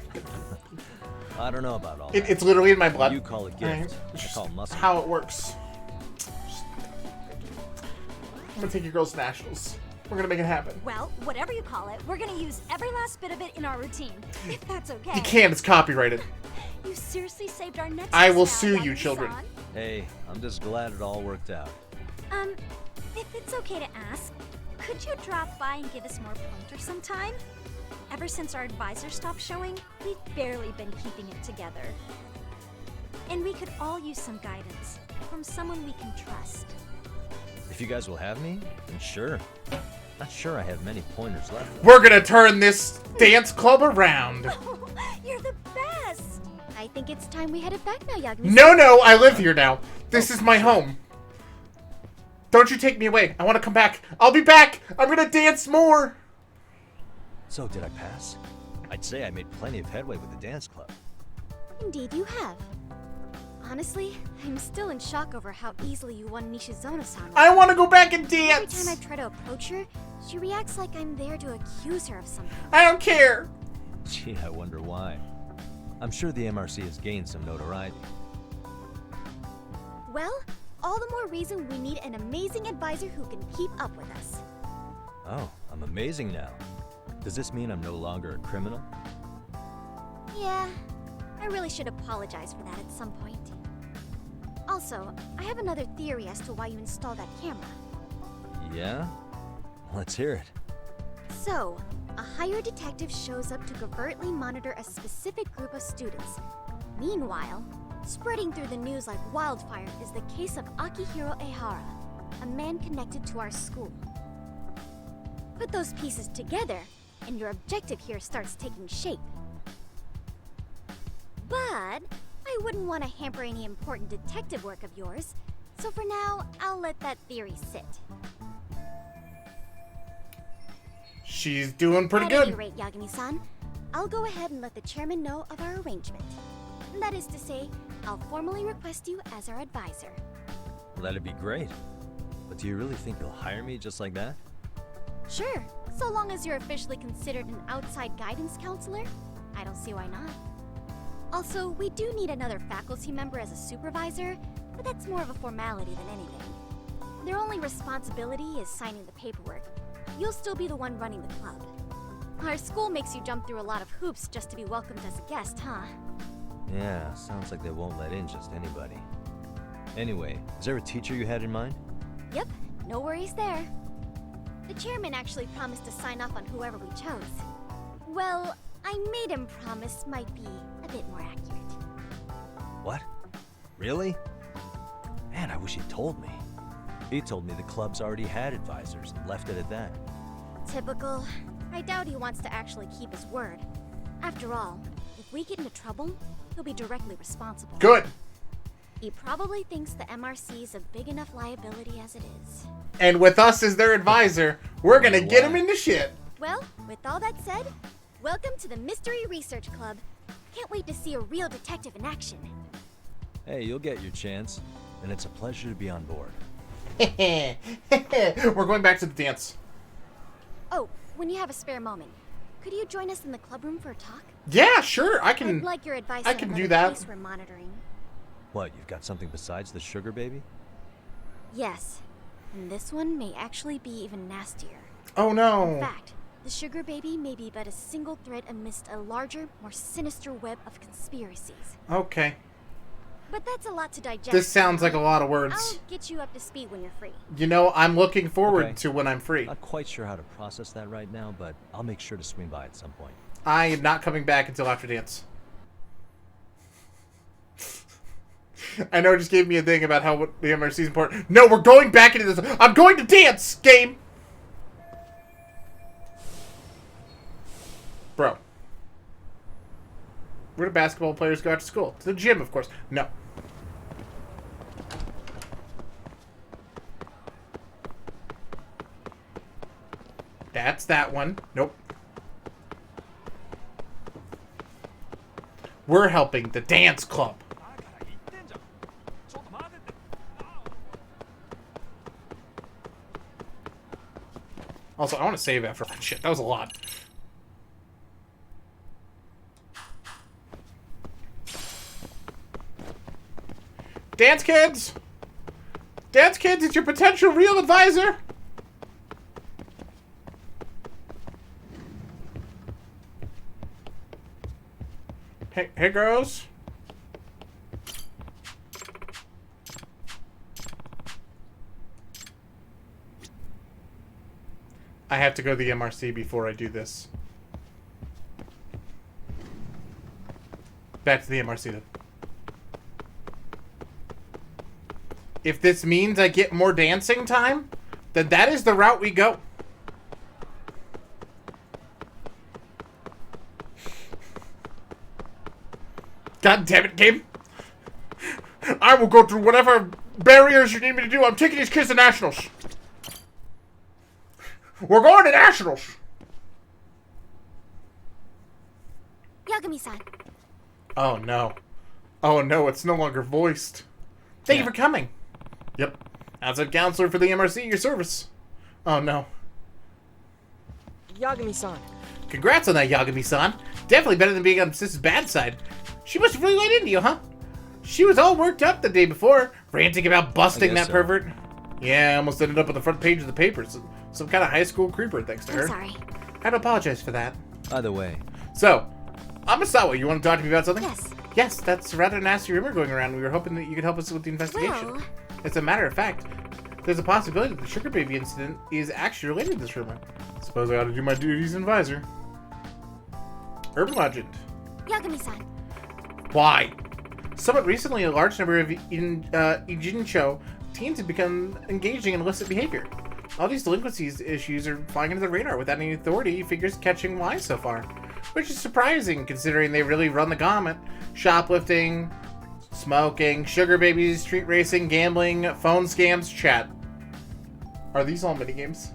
I don't know about all that. It's literally in my blood. You call it gift. It's I call it muscle. how it works. I'm gonna take you girls to nationals. We're gonna make it happen. Well, whatever you call it, we're gonna use every last bit of it in our routine. If that's okay. You can't. It's copyrighted. You seriously saved our next I will style, sue you, Yagami-san. children. Hey, I'm just glad it all worked out. If it's okay to ask, could you drop by and give us more pointers sometime? Ever since our advisor stopped showing, we've barely been keeping it together. And we could all use some guidance from someone we can trust. If you guys will have me, then sure. Not sure I have many pointers left, though. We're gonna turn this dance club around. You're the best! I think it's time we headed back now, Yagami. No, I live here now. This is my home. Don't you take me away. I want to come back. I'll be back. I'm gonna dance more. So, did I pass? I'd say I made plenty of headway with the dance club. Indeed you have. Honestly, I'm still in shock over how easily you won Nishizono-san. I want to go back and dance. Every time I try to approach her, she reacts like I'm there to accuse her of something. I don't care. Gee, I wonder why. I'm sure the MRC has gained some notoriety. Well, all the more reason we need an amazing advisor who can keep up with us. Oh, I'm amazing now. Does this mean I'm no longer a criminal? Yeah, I really should apologize for that at some point. Also, I have another theory as to why you installed that camera. Yeah? Let's hear it. So, a hired detective shows up to covertly monitor a specific group of students. Meanwhile, spreading through the news like wildfire is the case of Akihiro Ehara, a man connected to our school. Put those pieces together, and your objective here starts taking shape. But I wouldn't want to hamper any important detective work of yours, so for now, I'll let that theory sit. She's doing pretty At good. any rate, Yagami-san, I'll go ahead and let the chairman know of our arrangement. That is to say, I'll formally request you as our advisor. Well, that'd be great. But do you really think you'll hire me just like that? Sure, so long as you're officially considered an outside guidance counselor, I don't see why not. Also, we do need another faculty member as a supervisor, but that's more of a formality than anything. Their only responsibility is signing the paperwork. You'll still be the one running the club. Our school makes you jump through a lot of hoops just to be welcomed as a guest, huh? Yeah, sounds like they won't let in just anybody. Anyway, is there a teacher you had in mind? Yep, no worries there. The chairman actually promised to sign off on whoever we chose. Well, I made him promise might be a bit more accurate. What? Really? Man, I wish he'd told me. He told me the club's already had advisors and left it at that. Typical. I doubt he wants to actually keep his word. After all, if we get into trouble, he'll be directly responsible. Good. He probably thinks the MRC is a big enough liability as it is. And with us as their advisor, we're gonna get him into shit. Well, with all that said, welcome to the Mystery Research Club. Can't wait to see a real detective in action. Hey, you'll get your chance, and it's a pleasure to be on board. We're going back to the dance. Oh, when you have a spare moment, could you join us in the club room for a talk? Yeah, sure. I can. I'd like your advice. I on can another do that. case we're monitoring. What, you've got something besides the sugar baby? Yes, and this one may actually be even nastier. Oh no. In fact, the sugar baby may be but a single thread amidst a larger, more sinister web of conspiracies. Okay. But that's a lot to digest. This sounds like a lot of words. I'll get you up to speed when you're free. You know, I'm looking forward to when I'm free. Not quite sure how to process that right now, but I'll make sure to swing by at some point. I am not coming back until after dance. I know it just gave me a thing about how the MRC is important. No, we're going back into this. I'm going to dance, game! Bro. Where do basketball players go after school? To the gym, of course. No. That's that one. Nope. We're helping the dance club. Also, I want to save after that shit. That was a lot. Dance kids! Dance kids, it's your potential real advisor! Hey girls. I have to go to the MRC before I do this. Back to the MRC then. If this means I get more dancing time, then that is the route we go. God damn it, game. I will go through whatever barriers you need me to do. I'm taking these kids to nationals. We're going to nationals. Yagami-san. Oh no. Oh no, it's no longer voiced. Thank you for coming. Yep. Outside counselor for the MRC, your service. Oh no. Yagami-san. Congrats on that, Yagami-san. Definitely better than being on Sis's bad side. She must have really laid into you, huh? She was all worked up the day before, ranting about busting that pervert. Yeah, almost ended up on the front page of the papers. Some kind of high school creeper, thanks to her. I'm sorry. I'd apologize for that. Either way. So, Amasawa, you want to talk to me about something? Yes. Yes, that's a rather nasty rumor going around. We were hoping that you could help us with the investigation. Well... As a matter of fact, there's a possibility that the Sugar Baby incident is actually related to this rumor. Suppose I ought to do my duties as an advisor. Urban legend. Yagami-san. Why? Somewhat recently, a large number of Ijincho teens have become engaging in illicit behavior. All these delinquencies issues are flying under the radar without any authority figures catching why so far. Which is surprising, considering they really run the gamut. Shoplifting, smoking, sugar babies, street racing, gambling, phone scams, chat. Are these all minigames?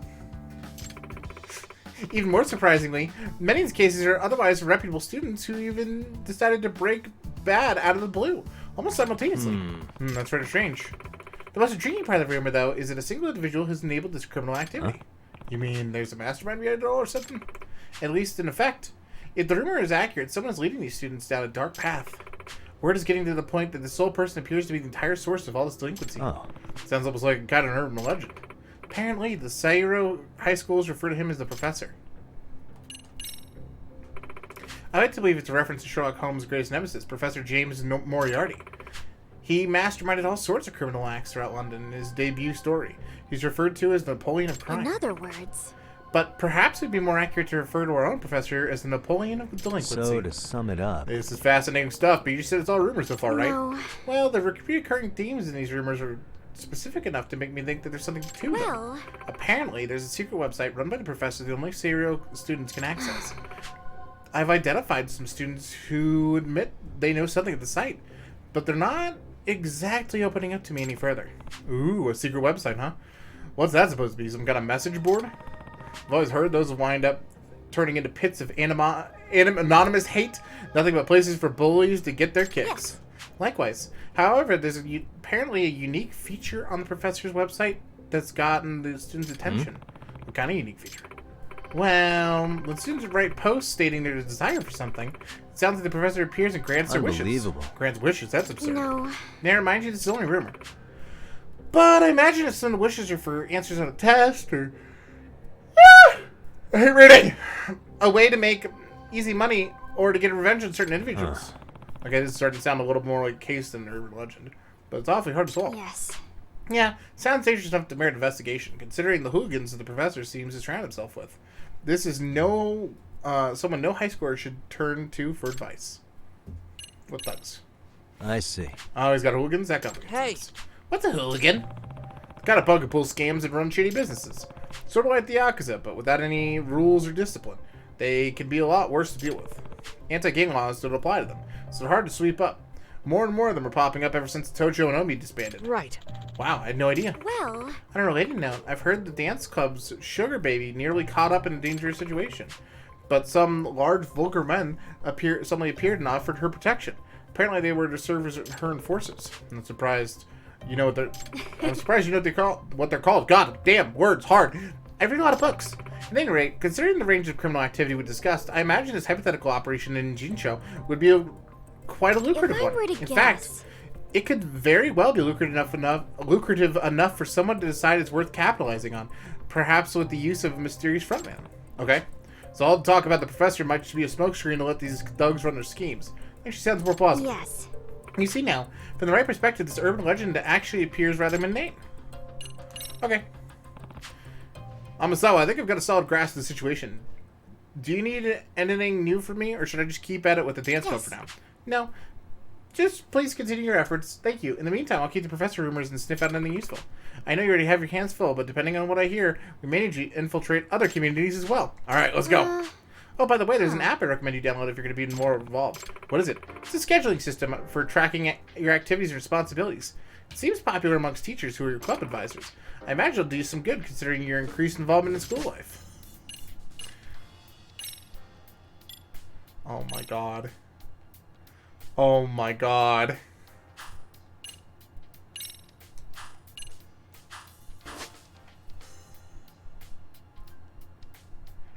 Even more surprisingly, many of these cases are otherwise reputable students who even decided to break bad out of the blue, almost simultaneously. That's rather strange. The most intriguing part of the rumor, though, is that a single individual has enabled this criminal activity. You mean there's a mastermind behind it all or something? At least in effect. If the rumor is accurate, someone is leading these students down a dark path. Word is getting to the point that the sole person appears to be the entire source of all this delinquency. Sounds almost like kind of an urban legend. Apparently, the Sairo high schools refer to him as the professor. I like to believe it's a reference to Sherlock Holmes' greatest nemesis, Professor James Moriarty. He masterminded all sorts of criminal acts throughout London in his debut story. He's referred to as the Napoleon of crime. In other words... But perhaps it'd be more accurate to refer to our own professor as the Napoleon of delinquency. So, to sum it up... This is fascinating stuff, but you said it's all rumors so far, No. right? Well, the recurring themes in these rumors are specific enough to make me think that there's something to them. Apparently, there's a secret website run by the professor that only serial students can access. I've identified some students who admit they know something at the site, but they're not exactly opening up to me any further. Ooh, a secret website, huh? What's that supposed to be? Some kind of message board? I've always heard those wind up turning into pits of anonymous hate, nothing but places for bullies to get their kicks. Yes. Likewise. However, there's apparently a unique feature on the professor's website that's gotten the students' attention. What kind of unique feature? Well, when students write posts stating their desire for something, it sounds like the professor appears and grants their wishes. Unbelievable. Grants wishes? That's absurd. No. Now, mind you, this is only a rumor. But I imagine if some of the wishes are for answers on a test, or... I hate reading! A way to make easy money, or to get revenge on certain individuals. Okay, this is starting to sound a little more like a case than an urban legend. But it's awfully hard to solve. Yes. Yeah, sounds dangerous enough to merit investigation, considering the hooligans that the professor seems to surround himself with. This is someone no high schooler should turn to for advice. What thugs? I see. Oh, he's got hooligans? That complicates things. What's a hooligan? Got a bug who pulls scams and runs shady businesses. Sort of like the Yakuza, but without any rules or discipline. They can be a lot worse to deal with. Anti-gang laws don't apply to them, so they're hard to sweep up. More and more of them are popping up ever since Tojo and Omi disbanded. Right. Wow, I had no idea. Well... On a related note, I've heard the dance club's Sugar Baby nearly caught up in a dangerous situation. But some large, vulgar men suddenly appeared and offered her protection. Apparently they were to serve as her enforcers. I'm surprised you know what they're called. God damn, words, hard. I read a lot of books. At any rate, considering the range of criminal activity we discussed, I imagine this hypothetical operation in Jincho would be quite a lucrative one. In fact, it could very well be lucrative enough for someone to decide it's worth capitalizing on, perhaps with the use of a mysterious frontman. Okay? So all the talk about the professor might just be a smokescreen to let these thugs run their schemes. Actually sounds more plausible. Yes. You see now, from the right perspective, this urban legend actually appears rather mundane. Okay. Amasawa, I think I've got a solid grasp of the situation. Do you need anything new from me, or should I just keep at it with the dance club for now? No. Just please continue your efforts. Thank you. In the meantime, I'll keep the professor rumors and sniff out anything useful. I know you already have your hands full, but depending on what I hear, we may need to infiltrate other communities as well. Alright, let's go. Oh, by the way, there's an app I recommend you download if you're going to be more involved. What is it? It's a scheduling system for tracking your activities and responsibilities. It seems popular amongst teachers who are your club advisors. I imagine it'll do you some good considering your increased involvement in school life. Oh my god. Oh my god.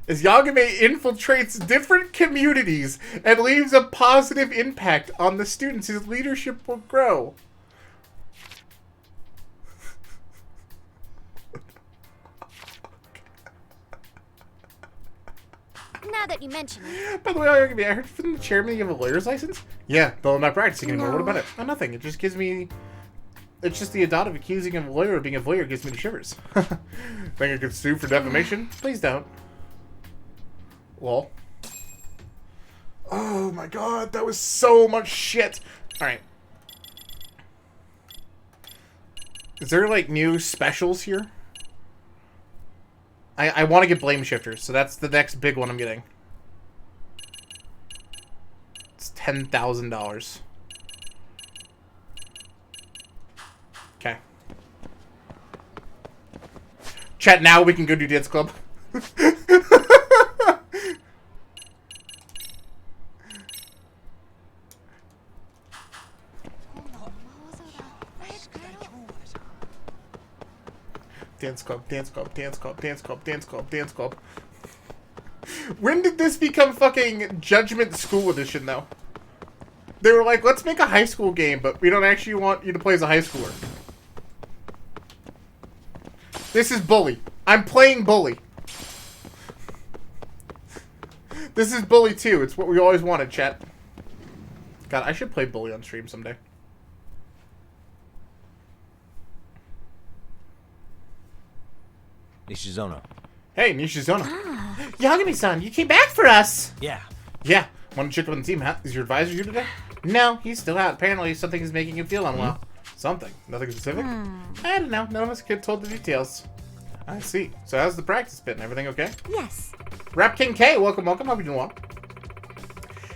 As Yagame infiltrates different communities and leaves a positive impact on the students, his leadership will grow. Now that you mention it. By the way, Yagame, I heard from the chairman you have a lawyer's license? Yeah, though I'm not practicing anymore. What about it? Oh, nothing. It just gives me... It's just the thought of accusing a lawyer of being a voyeur gives me the shivers. Think I could sue for defamation? Please don't. Lol. Oh my god, that was so much shit. Alright. Is there, like, new specials here? I want to get Blame Shifters, so that's the next big one I'm getting. It's $10,000. Okay. Chat, now we can go do Dance Club. Dance club, dance club, dance club, dance club, dance club, dance club. When did this become fucking Judgment School Edition, though? They were like, let's make a high school game, but we don't actually want you to play as a high schooler. This is Bully. I'm playing Bully. This is Bully 2. It's what we always wanted, chat. God, I should play Bully on stream someday. Nishizono. Hey, Nishizono. Yagami-san, you came back for us! Yeah. Yeah. Want to check up on the team, huh? Is your advisor here today? No, he's still out. Apparently something is making him feel unwell. Something. Nothing specific? I don't know. None of us could told the details. I see. So how's the practice been? Everything okay? Yes. Rap King K, welcome, welcome. Hope you're doing well.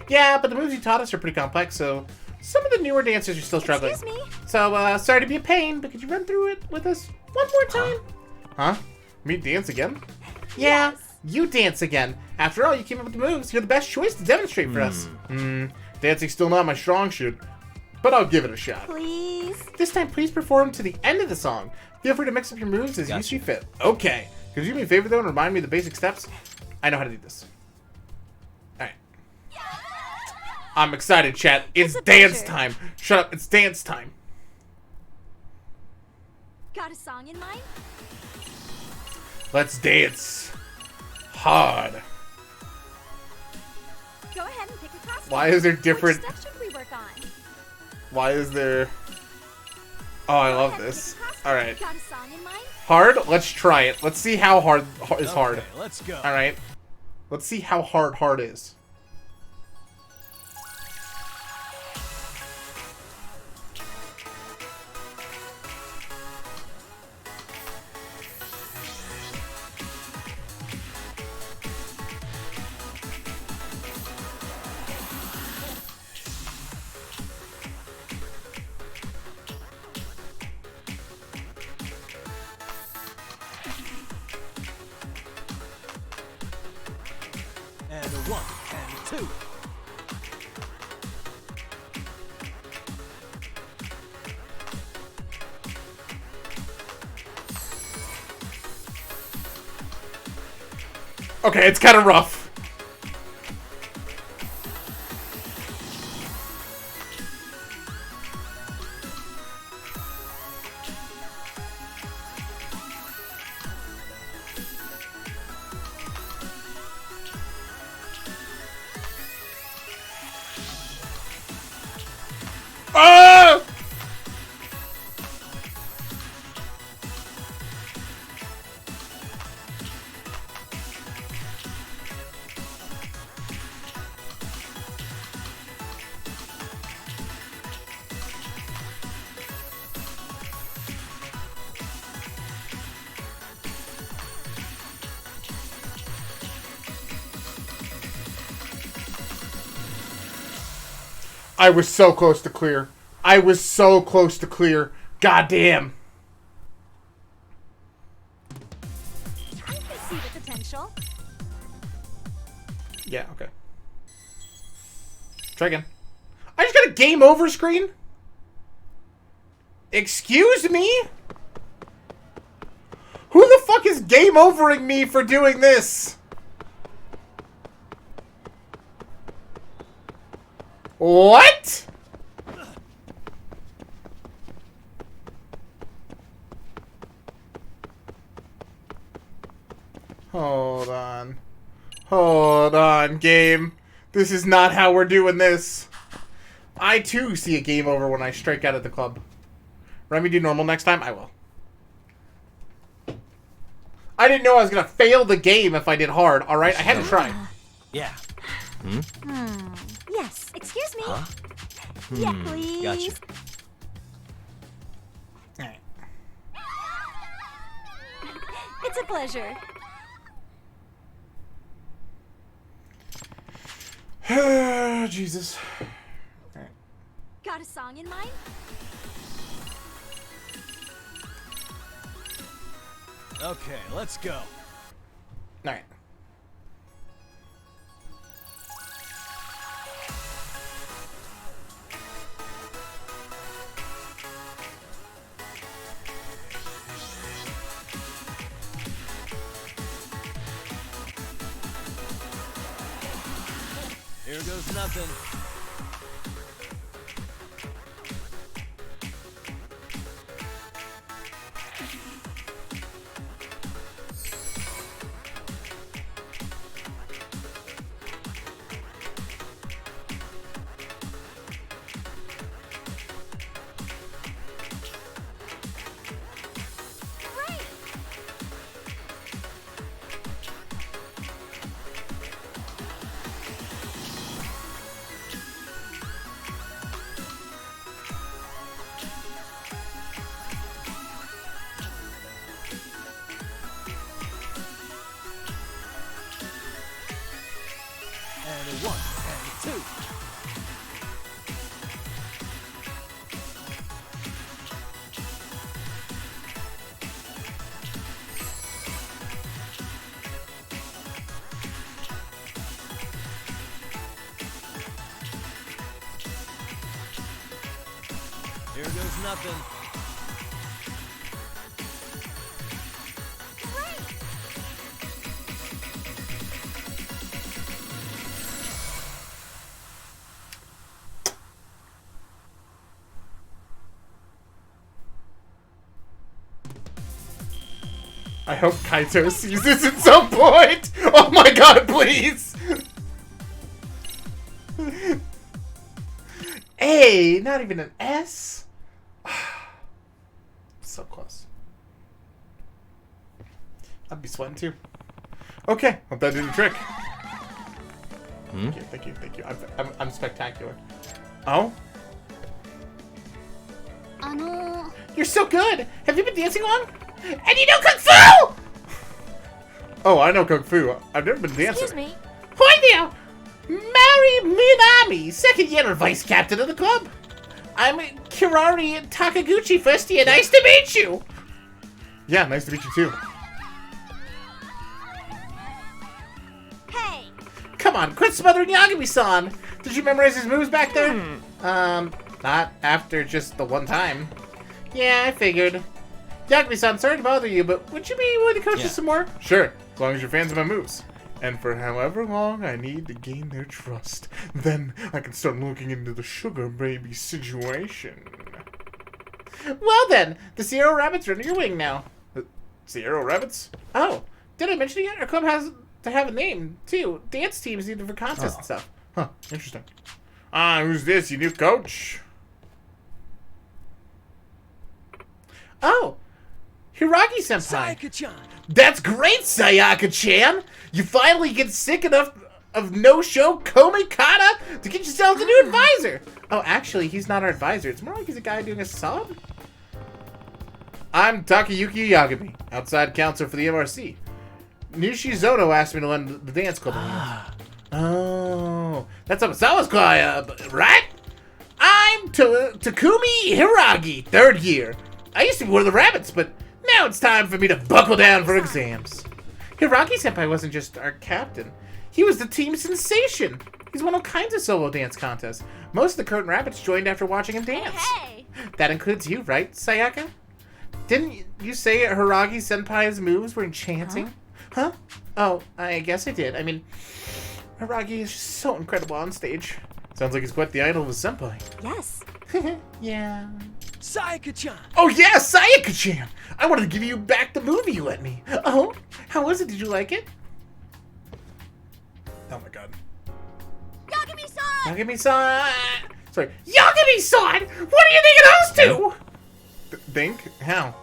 Yeah, but the moves you taught us are pretty complex, so some of the newer dancers are still struggling. Excuse me? So, sorry to be a pain, but could you run through it with us one more time? Huh? Me dance again? Yeah, you dance again. After all, you came up with the moves. You're the best choice to demonstrate for us. Dancing's still not my strong suit, but I'll give it a shot. Please? This time, please perform to the end of the song. Feel free to mix up your moves as you see fit. Okay. Could you do me a favor, though, and remind me of the basic steps? I know how to do this. Alright. I'm excited, chat. It's dance time. Shut up. It's dance time. Got a song in mind? Let's dance. Hard. Go ahead and pick a costume. Why is there different... Which step should we work on? Why is there... Oh, I love this. Alright. Got a song in mind? Hard? Let's try it. Let's see how hard is hard. Okay, let's go. Alright. Let's see how hard is. And a 1 and 2. Okay, it's kind of rough. Ah! I was so close to clear. I was so close to clear. God damn. I can see the potential. Yeah, okay. Try again. I just got a game over screen? Excuse me? Who the fuck is game overing me for doing this? What? Hold on. Hold on, game. This is not how we're doing this. I, too, see a game over when I strike out at the club. Remy, do normal next time? I will. I didn't know I was going to fail the game if I did hard, alright? I had to try. Yeah. Yes, excuse me. Huh? Yeah, please. Gotcha. It's a pleasure. Jesus. Got a song in mind? Okay, let's go. Alright. Here goes nothing. And a 1, and a 2. Here goes nothing. I hope Kaito sees this at some point! Oh my god, please! A, not even an S? So close. I'd be sweating too. Okay, hope that did the trick. Thank you. I'm spectacular. Oh? You're so good! Have you been dancing long? And you know Kung Fu! Oh, I know Kung Fu. I've never been dancing. Excuse me. Hi there! Mary Minami, second year vice captain of the club. I'm Kirari Takaguchi, first year. Nice to meet you! Yeah, nice to meet you too. Hey! Come on, quit smothering Yagami-san! Did you memorize his moves back there? Not after just the one time. Yeah, I figured. Yagami-san, sorry to bother you, but would you be willing to coach us some more? Sure, as long as you're fans of my moves. And for however long I need to gain their trust, then I can start looking into the sugar baby situation. Well then, the Sierra Rabbits are under your wing now. Sierra Rabbits? Oh, did I mention it yet? Our club has to have a name, too. Dance teams needed for contests and stuff. Huh, interesting. Who's this, your new coach? Oh, Hiragi-senpai. Sayaka-chan. That's great, Sayaka-chan! You finally get sick enough of no-show Komikata to get yourself a new advisor! Oh, actually, he's not our advisor. It's more like he's a guy doing a sub. I'm Takayuki Yagami, outside counselor for the MRC. Nishizono asked me to lend the dance club a hand. Oh, that's Amasawa's club, right? Takumi Hiragi, 3rd year. I used to be one of the rabbits, but now it's time for me to buckle down for exams. Hiragi-senpai wasn't just our captain. He was the team sensation. He's won all kinds of solo dance contests. Most of the current rabbits joined after watching him dance. Hey! That includes you, right, Sayaka? Didn't you say Hiragi-senpai's moves were enchanting? Huh? Oh, I guess I did. I mean, Hiragi is just so incredible on stage. Sounds like he's quite the idol of his senpai. Yes. Yeah. Sayaka-chan! Oh yeah, Sayaka-chan! I wanted to give you back the movie you lent me. Oh, how was it? Did you like it? Oh my god. Yagami-san! Yagami-san! Sorry. Yagami-san! What do you think of those two? Think? How?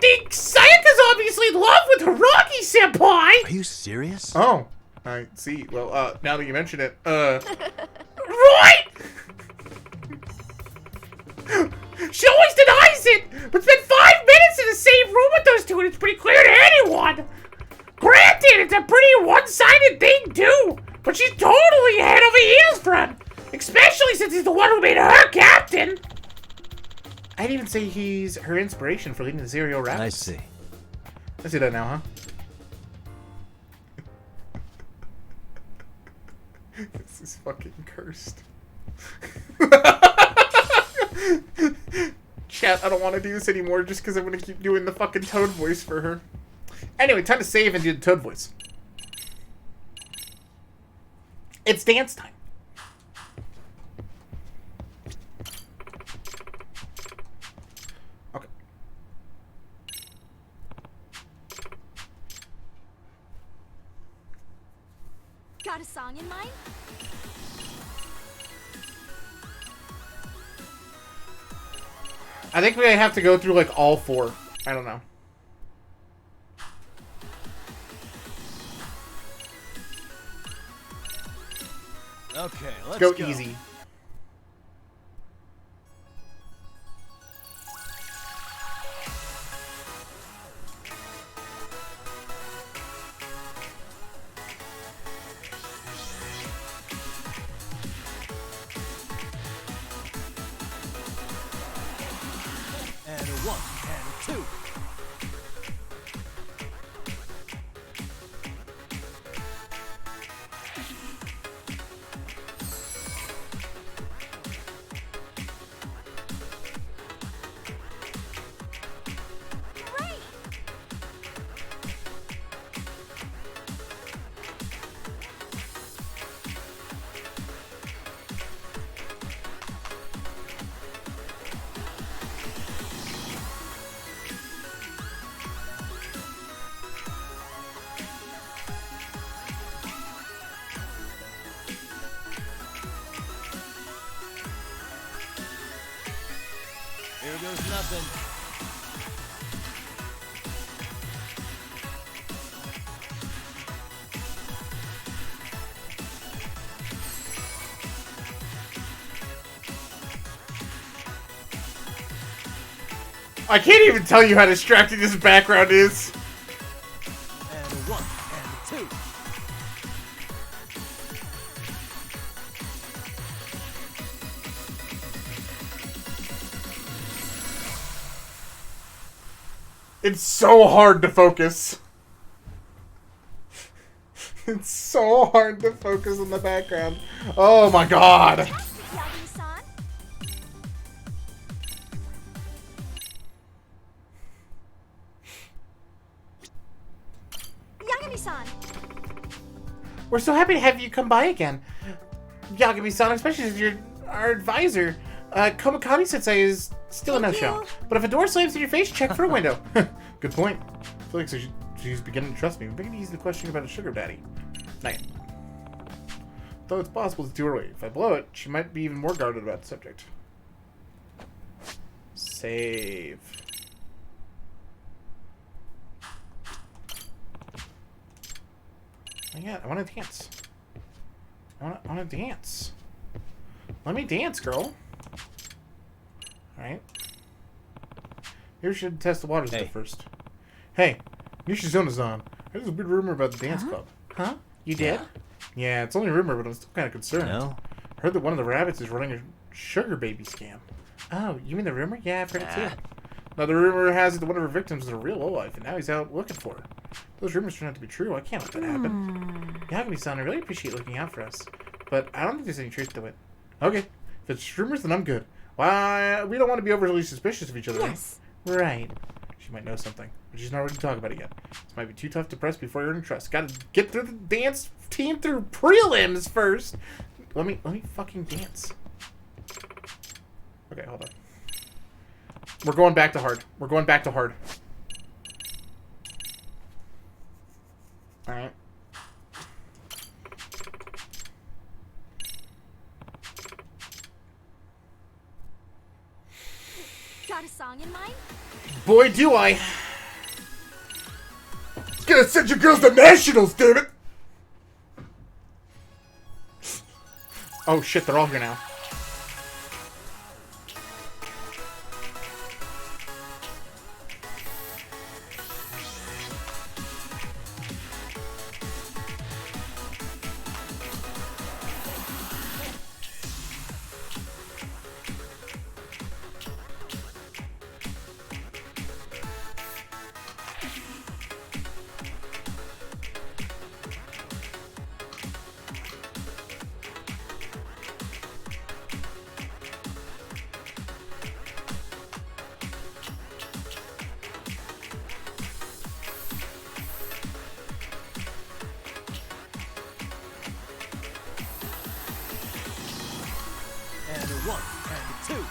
Think Sayaka's obviously in love with Hiragi-senpai! Are you serious? Oh, I see. Well, now that you mention it, right? She always denies it, but spent 5 minutes in the same room with those two, and it's pretty clear to anyone. Granted, it's a pretty one-sided thing, too, but she's totally head over heels for him, especially since he's the one who made her captain. I'd even say he's her inspiration for leading the Zero Rapids. I see. I see that now, huh? This is fucking cursed. Chat, I don't want to do this anymore just because I'm going to keep doing the fucking Toad voice for her. Anyway, time to save and do the Toad voice. It's dance time. Okay. Got a song in mind? I think we have to go through like all 4. I don't know. Okay, let's go. go. Easy. And 1 and 2. Here goes nothing. I can't even tell you how distracting this background is. And 1 and 2. It's so hard to focus. It's so hard to focus on the background. Oh my god. Yagami-san? Yagami-san! We're so happy to have you come by again. Yagami-san, especially as you're our advisor. Komikami-sensei is still a no-show. But if a door slams in your face, check for a window. Good point. I feel like she's beginning to trust me. We're beginning to use the question about a sugar daddy. Not yet. Though it's possible it's too early. If I blow it, she might be even more guarded about the subject. Save. Oh yeah, I want to dance. I want to dance. Let me dance, girl. Alright. Maybe we should test the water stuff first. Hey, Nishizona's on. There's a big rumor about the dance club. Huh? You did? Yeah, it's only a rumor, but I'm still kind of concerned. No? Heard that one of the rabbits is running a Sugar baby scam. Oh, you mean the rumor? Yeah, I've heard it too. Now, the rumor has it that one of her victims is a real lowlife, and now he's out looking for her. Those rumors turn out to be true. I can't let that happen. Yagami-san, I really appreciate looking out for us, but I don't think there's any truth to it. Okay. If it's rumors, then I'm good. Why, we don't want to be overly suspicious of each other. Yes. Right. She might know something, but she's not ready to talk about it yet. This might be too tough to press before you're in trust. Gotta get through the dance team through prelims first. Let me fucking dance. Okay, hold on. We're going back to hard. We're going back to hard. Alright. Got a song in mind? Boy, do I. Gonna send you girls to nationals, damn it! Oh shit, they're all here now. One and two.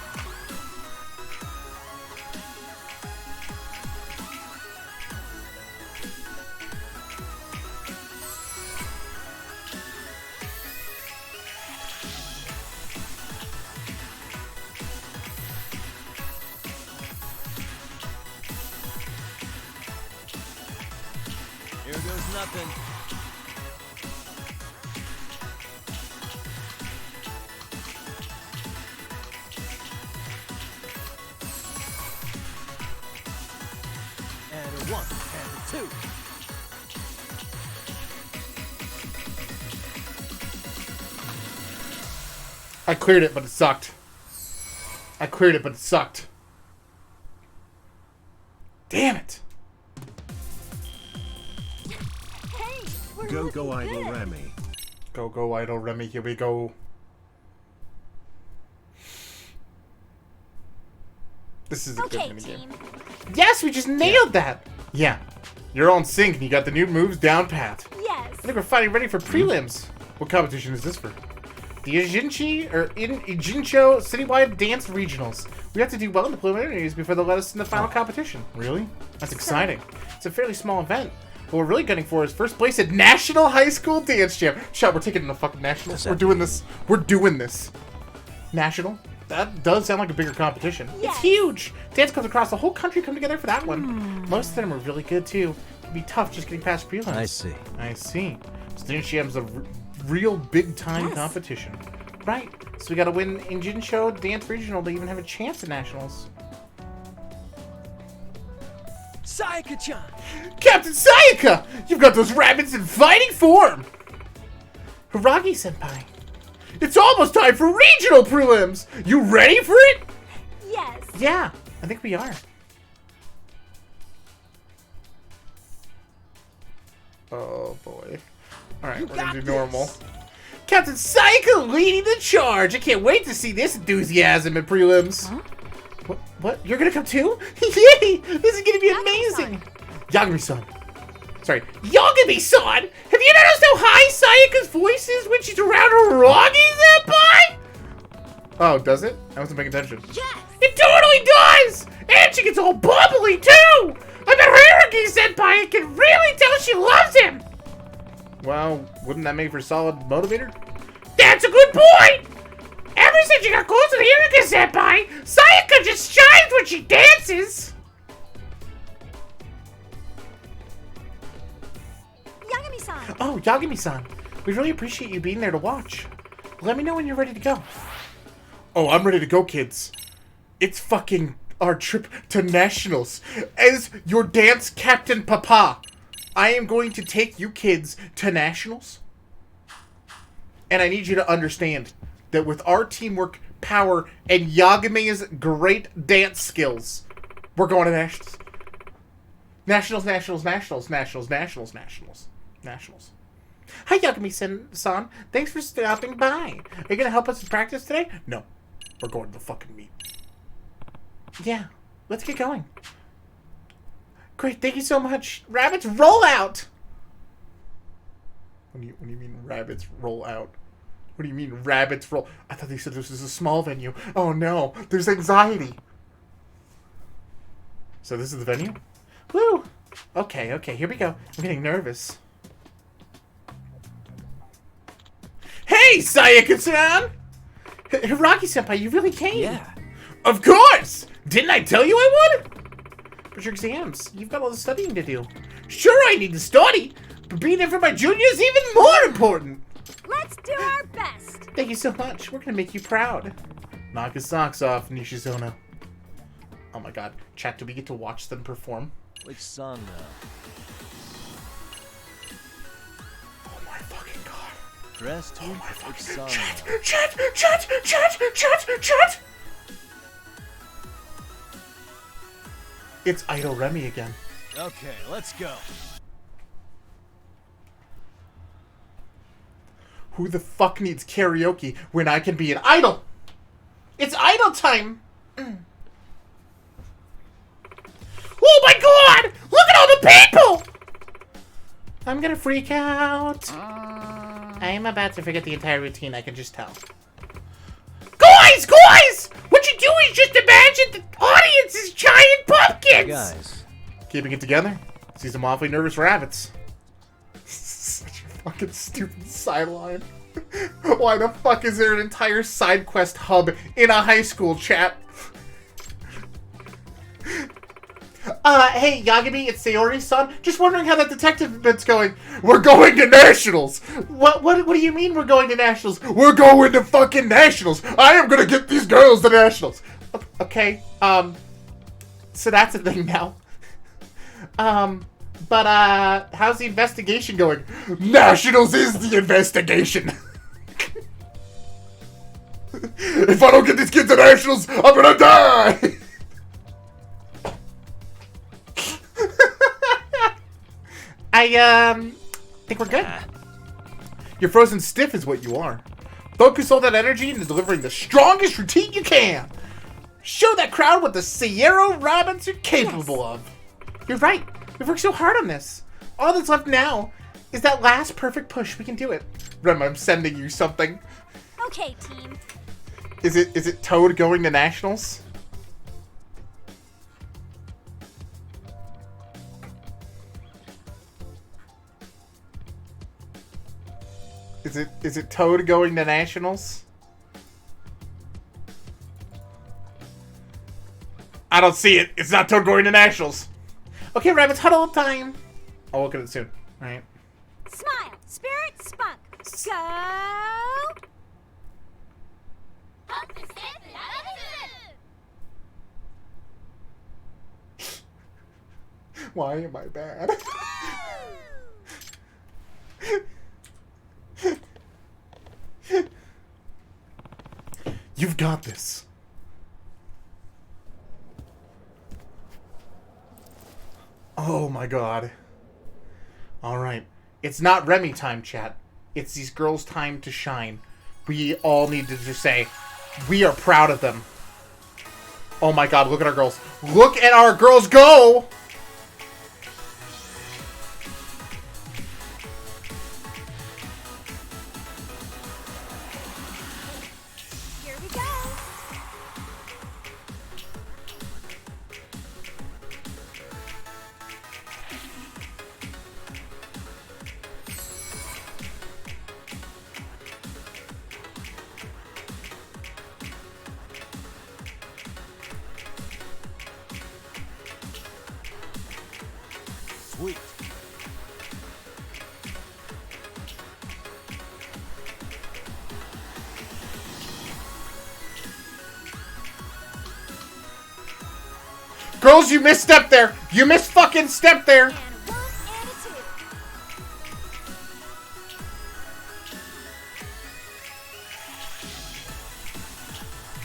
Here goes nothing. One and two. I cleared it, but it sucked. I cleared it, but it sucked. Damn it. Hey, Go Idol Remy. Go Idol Remy, here we go. This is a good minigame. Yes, we just nailed that! Yeah. You're all in sync and you got the new moves down pat. Yes. I think we're fighting ready for prelims. What competition is this for? The Ijincho Citywide Dance Regionals. We have to do well in the preliminaries before they'll let us in the final competition. Really? That's exciting. It's a fairly small event. What we're really gunning for is first place at National High School Dance Jam. Shut, we're taking it to the fucking Nationals. We're doing this. We're doing this. National? That does sound like a bigger competition. Yes. It's huge. Dance comes across the whole country come together for that one. Most of them are really good too. It'd be tough just getting past prelims. I see. I see. So Dance Jam's a real big time competition. Right. So we gotta win in Jinsho Dance Regional to even have a chance at Nationals. Sayaka-chan! Captain Sayaka! You've got those rabbits in fighting form! Hiragi-senpai. It's almost time for regional prelims! You ready for it? Yes. Yeah, I think we are. Oh boy. Alright, we're gonna do normal. Captain Sayaka leading the charge! I can't wait to see this enthusiasm in prelims. Huh? What? You're gonna come too? Yay! This is gonna be amazing! Yagami-san. Sorry, Yagami-san! Have you noticed how high Sayaka's voice is when she's around Hiragi-senpai? Oh, does it? I wasn't paying attention. Yes! It totally does! And she gets all bubbly, too! I bet Hiragi-senpai can really tell she loves him! Well, wouldn't that make for a solid motivator? That's a good point! Ever since you got close to Hiragi-senpai, Sayaka just shines when she dances! Yagami-san! Oh, Yagami-san. We really appreciate you being there to watch. Let me know when you're ready to go. Oh, I'm ready to go, kids. It's fucking our trip to Nationals. As your dance captain papa, I am going to take you kids to Nationals. And I need you to understand that with our teamwork power and Yagumi's great dance skills, we're going to nationals. Nationals. Hi, Yagami-san. Thanks for stopping by. Are you going to help us with practice today? No. We're going to the fucking meet. Yeah. Let's get going. Great. Thank you so much. Rabbits, roll out! What do you mean rabbits roll out? What do you mean rabbits roll? I thought they said this was a small venue. Oh no, there's anxiety. So this is the venue? Woo! Okay, here we go. I'm getting nervous. Hey, Sayaka-san! Hiraki-senpai, you really came? Yeah. Of course! Didn't I tell you I would? But your exams, you've got all the studying to do. Sure, I need to study, but being there for my junior is even more important. Let's do our best. Thank you so much. We're gonna make you proud. Knock his socks off, Nishizono. Oh my god. Chat, do we get to watch them perform? Which song now? Oh my fucking god. Dress to which song Chat! It's Idol Remy again. Okay, let's go. Who the fuck needs karaoke when I can be an idol? It's idol time! Oh my god! Look at all the people! I'm gonna freak out. I'm about to forget the entire routine, I can just tell. Guys! What you do is just imagine the audience is giant pumpkins! Hey guys. Keeping it together? See some awfully nervous rabbits. Such a fucking stupid sideline. Why the fuck is there an entire side quest hub in a high school, chat? Hey, Yagami, it's Sayori's son. Just wondering how that detective bit's going. We're going to nationals! What do you mean we're going to nationals? We're going to fucking nationals! I am gonna get these girls to nationals! Okay, so that's a thing now. But how's the investigation going? Nationals is the investigation! If I don't get these kids to nationals, I'm gonna die! I think we're good. You're frozen stiff is what you are. Focus all that energy into delivering the strongest routine you can. Show that crowd what the Sierra Rabbits are capable of. You're right. We've worked so hard on this. All that's left now is that last perfect push. We can do it. Rem, I'm sending you something. Okay, team. Is it Toad going to nationals? Is it Toad going to nationals? I don't see it. It's not Toad going to nationals. Okay, rabbits, huddle time. I'll look at it soon. All right. Smile, spirit, spunk. Go. Why am I bad? You've got this. Oh my god. Alright. It's not Remy time, chat. It's these girls' time to shine. We all need to just say, we are proud of them. Oh my god, look at our girls. Look at our girls go! Here we go. Sweet. Girls, you misstepped there! You fucking stepped there! And a 1 and a 2.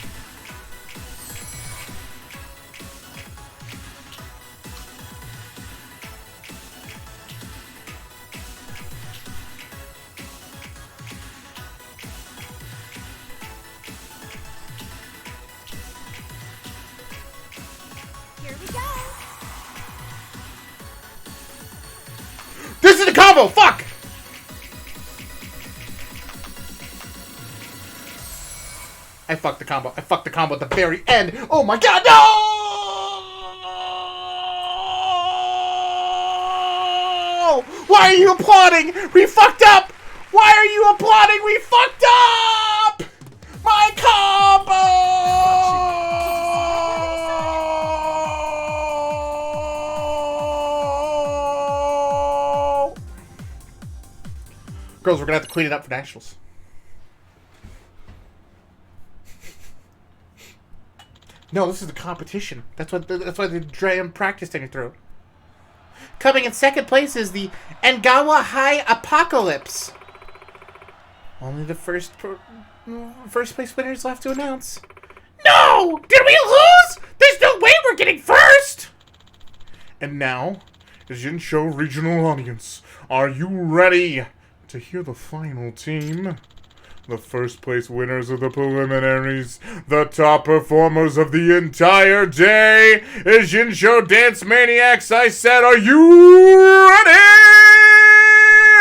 This is the combo! Fuck! I fucked the combo. I fucked the combo at the very end. Oh my god, no! Why are you applauding? We fucked up! Why are you applauding? We fucked up! My combo! Girls, we're gonna have to clean it up for nationals. No, this is the competition. That's why they're practicing it through. Coming in second place is the Engawa High Apocalypse. Only the first place winners left to announce. No! Did we lose? There's no way we're getting first! And now, Jinsho Regional Audience, are you ready to hear the final team? The first place winners of the preliminaries, the top performers of the entire day, is Jinsho Dance Maniacs. I said, are you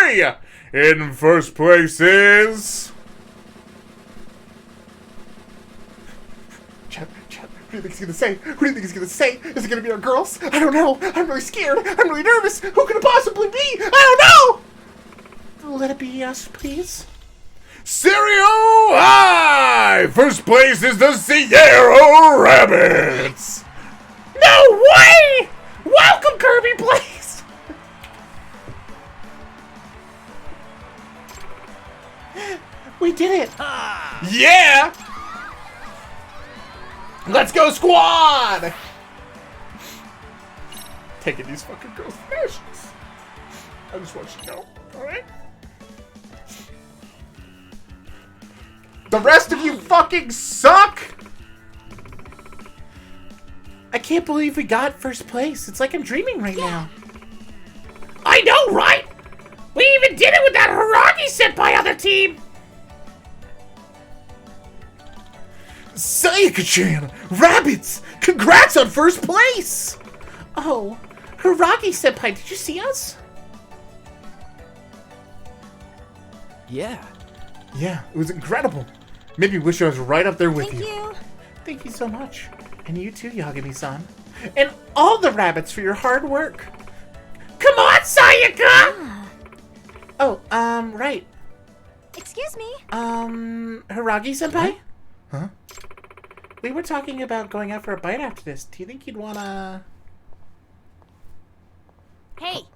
ready? In first place is... Chat, what do you think he's gonna say? Who do you think he's gonna say? Is it gonna be our girls? I don't know. I'm really scared. I'm really nervous. Who could it possibly be? I don't know! Let it be us, please. Stereo High! First place is the Sierra Rabbits! No way! Welcome, Kirby Plays! We did it! Yeah! Let's go, squad! Taking these fucking girls' fashions. I just want you to know, alright? The rest of you fucking suck! I can't believe we got first place. It's like I'm dreaming right now. I know, right? We even did it with that Hiragi Senpai on the team! Sayaka-chan! Rabbits! Congrats on first place! Oh, Hiragi Senpai, did you see us? Yeah. Yeah, it was incredible. Made me wish I was right up there with Thank you. Thank you so much. And you too, Yagami-san. And all the rabbits for your hard work. Come on, Sayaka! Oh, right. Excuse me. Hiragi-senpai? Huh? We were talking about going out for a bite after this. Do you think you'd wanna... Hey.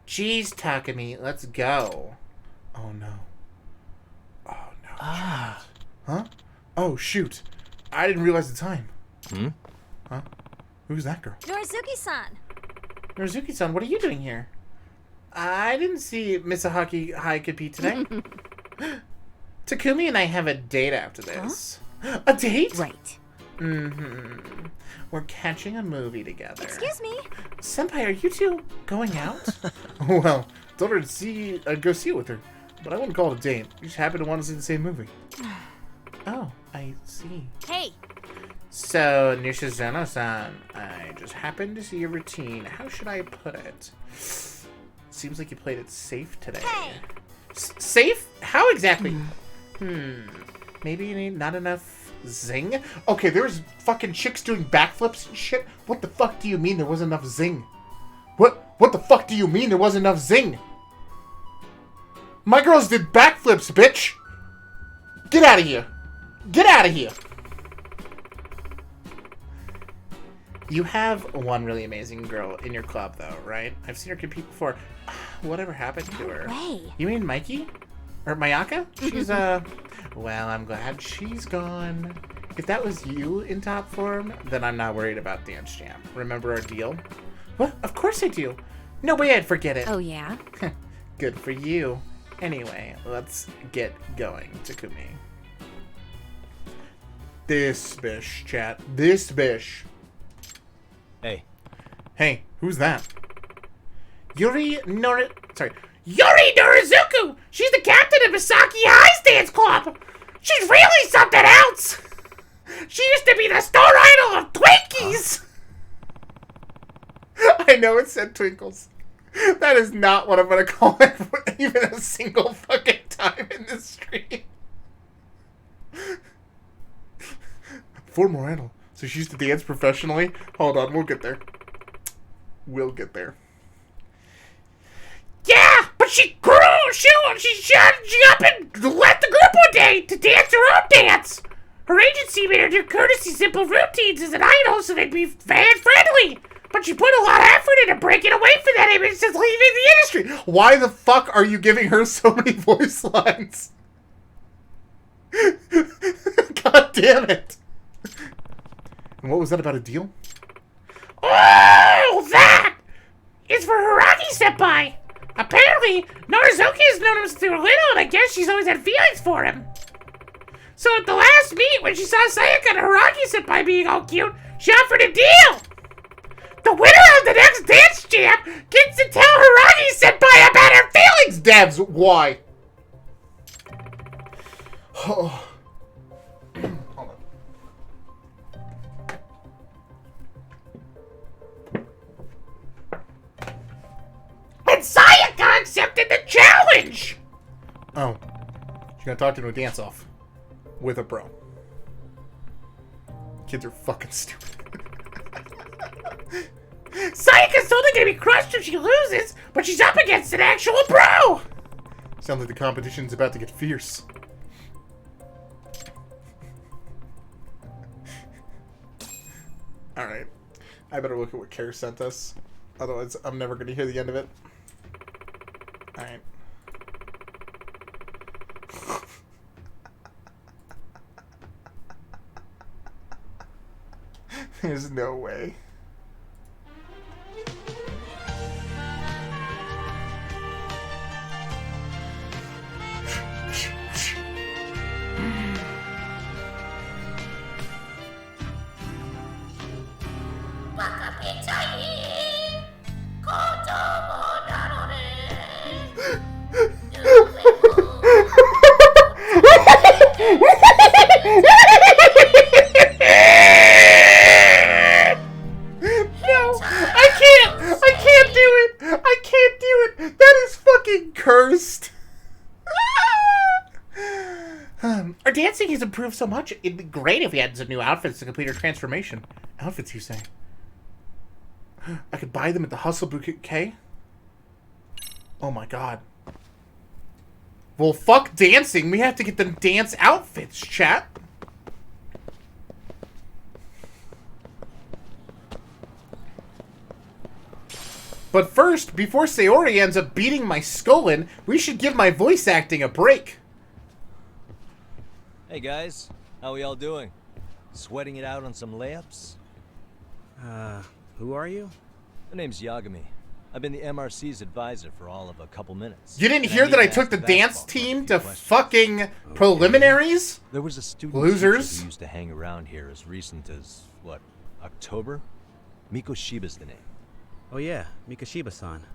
Jeez, Takumi, let's go. Oh, no. Oh, no. Ah. Huh? Oh, shoot. I didn't realize the time. Huh? Who's that girl? Norizuki-san. Norizuki-san, what are you doing here? I didn't see Misahaki Haikupi today. Takumi and I have a date after this. Huh? A date? Right. Mm-hmm. We're catching a movie together. Excuse me? Senpai, are you two going out? Well, told her to go see it with her. But I wouldn't call it a date. We just happen to want to see the same movie. Oh, I see. Hey. So, Nishizono-san, I just happened to see your routine. How should I put it? Seems like you played it safe today. Hey. Safe? How exactly? Maybe you need not enough zing? Okay, there's fucking chicks doing backflips and shit. What the fuck do you mean there wasn't enough zing? What the fuck do you mean there wasn't enough zing? My girls did backflips, bitch! Get out of here! Get out of here! You have one really amazing girl in your club, though, right? I've seen her compete before. Whatever happened to her? Way. You mean Mikey? Or Mayaka? She's, well, I'm glad she's gone. If that was you in top form, then I'm not worried about Dance Jam. Remember our deal? What? Of course I do. No way I'd forget it. Oh, yeah? Good for you. Anyway, let's get going, Takumi. This bish, chat. This bish. Hey. Hey, who's that? Yuri Norizuku! She's the captain of Misaki High's dance club! She's really something else! She used to be the star idol of Twinkies! said twinkles. That is not what I'm gonna call it for even a single fucking time in this stream. For Moreno. So she used to dance professionally? Hold on, we'll get there. We'll get there. Yeah, but she grew. She up and left the group one day to dance her own dance. Her agency made her do courtesy simple routines as an idol so they'd be fan friendly. But she put a lot of effort into breaking away from that image since leaving the industry. Why the fuck are you giving her so many voice lines? God damn it. And what was that about a deal? Oh, that is for Hiragi-senpai. Apparently, Norizuki has known him since they were little, and I guess she's always had feelings for him. So at the last meet, when she saw Sayaka and Hiragi-senpai being all cute, she offered a deal. The winner of the next dance jam gets to tell Hiragi-senpai about her feelings. Devs, why? Oh. And Sayaka accepted the challenge! Oh. She's gonna talk to him a dance-off. With a bro. Kids are fucking stupid. Sayaka's totally gonna be crushed if she loses, but she's up against an actual bro! Sounds like the competition's about to get fierce. Alright. I better look at what Care sent us. Otherwise, I'm never gonna hear the end of it. Alright. There's no way. Our dancing has improved so much, it'd be great if we had some new outfits to complete our transformation. Outfits, you say? I could buy them at the Hustle Bouquet? Oh my god. Well, fuck dancing. We have to get them dance outfits, chat. But first, before Sayori ends up beating my skull in, we should give my voice acting a break. Hey guys, how we all doing? Sweating it out on some layups? Who are you? My name's Yagami. I've been the MRC's advisor for all of a couple minutes. You didn't hear that I took the dance team to fucking preliminaries? There was a student losers who used to hang around here as recent as, what, October? Mikoshiba's the name. Oh yeah, Mikoshiba-san.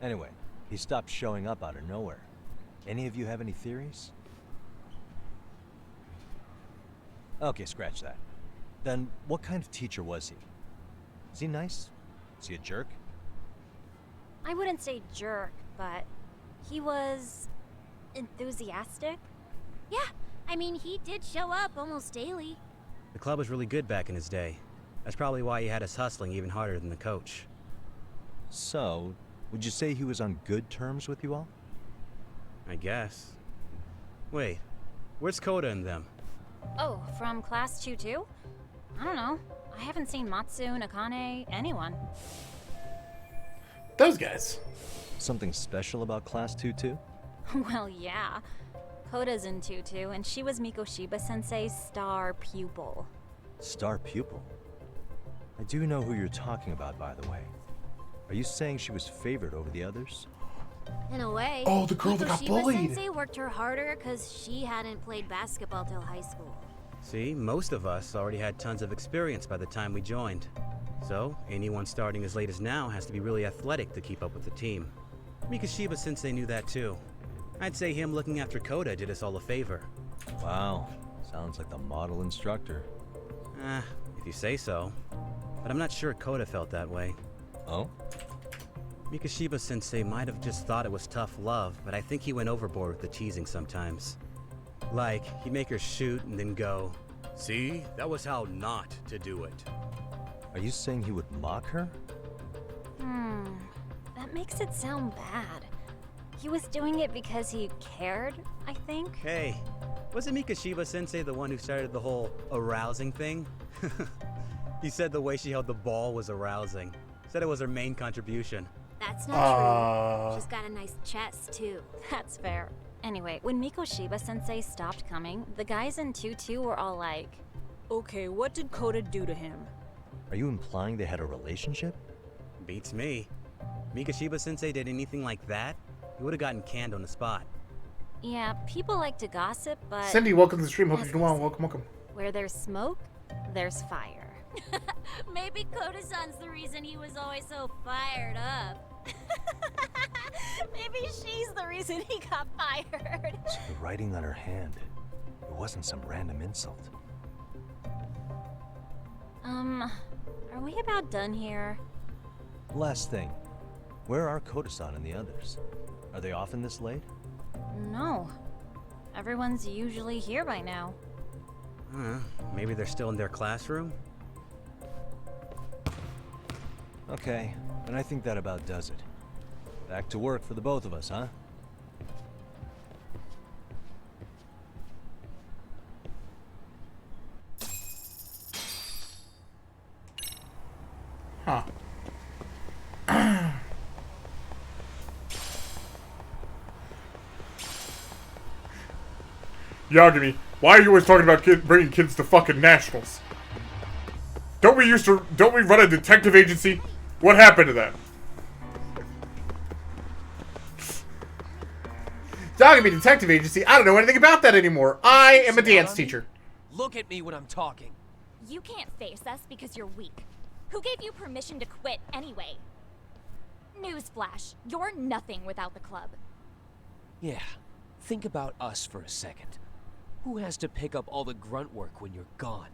Anyway, he stopped showing up out of nowhere. Any of you have any theories? Okay, scratch that. Then, what kind of teacher was he? Is he nice? Is he a jerk? I wouldn't say jerk, but he was enthusiastic. Yeah, I mean, he did show up almost daily. The club was really good back in his day. That's probably why he had us hustling even harder than the coach. So, would you say he was on good terms with you all? I guess. Wait, where's Koda and them? Oh, from class 2-2? I don't know. I haven't seen Matsu, Nakane, anyone. Those guys. Something special about class 2-2? Well, yeah. Koda's in 2-2, and she was Mikoshiba-sensei's star pupil. Star pupil? I do know who you're talking about, by the way. Are you saying she was favored over the others? In a way. Oh, the girl that got bullied. Sensei worked her harder because she hadn't played basketball till high school. See, most of us already had tons of experience by the time we joined. So, anyone starting as late as now has to be really athletic to keep up with the team. Mikoshiba Sensei knew that too. I'd say him looking after Koda did us all a favor. Wow, sounds like the model instructor. If you say so. But I'm not sure Koda felt that way. Oh? Mikoshiba-sensei might have just thought it was tough love, but I think he went overboard with the teasing sometimes. Like, he'd make her shoot and then go, "See, that was how not to do it." Are you saying he would mock her? That makes it sound bad. He was doing it because he cared, I think. Hey, wasn't Mikoshiba-sensei the one who started the whole arousing thing? He said the way she held the ball was arousing. Said it was her main contribution. That's not true. She's got a nice chest, too. That's fair. Anyway, when Mikoshiba-sensei stopped coming, the guys in 2-2 were all like, "Okay, what did Kota do to him?" Are you implying they had a relationship? Beats me. Mikoshiba-sensei did anything like that, he would have gotten canned on the spot. yeah, people like to gossip, but Cindy, welcome to the stream. Hope you're doing well. Welcome. where there's smoke, there's fire. Maybe Koda-san's the reason he was always so fired up. Maybe she's the reason he got fired. The writing on her hand. It wasn't some random insult. Are we about done here? Last thing. Where are Koda-san and the others? Are they often this late? No. Everyone's usually here by now. Maybe they're still in their classroom? Okay, and I think that about does it. Back to work for the both of us, huh? Huh. Yagami, why are you always talking about bringing kids to fucking nationals? Don't we run a detective agency? What happened to that? Yagami Detective Agency? I don't know anything about that anymore. I am a dance teacher. Look at me when I'm talking. You can't face us because you're weak. Who gave you permission to quit anyway? Newsflash, you're nothing without the club. Yeah, think about us for a second. Who has to pick up all the grunt work when you're gone?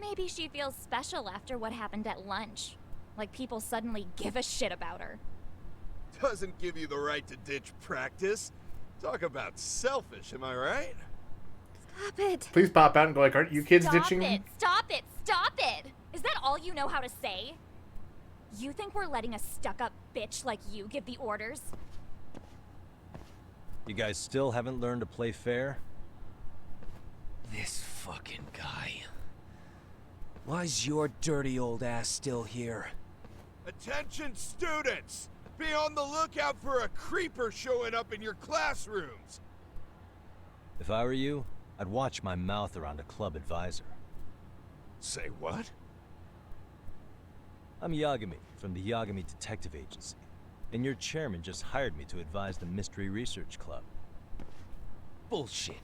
Maybe she feels special after what happened at lunch. Like people suddenly give a shit about her. Doesn't give you the right to ditch practice. Talk about selfish, am I right? Stop it. Please pop out and go like, aren't you kids ditching me? Stop it! Stop it! Is that all you know how to say? You think we're letting a stuck-up bitch like you give the orders? You guys still haven't learned to play fair? This fucking guy. Why's your dirty old ass still here? Attention students! Be on the lookout for a creeper showing up in your classrooms! If I were you, I'd watch my mouth around a club advisor. Say what? I'm Yagami, from the Yagami Detective Agency, and your chairman just hired me to advise the Mystery Research Club. Bullshit.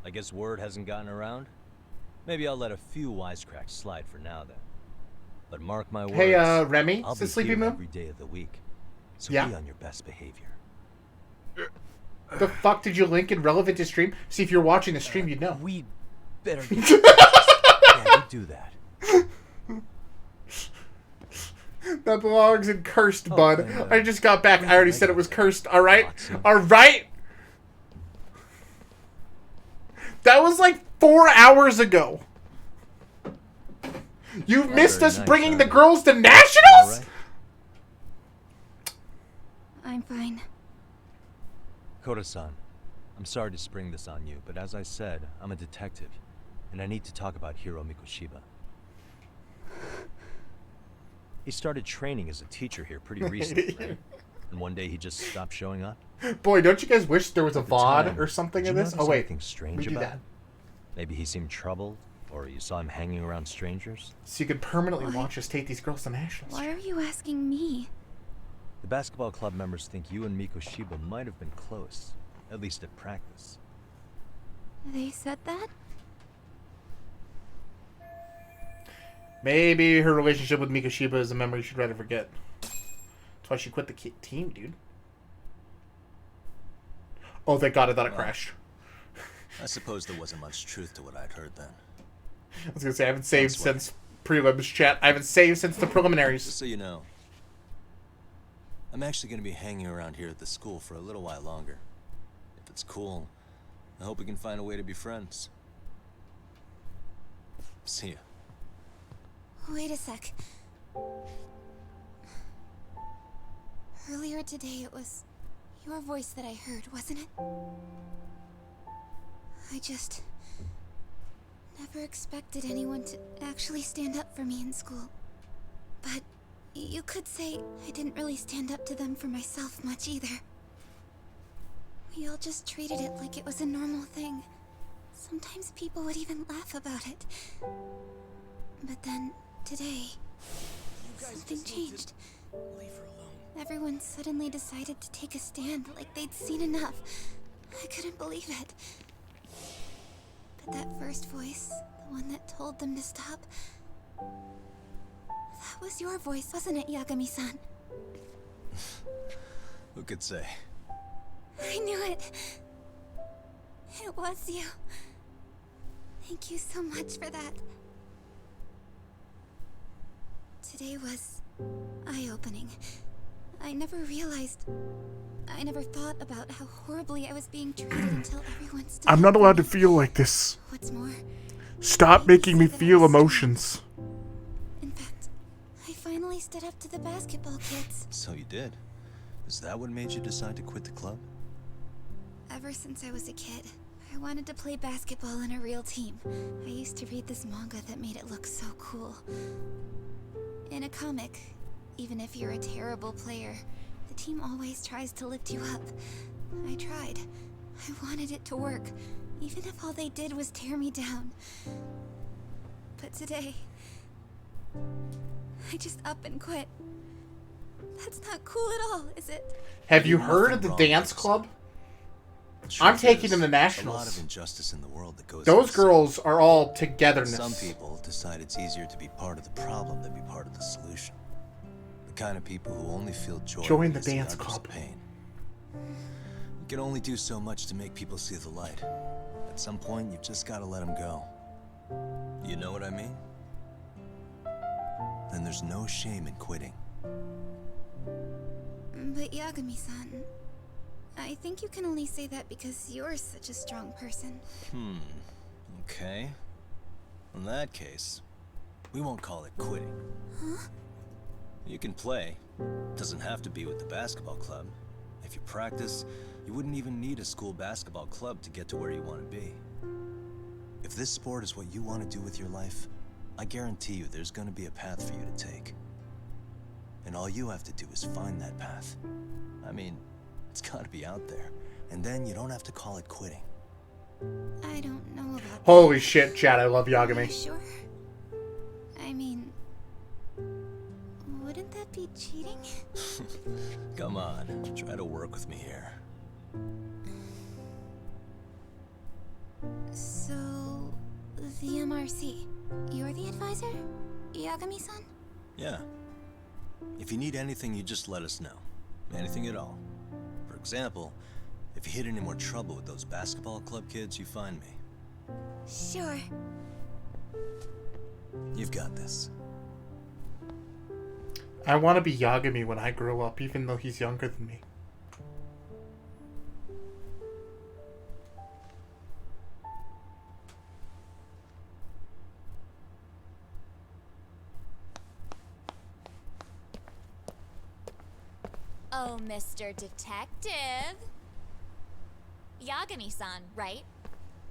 I guess word hasn't gotten around? Maybe I'll let a few wisecracks slide for now then. But mark my words, Hey, Remy, I'll is this be Sleepy here Moo? every day of the week. So Yeah. be on your best behavior. The fuck did you link in relevant to stream? See, if you're watching the stream, you'd know. We better get Yeah, you do that. That belongs in cursed, bud. I just got back. I already said it was cursed. All right? All right? That was like 4 hours ago. You missed us bringing the girls to nationals? I'm fine. Koda-san, I'm sorry to spring this on you, but as I said, I'm a detective, and I need to talk about Hiro Mikoshiba. He started training as a teacher here pretty recently, right? And one day he just stopped showing up? Boy, don't you guys wish there was a At the VOD time, or something did in you this? notice Oh, wait. anything strange Redo about that. him? Maybe he seemed troubled, or you saw him hanging around strangers? So you could permanently watch us take these girls to nationals. Why are you asking me? The basketball club members think you and Mikoshiba might have been close, at least at practice. They said that? Maybe her relationship with Mikoshiba is a memory she'd rather forget. That's why she quit the team, dude. Oh, thank God, I thought it crashed. I suppose there wasn't much truth to what I'd heard then. I was gonna say, I haven't saved since prelims chat. I haven't saved since the preliminaries. Just so you know, I'm actually going to be hanging around here at the school for a little while longer. If it's cool, I hope we can find a way to be friends. See ya. Wait a sec. Earlier today, it was your voice that I heard, wasn't it? I just never expected anyone to actually stand up for me in school. But you could say I didn't really stand up to them for myself much either. We all just treated it like it was a normal thing. Sometimes people would even laugh about it. But then, today, something changed. Leave her alone. Everyone suddenly decided to take a stand like they'd seen enough. I couldn't believe it. But that first voice, the one that told them to stop, that was your voice, wasn't it, Yagami-san? Who could say? I knew it. It was you. Thank you so much for that. Today was eye-opening. I never thought about how horribly I was being treated until everyone stood I'm up not for allowed to me. feel like this. What's more, Stop making me feel emotions. in fact, I finally stood up to the basketball kids. So you did. Is that what made you decide to quit the club? Ever since I was a kid, I wanted to play basketball in a real team. I used to read this manga that made it look so cool. In a comic, even if you're a terrible player, the team always tries to lift you up. I tried. I wanted it to work, even if all they did was tear me down. But today, I just up and quit. That's not cool at all, is it? Have you heard of the dance club? I'm taking them to There's a lot of nationals. injustice in the world that goes Those unseen. girls are all togetherness. Some people decide it's easier to be part of the problem than be part of the solution. The kind of people who only feel joy Join when the they see dance others' club. pain. You can only do so much to make people see the light. At some point, you've just got to let them go. You know what I mean? Then there's no shame in quitting. But Yagami-san, I think you can only say that because you're such a strong person. Okay. In that case, we won't call it quitting. Huh? You can play. Doesn't have to be with the basketball club. If you practice, you wouldn't even need a school basketball club to get to where you want to be. If this sport is what you want to do with your life, I guarantee you there's going to be a path for you to take. And all you have to do is find that path. I mean, it's got to be out there. And then you don't have to call it quitting. I don't know about Holy shit, Chad, I love Are you Yagami. sure? I mean, wouldn't that be cheating? Come on, try to work with me here. So, the MRC, you're the advisor? Yagami-san? Yeah. If you need anything, you just let us know. Anything at all. For example, if you hit any more trouble with those basketball club kids, you find me. Sure. You've got this. I want to be Yagami when I grow up, even though he's younger than me. Oh, Mr. Detective. Yagami-san, right?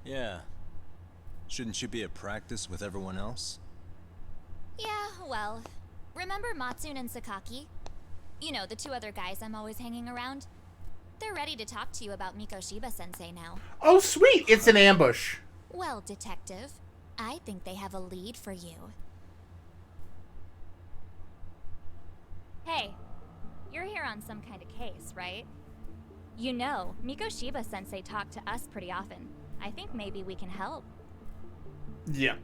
Yeah. Shouldn't you be at practice with everyone else? Yeah, well, remember Matsune and Sakaki? You know, the two other guys I'm always hanging around? They're ready to talk to you about Mikoshiba-sensei now. Oh, sweet! It's an ambush. Well, Detective, I think they have a lead for you. Hey, you're here on some kind of case, right? You know, Mikoshiba-sensei talked to us pretty often. I think maybe we can help. Yeah.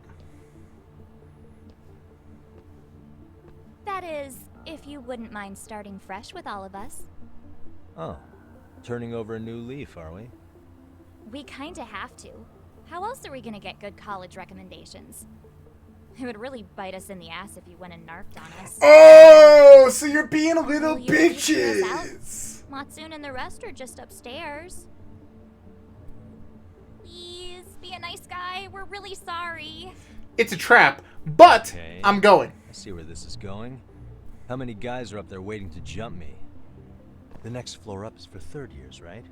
That is, if you wouldn't mind starting fresh with all of us. Oh. Turning over a new leaf, are we? We kinda have to. How else are we gonna get good college recommendations? It would really bite us in the ass if you went and narked on us. Oh, so you're being a little Will you please hear us out? bitches. Matsune and the rest are just upstairs. Please, be a nice guy. We're really sorry. It's a trap, but Okay. I'm going. I see where this is going. How many guys are up there waiting to jump me? The next floor up is for third years, right?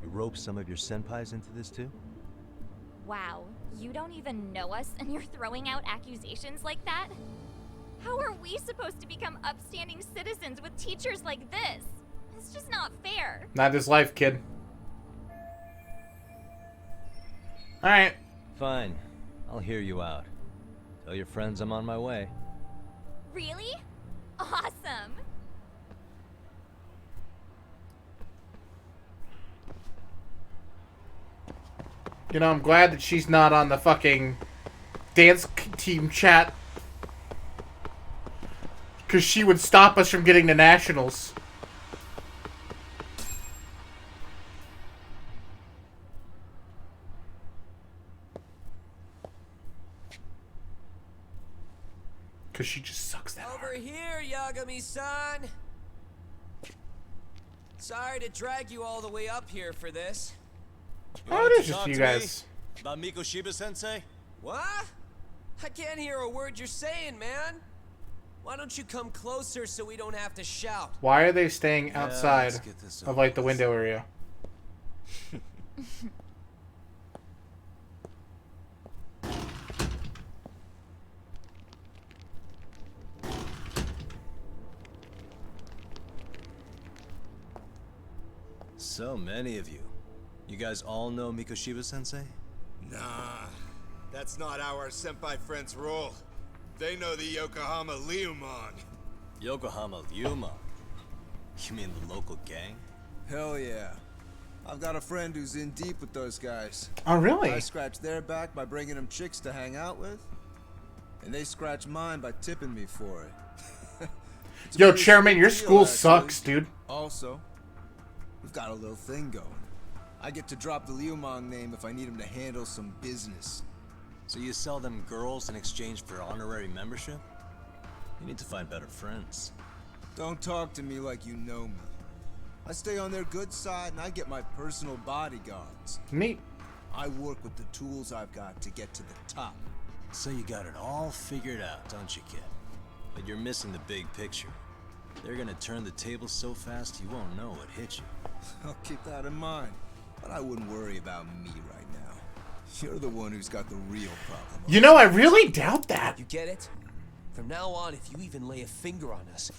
You rope some of your senpais into this too? Wow, you don't even know us and you're throwing out accusations like that? How are we supposed to become upstanding citizens with teachers like this? It's just not fair. Not this life, kid. Alright. Fine. I'll hear you out. Tell your friends I'm on my way. Really? Awesome. You know, I'm glad that she's not on the fucking dance team chat. Because she would stop us from getting to nationals. Because she just sucks that Over here, Yagami-san. Sorry to drag you all the way up here for this. Oh, it is just you guys. About Mikoshiba-sensei? What? I can't hear a word you're saying, man. Why don't you come closer so we don't have to shout? Why are they staying outside let's get this of, like, the window area? So many of you. You guys all know Mikoshiba-sensei? Nah, that's not how our senpai friends roll. They know the Yokohama Ryumon. Yokohama Ryumon? You mean the local gang? Hell yeah. I've got a friend who's in deep with those guys. Oh, really? I scratch their back by bringing them chicks to hang out with, and they scratch mine by tipping me for it. Yo, Chairman, your school sucks, dude. Also, we've got a little thing going. I get to drop the Ryumon name if I need him to handle some business. So you sell them girls in exchange for honorary membership? You need to find better friends. Don't talk to me like you know me. I stay on their good side and I get my personal bodyguards. Neat. I work with the tools I've got to get to the top. So you got it all figured out, don't you, kid? But you're missing the big picture. They're gonna turn the tables so fast you won't know what hit you. I'll keep that in mind. But I wouldn't worry about me right now. You're the one who's got the real problem. You know, I really doubt that. You get it? From now on, if you even lay a finger on us,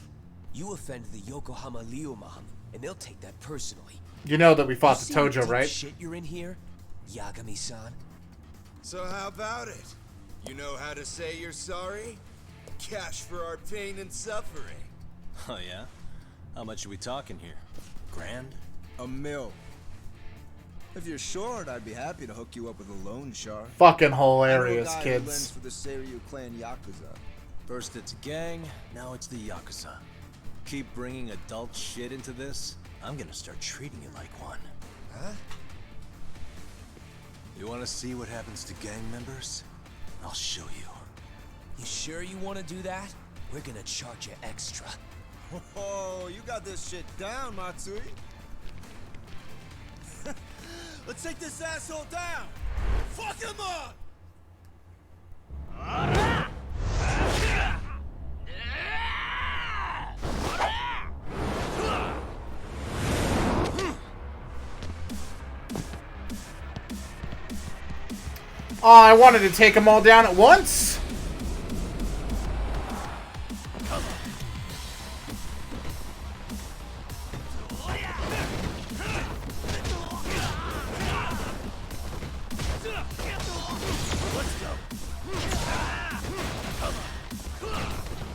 you offend the Yokohama Ryumon, and they'll take that personally. You know that we fought the See Tojo, deep right? Shit you're in here, Yagami-san. So how about it? You know how to say you're sorry? Cash for our pain and suffering. Oh yeah? How much are we talking here? Grand? $1 million. If you're short, I'd be happy to hook you up with a loan shark. Fucking hilarious, I know a guy who kids. lends for the Seiryu clan Yakuza. First it's a gang, now it's the Yakuza. Keep bringing adult shit into this, I'm gonna start treating you like one. Huh? You wanna see what happens to gang members? I'll show you. You sure you want to do that? We're gonna charge you extra. Oh, you got this shit down, Matsui. Let's take this asshole down! Fuck him up! Oh, I wanted to take them all down at once.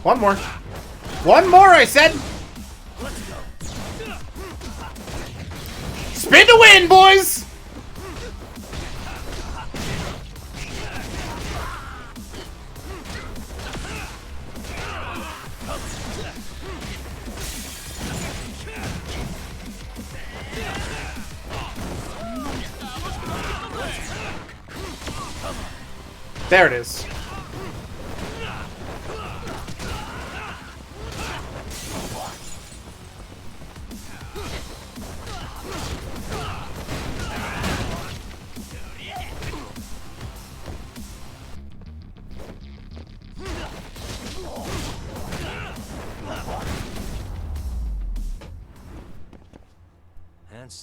One more. One more, I said. Spin to win, boys. There it is.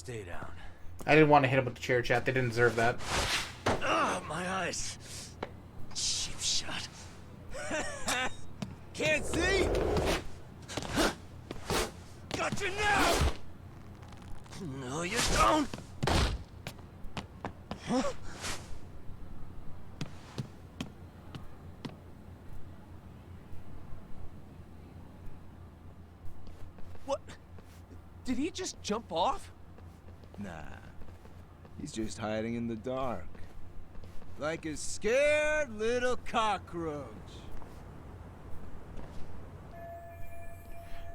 Stay down. I didn't want to hit him with the chair, chat. They didn't deserve that. Ah, my eyes. Cheap shot. Can't see? Got you now! No, you don't! Huh? What? Did he just jump off? Nah. He's just hiding in the dark. Like a scared little cockroach.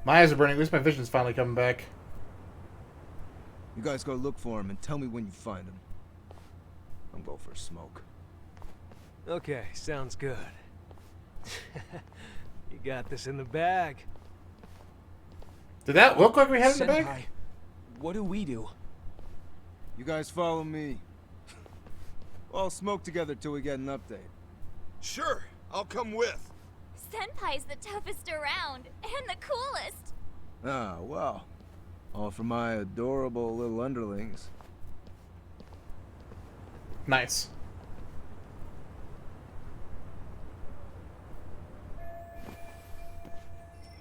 My eyes are burning. At least my vision's finally coming back. You guys go look for him and tell me when you find him. I'm going for a smoke. Okay, sounds good. You got this in the bag. Did that look like we had it in the bag? Senpai, what do we do? You guys follow me. We'll smoke together till we get an update. Sure, I'll come with. Senpai's the toughest around, and the coolest. Ah, well. All for my adorable little underlings. Nice.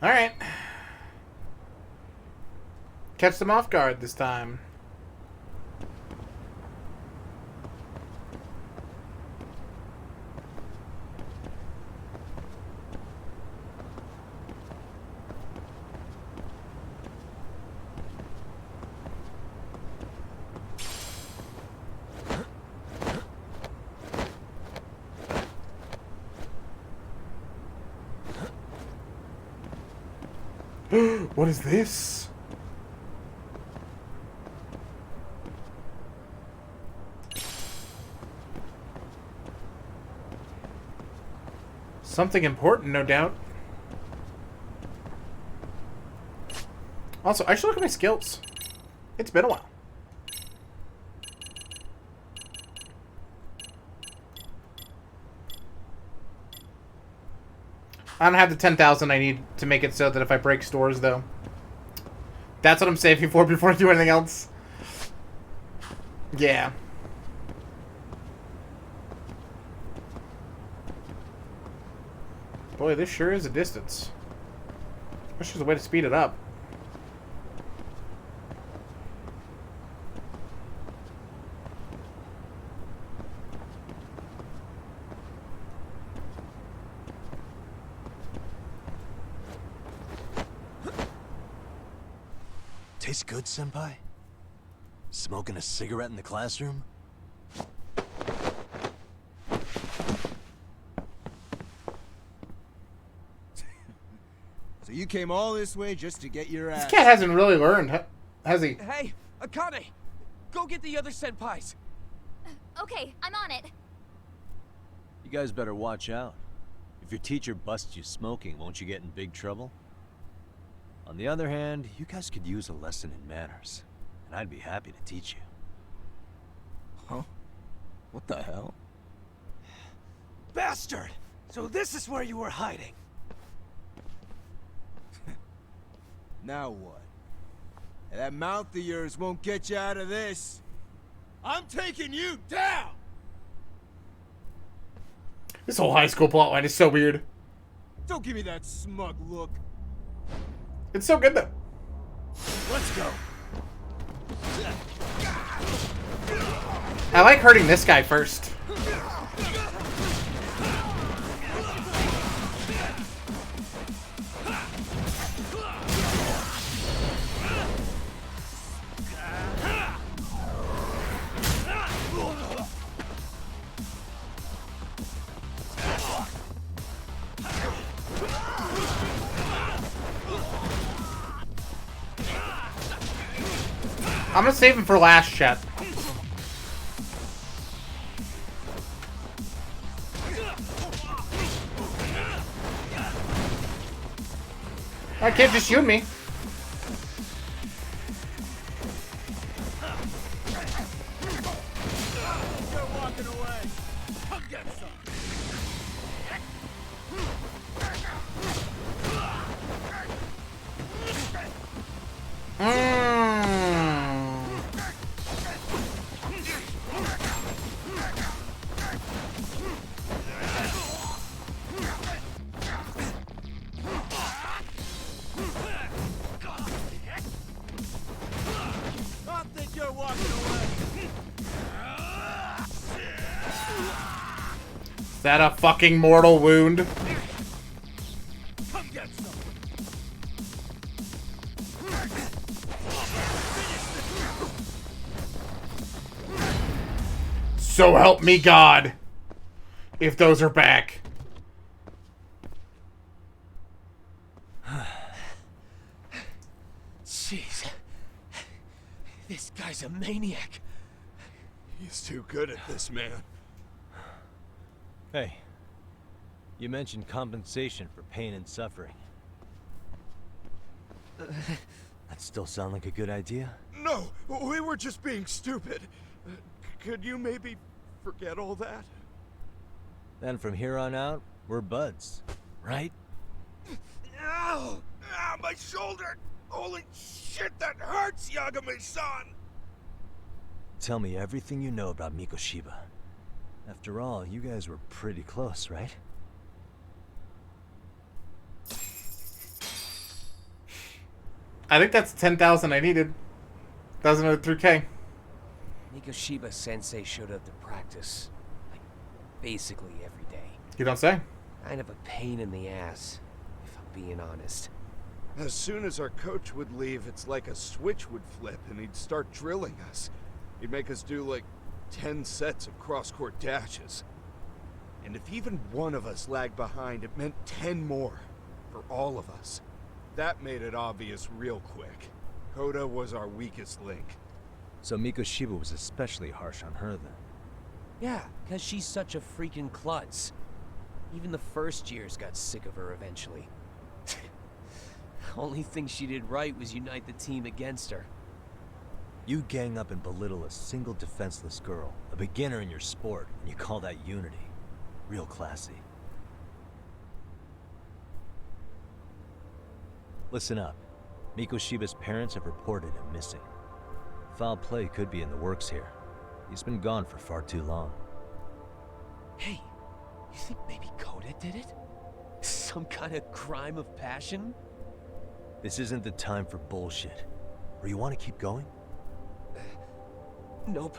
Alright. Catch them off guard this time. What is this? Something important, no doubt. Also, I should look at my skills. It's been a while. I don't have the 10,000 I need to make it so that if I break stores, though. That's what I'm saving for before I do anything else. Yeah. Boy, this sure is a distance. Wish there's a way to speed it up. Tastes good, Senpai? Smoking a cigarette in the classroom? So you came all this way just to get your ass... This cat hasn't really learned, has he? Hey, Akane! Go get the other senpais! Okay, I'm on it. You guys better watch out. If your teacher busts you smoking, won't you get in big trouble? On the other hand, you guys could use a lesson in manners, and I'd be happy to teach you. Huh? What the hell? Bastard! So this is where you were hiding. Now what? That mouth of yours won't get you out of this. I'm taking you down! This whole high school plotline is so weird. Don't give me that smug look. It's so good, though. Let's go. I like hurting this guy first. I'm gonna save him for last, chat. That kid just shoot me. that a fucking mortal wound? Come get some. So help me God, if those are back. Jeez. This guy's a maniac. He's too good at this, man. Hey, you mentioned compensation for pain and suffering. That still sound like a good idea? No, we were just being stupid. Could you maybe forget all that? Then from here on out, we're buds, right? Ow! Ow, my shoulder! Holy shit, that hurts, Yagami-san! Tell me everything you know about Mikoshiba. After all, you guys were pretty close, right? I think that's 10,000 I needed. That was another 3K. Mikoshiba Sensei showed up to practice, like, basically every day. You don't say? Kind of a pain in the ass, if I'm being honest. As soon as our coach would leave, it's like a switch would flip and he'd start drilling us. He'd make us do like 10 sets of cross-court dashes. And if even one of us lagged behind, it meant 10 more for all of us. That made it obvious real quick. Koda was our weakest link. So Mikoshiba was especially harsh on her then? Yeah, because she's such a freaking klutz. Even the first years got sick of her eventually. Only thing she did right was unite the team against her. You gang up and belittle a single defenseless girl, a beginner in your sport, and you call that unity. Real classy. Listen up. Mikoshiba's parents have reported him missing. Foul play could be in the works here. He's been gone for far too long. Hey, you think maybe Koda did it? Some kind of crime of passion? This isn't the time for bullshit. Or you want to keep going? Nope.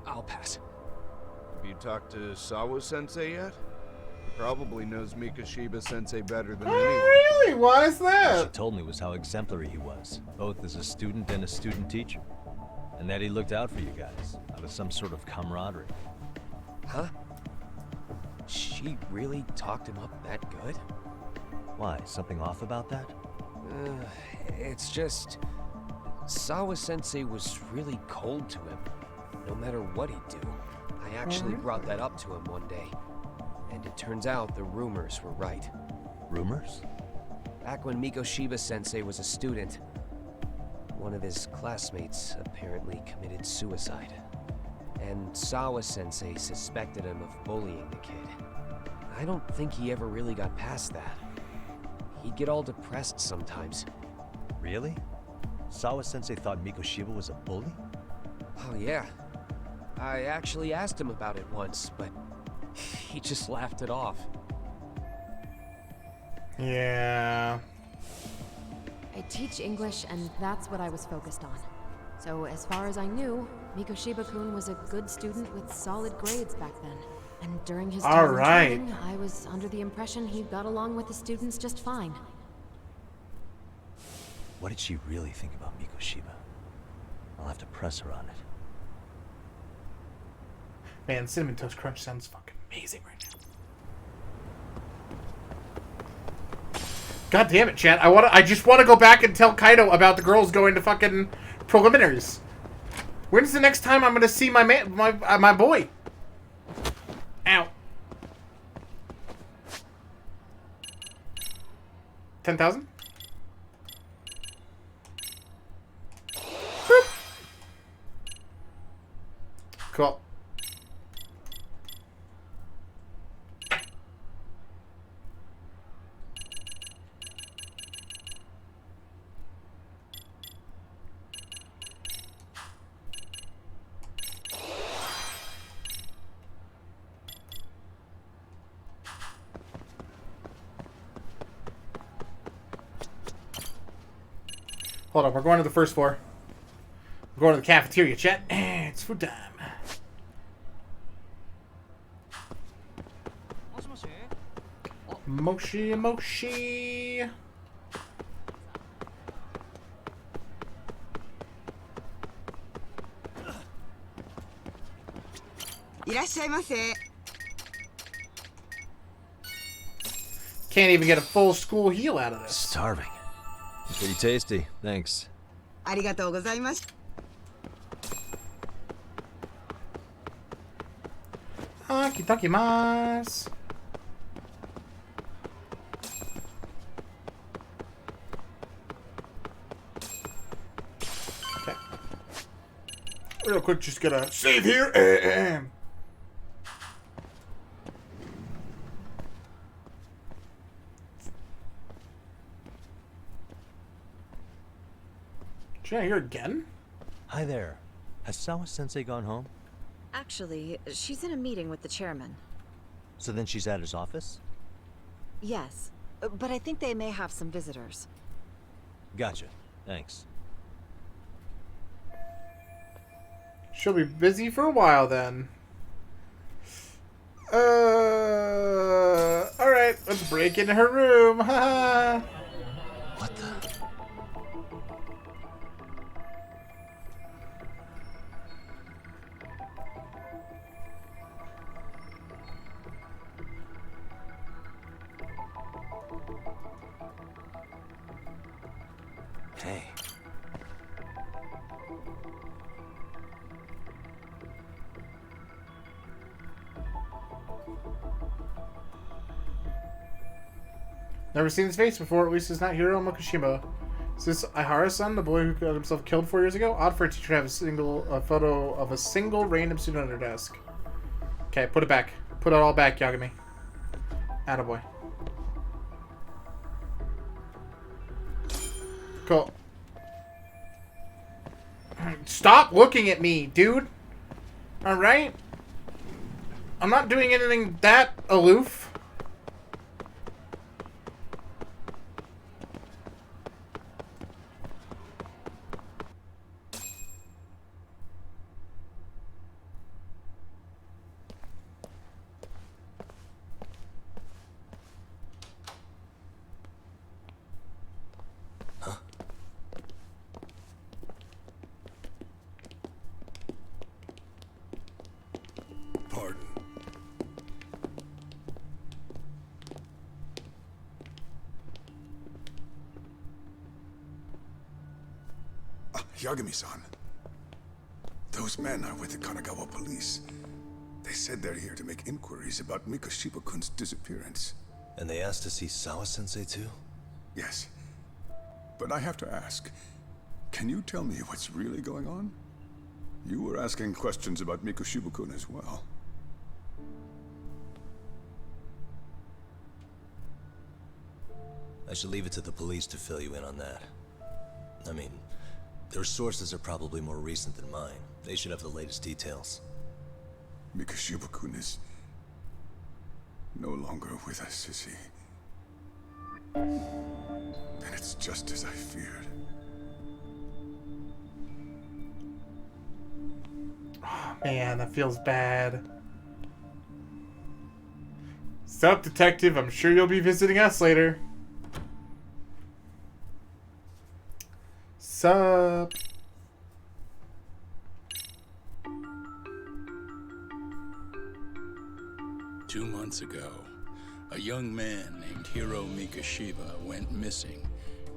I'll pass. Have you talked to Sawa-sensei yet? He probably knows Mikoshiba-sensei better than anyone. Really? Why is What that? she told me was how exemplary he was, both as a student and a student teacher. And that he looked out for you guys, out of some sort of camaraderie. Huh? She really talked him up that good? Why, something off about that? It's just... Sawa-sensei was really cold to him, no matter what he'd do. I actually brought that up to him one day. And it turns out the rumors were right. Rumors? Back when Mikoshiba-sensei was a student, one of his classmates apparently committed suicide. And Sawa-sensei suspected him of bullying the kid. I don't think he ever really got past that. He'd get all depressed sometimes. Really? Sawa-sensei thought Mikoshiba was a bully? Oh yeah. I actually asked him about it once, but he just laughed it off. Yeah. I teach English, and that's what I was focused on. So as far as I knew, Mikoshiba-kun was a good student with solid grades back then. And during his time in training, I was under the impression he got along with the students just fine. What did she really think about Mikoshiba? I'll have to press her on it. Man, Cinnamon Toast Crunch sounds fucking amazing right now. God damn it, chat. I just want to go back and tell Kaido about the girls going to fucking preliminaries. When's the next time I'm going to see my my boy? Ow. 10,000? Cool. Hold on, we're going to the first floor. We're going to the cafeteria, chat. It's food time. Moshi, moshi. Can't even get a full school heal out of this. Starving. Pretty tasty. Thanks. ありがとうございました。Akitakimasu. Okay. Real quick, just gonna save here. Should I hear again? Hi there. Has Sawa-sensei gone home? Actually, she's in a meeting with the chairman. So then she's at his office? Yes, but I think they may have some visitors. Gotcha. Thanks. She'll be busy for a while then. Alright, let's break into her room. Haha. What the? Hey. Never seen his face before, at least it's not Hiro Mokushima. Is this Ihara-san, the boy who got himself killed 4 years ago? Odd for a teacher to have a photo of a single random student on her desk. Okay, put it back. Put it all back, Yagami. Attaboy. Cool. Stop looking at me, dude. Alright? I'm not doing anything that aloof. Yagami-san. Those men are with the Kanagawa police. They said they're here to make inquiries about Mikoshiba-kun's disappearance. And they asked to see Sawa-sensei too? Yes. But I have to ask, can you tell me what's really going on? You were asking questions about Mikoshiba-kun as well. I should leave it to the police to fill you in on that. I mean, their sources are probably more recent than mine. They should have the latest details. Mikoshiba-kun is no longer with us, is he? And it's just as I feared. Oh, man, that feels bad. Sup, detective? I'm sure you'll be visiting us later. Sup? Two months ago, a young man named Hiro Mikoshiba went missing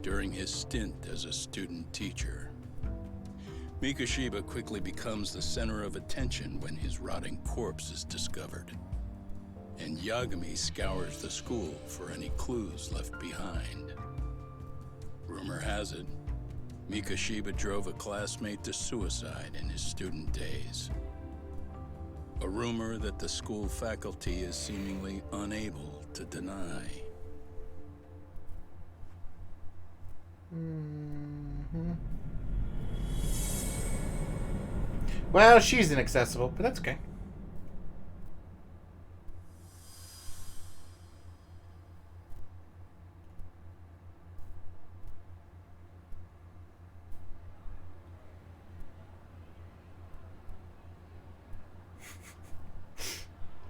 during his stint as a student teacher. Mikoshiba quickly becomes the center of attention when his rotting corpse is discovered. And Yagami scours the school for any clues left behind. Rumor has it, Mikoshiba drove a classmate to suicide in his student days. A rumor that the school faculty is seemingly unable to deny. Well, she's inaccessible, but that's okay.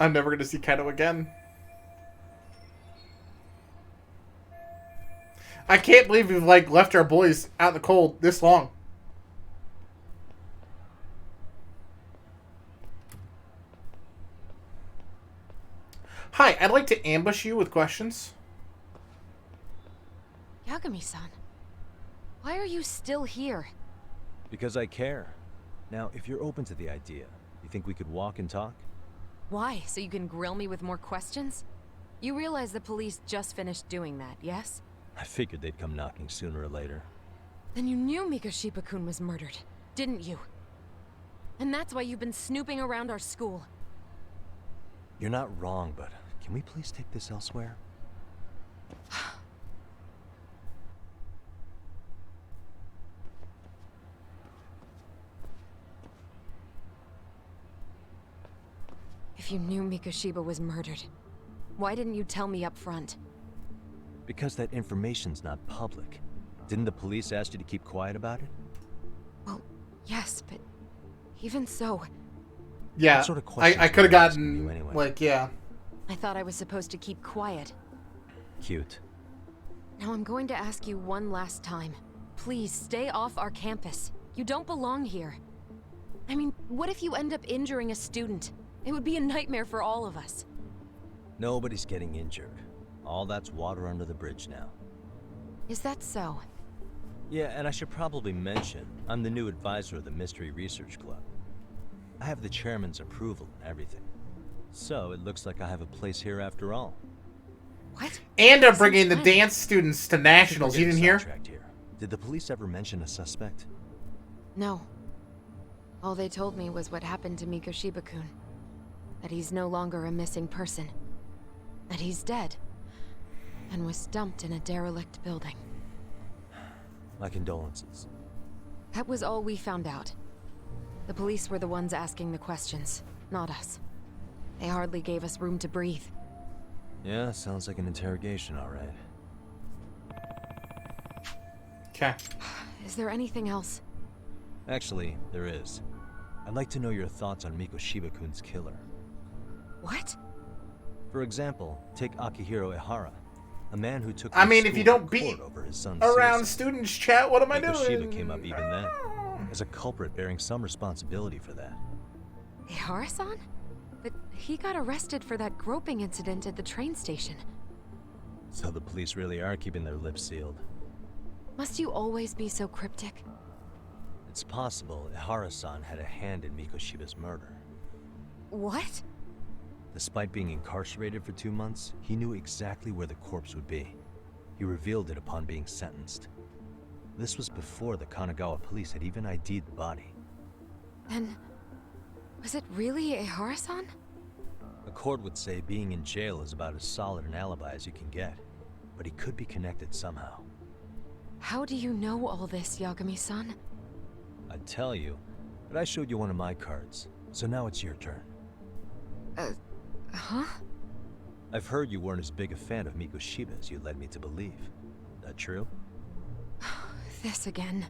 I'm never going to see Kaido again. I can't believe we've, like, left our boys out in the cold this long. Hi, I'd like to ambush you with questions. Yagami-san, why are you still here? Because I care. Now, if you're open to the idea, you think we could walk and talk? Why? So you can grill me with more questions? You realize the police just finished doing that, yes? I figured they'd come knocking sooner or later. Then you knew Mikoshiba-kun was murdered, didn't you? And that's why you've been snooping around our school. You're not wrong, but can we please take this elsewhere? If you knew Mikoshiba was murdered, why didn't you tell me up front? Because that information's not public. Didn't the police ask you to keep quiet about it? Well, yes, but even so... Yeah, What sort of I could have gotten, anyway? like, yeah. I thought I was supposed to keep quiet. Cute. Now I'm going to ask you one last time. Please, stay off our campus. You don't belong here. I mean, what if you end up injuring a student? It would be a nightmare for all of us. Nobody's getting injured. All that's water under the bridge now. Is that so? Yeah, and I should probably mention, I'm the new advisor of the Mystery Research Club. I have the chairman's approval and everything. So, it looks like I have a place here after all. What? And I'm bringing the dance students to nationals. You didn't hear? Here. Did the police ever mention a suspect? No. All they told me was what happened to Mikoshiba-kun. That he's no longer a missing person. That he's dead. And was dumped in a derelict building. My condolences. That was all we found out. The police were the ones asking the questions, not us. They hardly gave us room to breathe. Yeah, sounds like an interrogation, all right. Okay. Is there anything else? Actually, there is. I'd like to know your thoughts on Mikoshiba-kun's killer. What? For example, take Akihiro Ehara, a man who took I mean, if you don't beat beat over his son's around suicide. students chat, what am I Mikoshiba doing? came up even then, as a culprit bearing some responsibility for that. Ehara-san? But he got arrested for that groping incident at the train station. So the police really are keeping their lips sealed. Must you always be so cryptic? It's possible Ehara-san had a hand in Mikoshiba's murder. What? Despite being incarcerated for 2 months, he knew exactly where the corpse would be. He revealed it upon being sentenced. This was before the Kanagawa police had even ID'd the body. Then, was it really Ehara-san? A court would say being in jail is about as solid an alibi as you can get, but he could be connected somehow. How do you know all this, Yagami-san? I'd tell you, but I showed you one of my cards, so now it's your turn. Huh? I've heard you weren't as big a fan of Mikoshiba as you led me to believe. That true? This again.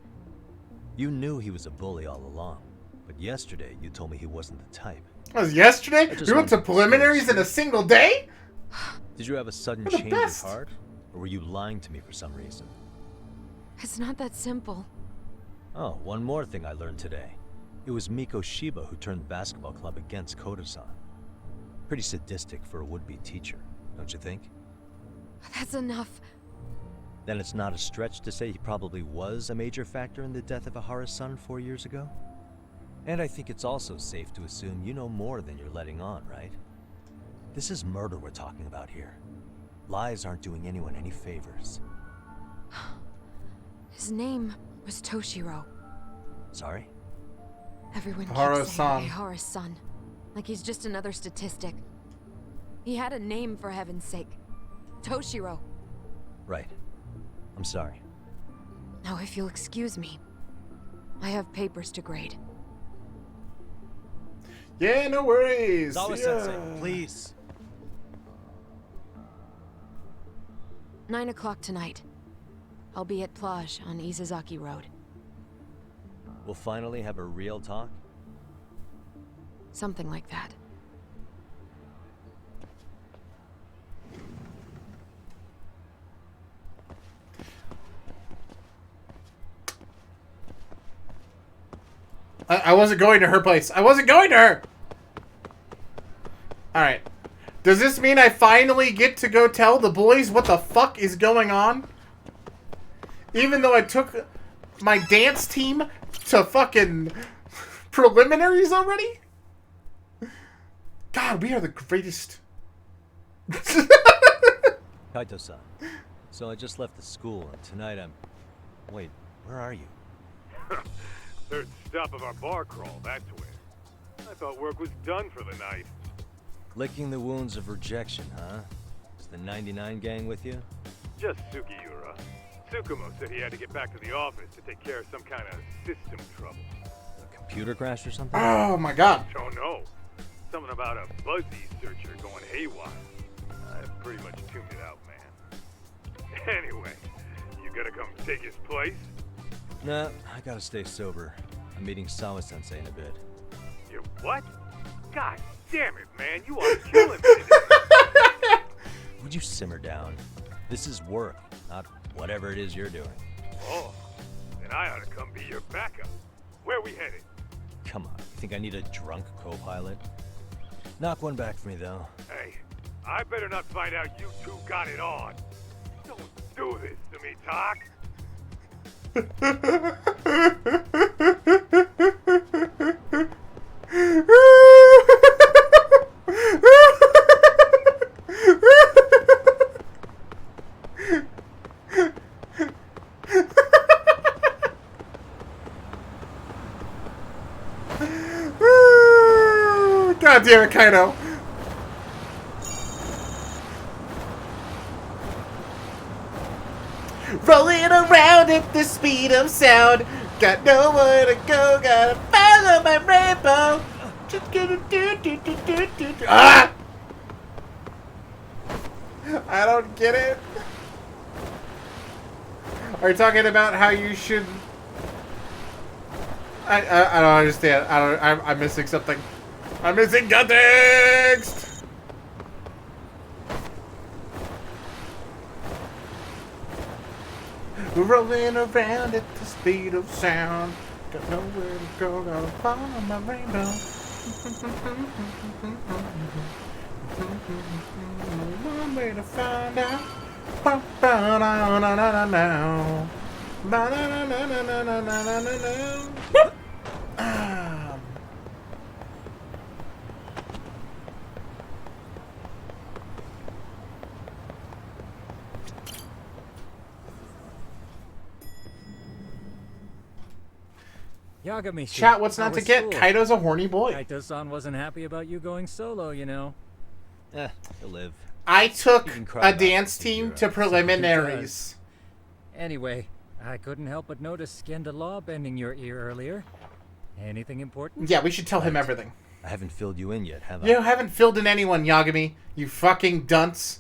You knew he was a bully all along, but yesterday you told me he wasn't the type. That was yesterday? We went to preliminaries in a single day? Did you have a sudden We're the change of best. heart? Or were you lying to me for some reason? It's not that simple. Oh, one more thing I learned today. It was Mikoshiba who turned the basketball club against Koda-san. Pretty sadistic for a would-be teacher, don't you think? That's enough. Then it's not a stretch to say he probably was a major factor in the death of Ehara's son 4 years ago? And I think it's also safe to assume you know more than you're letting on, right? This is murder we're talking about here. Lies aren't doing anyone any favors. His name was Toshiro. Sorry? Everyone Ehara's keeps son. saying Ehara's son. Like he's just another statistic. He had a name, for heaven's sake. Toshiro. Right. I'm sorry. Now, if you'll excuse me, I have papers to grade. Yeah, no worries. Zawa-sensei, Yeah. please. 9 o'clock tonight. I'll be at Plage on Izazaki Road. We'll finally have a real talk? Something like that. I wasn't going to her place. I wasn't going to her! Alright. Does this mean I finally get to go tell the boys what the fuck is going on? Even though I took my dance team to fucking preliminaries already? God, we are the greatest. Kaito-san. So I just left the school, and tonight I'm... Wait, where are you? Third stop of our bar crawl, that's where. I thought work was done for the night. Licking the wounds of rejection, huh? Is the 99 gang with you? Just Sugiura. Tsukumo said he had to get back to the office to take care of some kind of system trouble. A computer crash or something? Oh my god. Don't know. Something about a Buzzy searcher going haywire. I pretty much tuned it out, man. Anyway, you gonna come take his place? Nah, I gotta stay sober. I'm meeting Sawa-sensei in a bit. You what? God damn it, man, you are killing me. Would you simmer down? This is work, not whatever it is you're doing. Oh, then I ought to come be your backup. Where we headed? Come on, you think I need a drunk co-pilot? Knock one back for me, though. Hey, I better not find out you two got it on. Don't do this to me, Talk. God damn it, Kaido. Rolling around at the speed of sound. Got nowhere to go, gotta follow my rainbow. Ah! I don't get it. Are you talking about how you should... I don't understand. I'm missing something. I'm missing context! Rolling around at the speed of sound. Got nowhere to go, gotta follow my rainbow. One way to find out. Yagami, Chat, what's not to get? Kaido's a horny boy. Kaito-san wasn't happy about you going solo, you know. He'll live. I took a dance team to preliminaries. Anyway, I couldn't help but notice Skenda Law bending your ear earlier. Anything important? Yeah, we should tell him everything. I haven't filled you in yet, have I? You haven't filled in anyone, Yagami. You fucking dunce.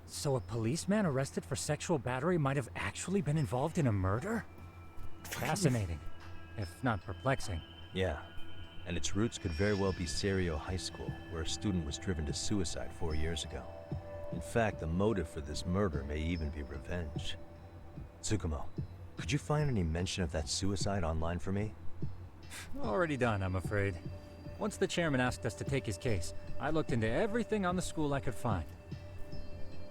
So a policeman arrested for sexual battery might have actually been involved in a murder? Fascinating, if not perplexing. Yeah, and its roots could very well be Serio High School, where a student was driven to suicide 4 years ago. In fact, the motive for this murder may even be revenge. Tsukumo, could you find any mention of that suicide online for me? Already done, I'm afraid. Once the chairman asked us to take his case, I looked into everything on the school I could find.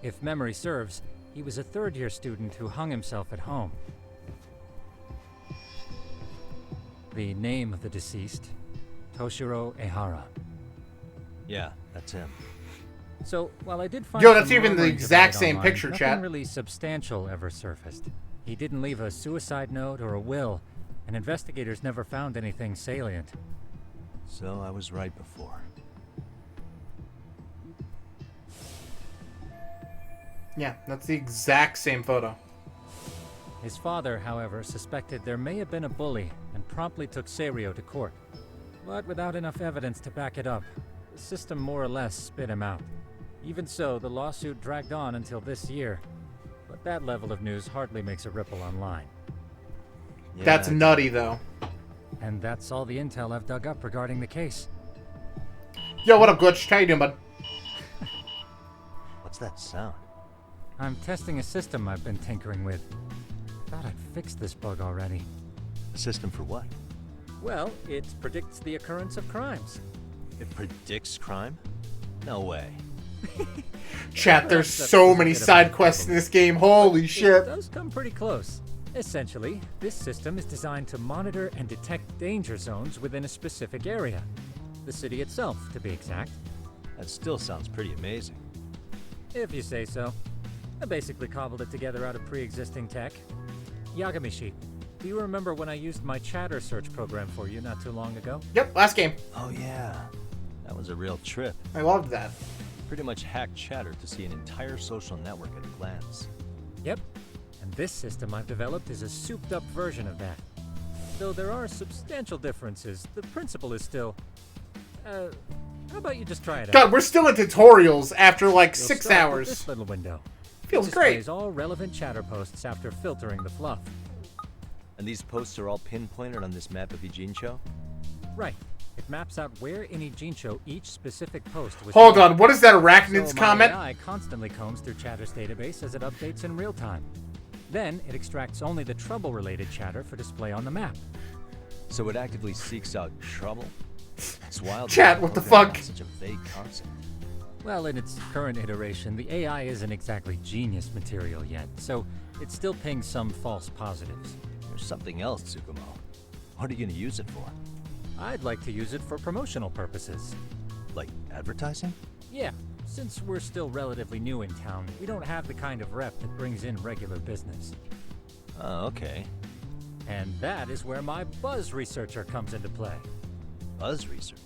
If memory serves, he was a third-year student who hung himself at home. The name of the deceased, Toshiro Ehara. Yeah, that's him. So, while I did find Yo, that's some even the murmurings exact about it same online, picture, nothing chat. really substantial ever surfaced. He didn't leave a suicide note or a will, and investigators never found anything salient. So I was right before. Yeah, that's the exact same photo. His father, however, suspected there may have been a bully and promptly took Serio to court. But without enough evidence to back it up, the system more or less spit him out. Even so, the lawsuit dragged on until this year. But that level of news hardly makes a ripple online. Yeah, That's nutty, though. And that's all the intel I've dug up regarding the case. Yo, what up, Glitch? How you doing, bud? What's that sound? I'm testing a system I've been tinkering with. Thought I'd fixed this bug already. A system for what? Well, it predicts the occurrence of crimes. It predicts crime? No way. Chat, there's so many side quests in this game. Holy shit. It does come pretty close. Essentially, this system is designed to monitor and detect danger zones within a specific area. The city itself, to be exact. That still sounds pretty amazing. If you say so. I basically cobbled it together out of pre-existing tech. Yagamishi, do you remember when I used my chatter search program for you not too long ago? Yep, last game. Oh yeah, that was a real trip. I loved that. Pretty much hacked chatter to see an entire social network at a glance. Yep, and this system I've developed is a souped-up version of that. Though there are substantial differences, the principle is still... how about you just try it out? God, we're still in tutorials after like You'll 6 start with hours. this little window. Feels It great. displays all relevant chatter posts after filtering the fluff. And these posts are all pinpointed on this map of Ijincho? Right. It maps out where in Ijincho each specific post was. Hold on, what is that Arachnid's so comment? My AI constantly combs through Chatter's database as it updates in real time. Then it extracts only the trouble-related chatter for display on the map. So it actively seeks out trouble? It's wild. Chat, what the fuck? Such a vague concept. Well, in its current iteration, the AI isn't exactly genius material yet, so it still pings some false positives. There's something else, Tsukumo. What are you gonna use it for? I'd like to use it for promotional purposes. Like advertising? Yeah, since we're still relatively new in town, we don't have the kind of rep that brings in regular business. Oh, okay. And that is where my buzz researcher comes into play. Buzz researcher?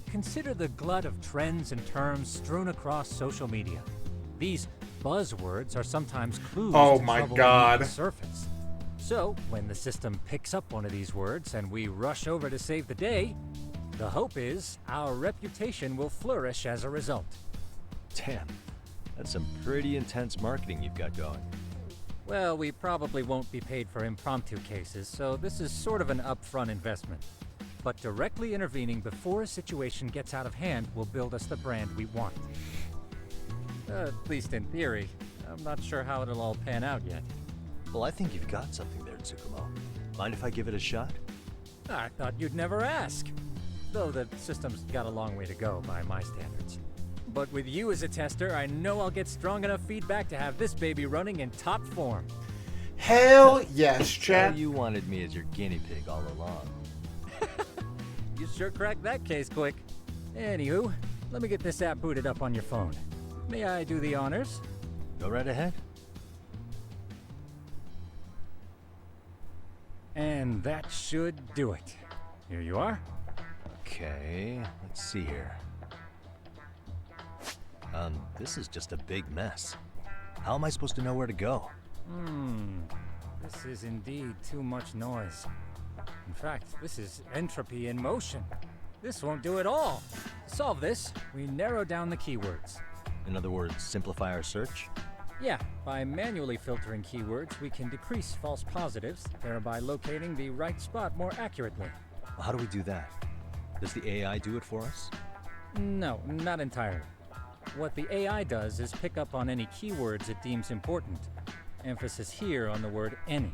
Consider the glut of trends and terms strewn across social media. These buzzwords are sometimes clues Oh to my trouble God. beneath the surface. So, when the system picks up one of these words and we rush over to save the day, the hope is our reputation will flourish as a result. Damn, that's some pretty intense marketing you've got going. Well, we probably won't be paid for impromptu cases, so this is sort of an upfront investment. But directly intervening before a situation gets out of hand will build us the brand we want. At least in theory. I'm not sure how it'll all pan out yet. Well, I think you've got something there, Tsukumo. Mind if I give it a shot? I thought you'd never ask. Though the system's got a long way to go by my standards. But with you as a tester, I know I'll get strong enough feedback to have this baby running in top form. Hell yes, chat. So you wanted me as your guinea pig all along. You sure cracked that case quick. Anywho, let me get this app booted up on your phone. May I do the honors? Go right ahead. And that should do it. Here you are. Okay, let's see here. This is just a big mess. How am I supposed to know where to go? This is indeed too much noise. In fact, this is entropy in motion. This won't do it all. To solve this, we narrow down the keywords. In other words, simplify our search? Yeah, by manually filtering keywords, we can decrease false positives, thereby locating the right spot more accurately. Well, how do we do that? Does the AI do it for us? No, not entirely. What the AI does is pick up on any keywords it deems important. Emphasis here on the word any.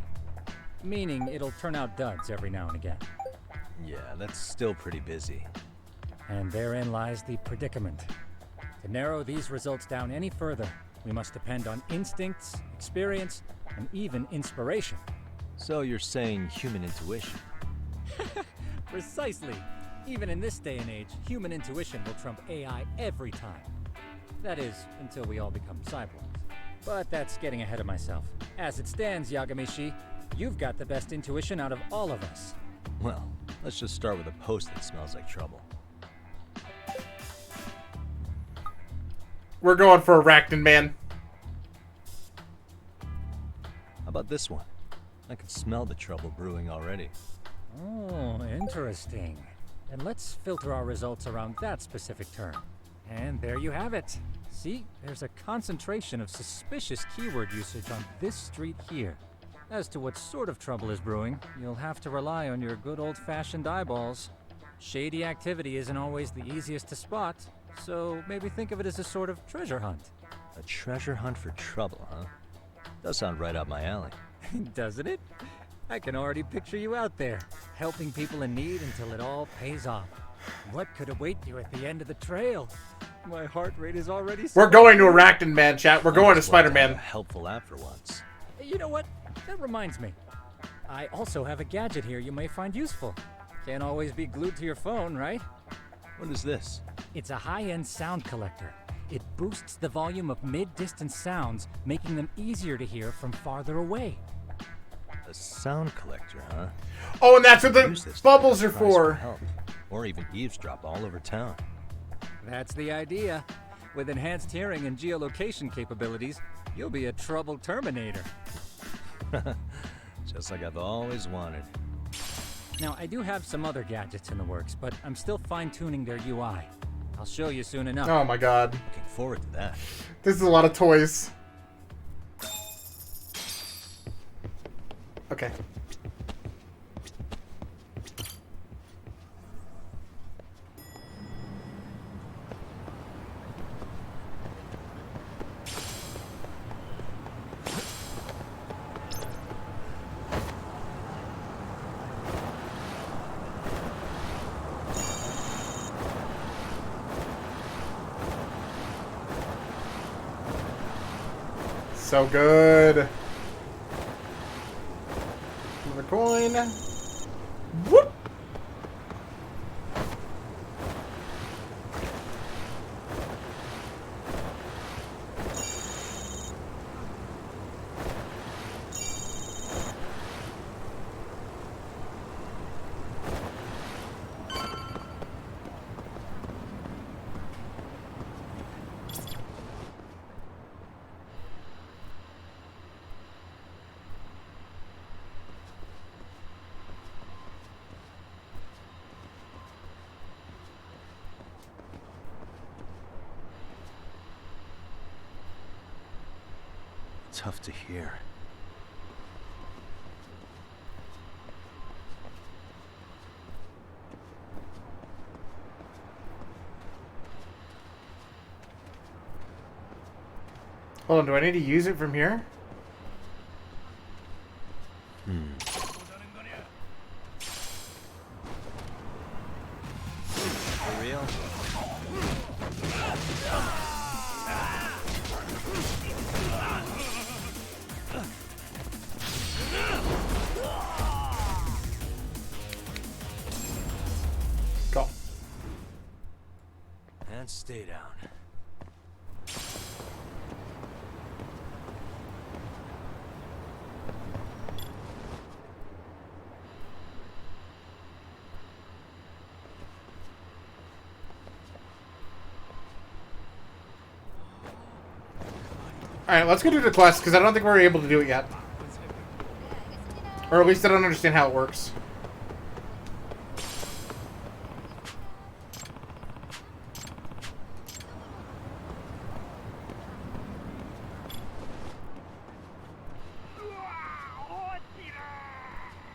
Meaning it'll turn out duds every now and again. Yeah, that's still pretty busy. And therein lies the predicament. To narrow these results down any further, we must depend on instincts, experience, and even inspiration. So you're saying human intuition? Precisely. Even in this day and age, human intuition will trump AI every time. That is, until we all become cyborgs. But that's getting ahead of myself. As it stands, Yagamishi, you've got the best intuition out of all of us. Well, let's just start with a post that smells like trouble. We're going for Arachnid Man. How about this one? I can smell the trouble brewing already. Oh, interesting. And let's filter our results around that specific term. And there you have it. See, there's a concentration of suspicious keyword usage on this street here. As to what sort of trouble is brewing, you'll have to rely on your good old-fashioned eyeballs. Shady activity isn't always the easiest to spot, so maybe think of it as a sort of treasure hunt. A treasure hunt for trouble, huh? Does sound right up my alley. Doesn't it? I can already picture you out there, helping people in need until it all pays off. What could await you at the end of the trail? My heart rate is already... We're going to Arachnid Man, chat. We're going to Spider-Man. A helpful app for once. You know what? That reminds me. I also have a gadget here you may find useful. Can't always be glued to your phone, right? What is this? It's a high-end sound collector. It boosts the volume of mid-distance sounds, making them easier to hear from farther away. A sound collector, huh? Oh, and that's what the bubbles are for. Help, or even eavesdrop all over town. That's the idea. With enhanced hearing and geolocation capabilities, you'll be a trouble terminator. Just like I've always wanted. Now, I do have some other gadgets in the works, but I'm still fine-tuning their UI. I'll show you soon enough. Oh my god. Looking forward to that. This is a lot of toys. Okay. So good. Another coin. Whoop. Tough to hear. Hold on, do I need to use it from here? For real? Go. And stay down. Alright, let's go do the quest, because I don't think we're able to do it yet. Or at least I don't understand how it works.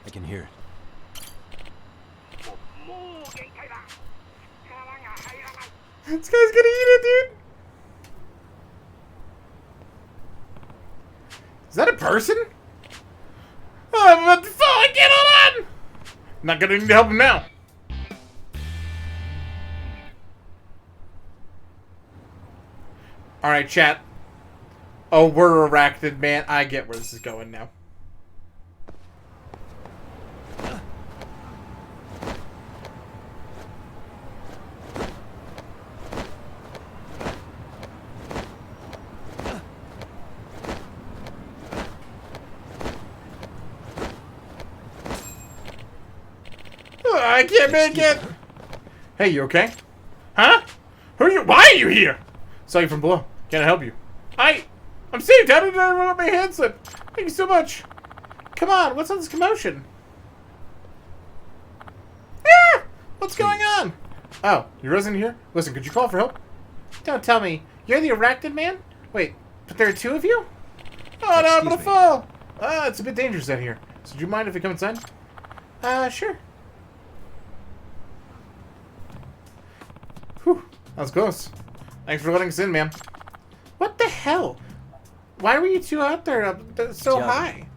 I can hear it. This guy's gonna eat it, dude! Is that a person? Oh, I'm about to fall again, hold on! Not gonna need to help him now. Alright, chat. Oh, we're Arachnid Man. I get where this is going now. I can't make it! Hey, you okay? Huh? Who are you? Why are you here? Saw you from below. Can I help you? I'm saved. How did I let my hand slip? Thank you so much. Come on, what's all this commotion? Ah! What's going on? Oh, you're resident here? Listen, could you call for help? Don't tell me. You're the Arachnid Man? Wait, but there are two of you? Oh no, I'm gonna fall! It's a bit dangerous out here. So do you mind if we come inside? Sure. Whew, that was close. Thanks for letting us in, man. What the hell? Why were you two out there so high?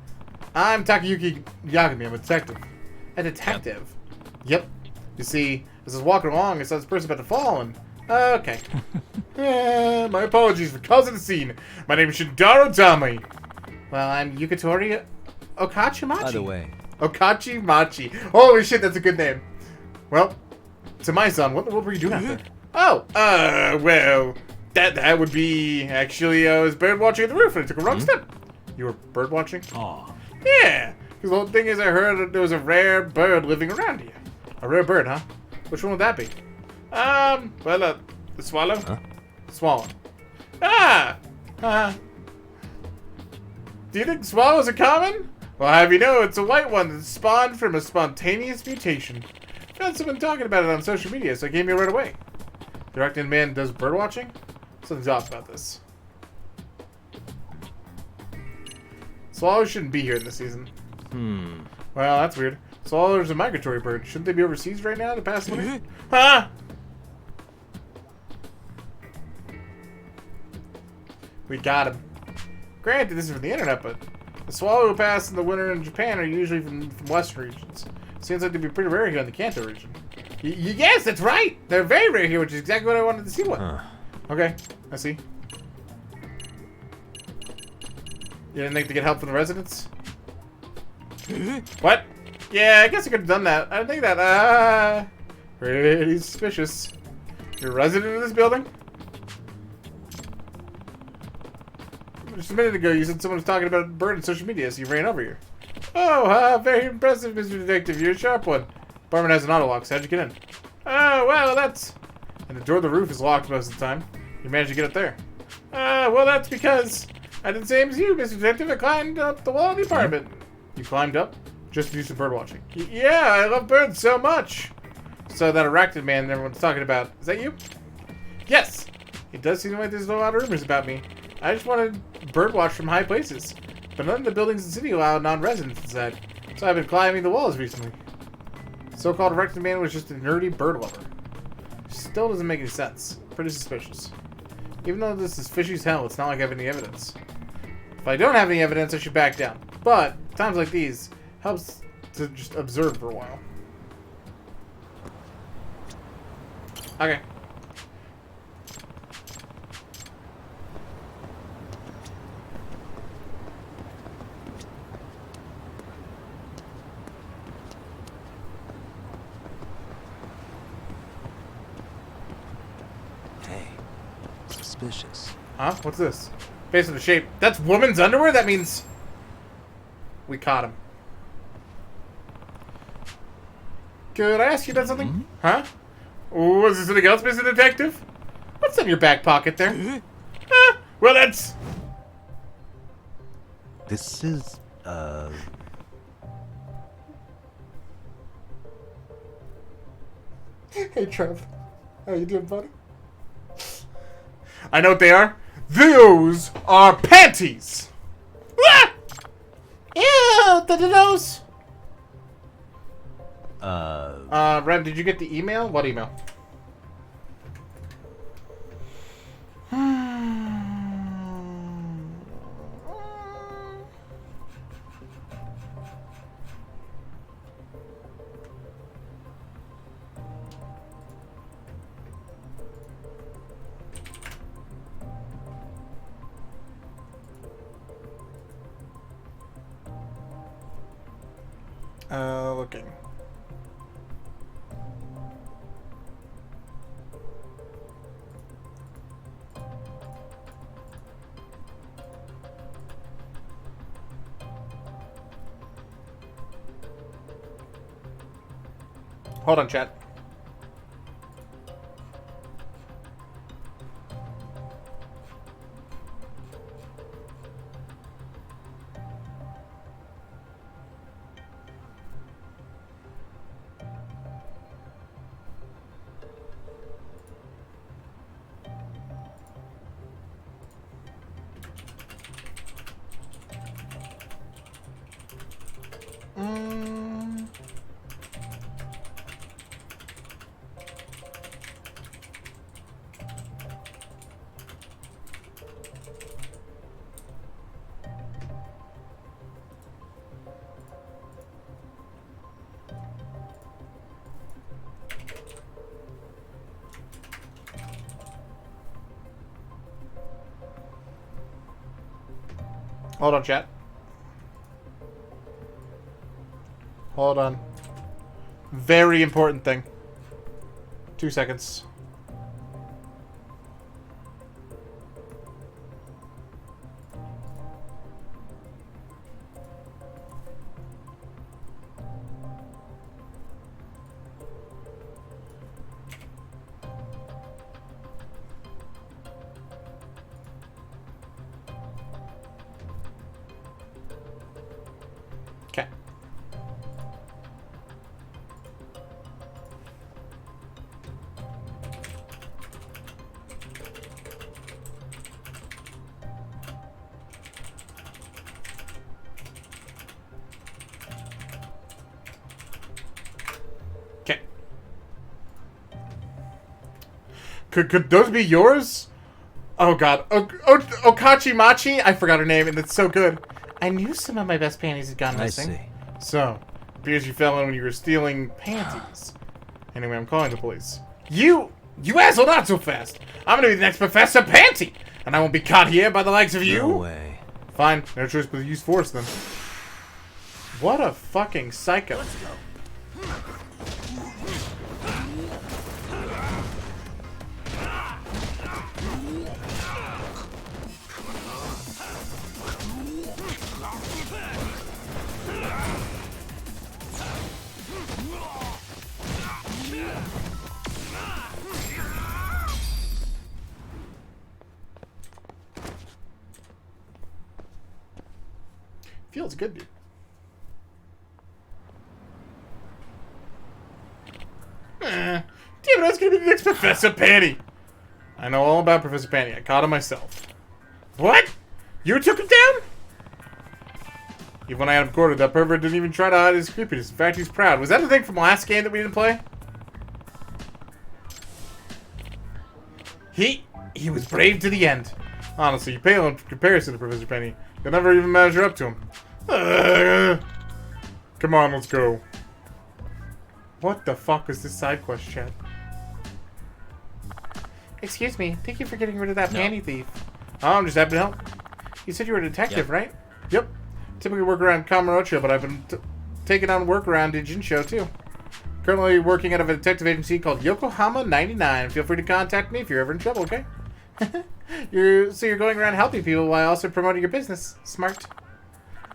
I'm Takayuki Yagami. I'm a detective. A detective? Yep. You see, as I was walking along, I saw this person about to fall, and... Okay. My apologies for causing the scene. My name is Shintaro Tami. Well, I'm Yukatori Okachimachi. By the way. Okachimachi. Holy shit, that's a good name. Well, to my son, what were you doing out there? Oh, well, that would be... Actually, I was bird watching at the roof and I took a wrong step. You were bird watching? Aw. Yeah. Because the whole thing is I heard that there was a rare bird living around here. A rare bird, huh? Which one would that be? Well, the swallow? Huh? Swallow. Ah! Do you think swallows are common? Well, have you know, it's a white one that spawned from a spontaneous mutation. Found someone talking about it on social media, so I came here right away. The Arachnid man does bird watching? Something's off about this. Swallows shouldn't be here this season. Well, that's weird. Swallows are a migratory bird. Shouldn't they be overseas right now to pass the winter? Huh? We got him. Granted, this is from the internet, but the swallow who pass in the winter in Japan are usually from western regions. Seems like they'd be pretty rare here in the Kanto region. Yes, that's right! They're very rare here, which is exactly what I wanted to see. Okay, I see. You didn't think to get help from the residents? What? Yeah, I guess I could have done that. I think that, pretty suspicious. You're a resident of this building? Just a minute ago, you said someone was talking about a bird on social media, so you ran over here. Oh, very impressive, Mr. Detective. You're a sharp one. Barman has an auto lock, so how'd you get in? Oh, well, that's... And the door to the roof is locked most of the time. You managed to get up there. Well, that's because I did the same as you, Mr. Detective. I climbed up the wall of the apartment. You climbed up? Just to do some bird watching. Yeah, I love birds so much. So that Arachnid man everyone's talking about, is that you? Yes. It does seem like there's a lot of rumors about me. I just wanted birdwatch from high places, but none of the buildings in the city allow non-residents inside, so I've been climbing the walls recently. The so-called Arachnid man was just a nerdy bird lover. Still doesn't make any sense. Pretty suspicious. Even though this is fishy as hell, it's not like I have any evidence. If I don't have any evidence, I should back down. But, times like these, helps to just observe for a while. Okay. Suspicious. Huh? What's this? Based on the shape. That's woman's underwear? That means... We caught him. Could I ask you about something? Huh? Was there something else, Mr. Detective? What's in your back pocket there? Well, that's... This is, Hey, Trev. How you doing, buddy? I know what they are. Those are panties! Ah! Ew, those. Rem, did you get the email? What email? Looking. Hold on, chat. Hold on, chat. Hold on. Very important thing. 2 seconds. Okay. Okay. Could those be yours? Oh god. Okachi Machi? I forgot her name, and it's so good. I knew some of my best panties had gone missing. I see. So, appears you fell in when you were stealing panties. Anyway, I'm calling the police. You asshole, not so fast! I'm gonna be the next Professor Panty! And I won't be caught here by the likes of you! No way. Fine, no choice but to use force then. What a fucking psycho. Let's go. Feels good, dude. Damn it, I was gonna be the next Professor Panty. I know all about Professor Panty. I caught him myself. What? You took him down? Even when I had him cornered, that pervert didn't even try to hide his creepiness. In fact, he's proud. Was that the thing from last game that we didn't play? He was brave to the end. Honestly, you pale in comparison to Professor Penny. You'll never even measure up to him. Come on, let's go. What the fuck is this side quest, chat? Excuse me, thank you for getting rid of that panty thief. Oh, I'm just happy to help. You said you were a detective, right? Yep. Typically work around Kamurocho, but I've been taking on work around Jinsho too. Currently working out of a detective agency called Yokohama 99. Feel free to contact me if you're ever in trouble, okay? So you're going around helping people while also promoting your business. Smart.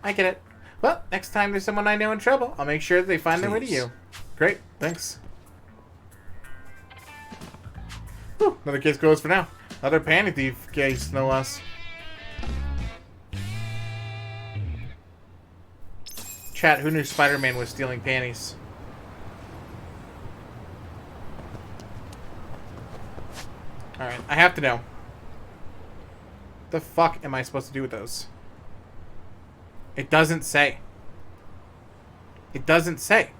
I get it. Well, next time there's someone I know in trouble, I'll make sure that they find their way to you. Great, thanks. Whew, another case closed for now. Another panty thief case, no less. Chat, who knew Spider-Man was stealing panties? Alright, I have to know. The fuck am I supposed to do with those? It doesn't say. It doesn't say.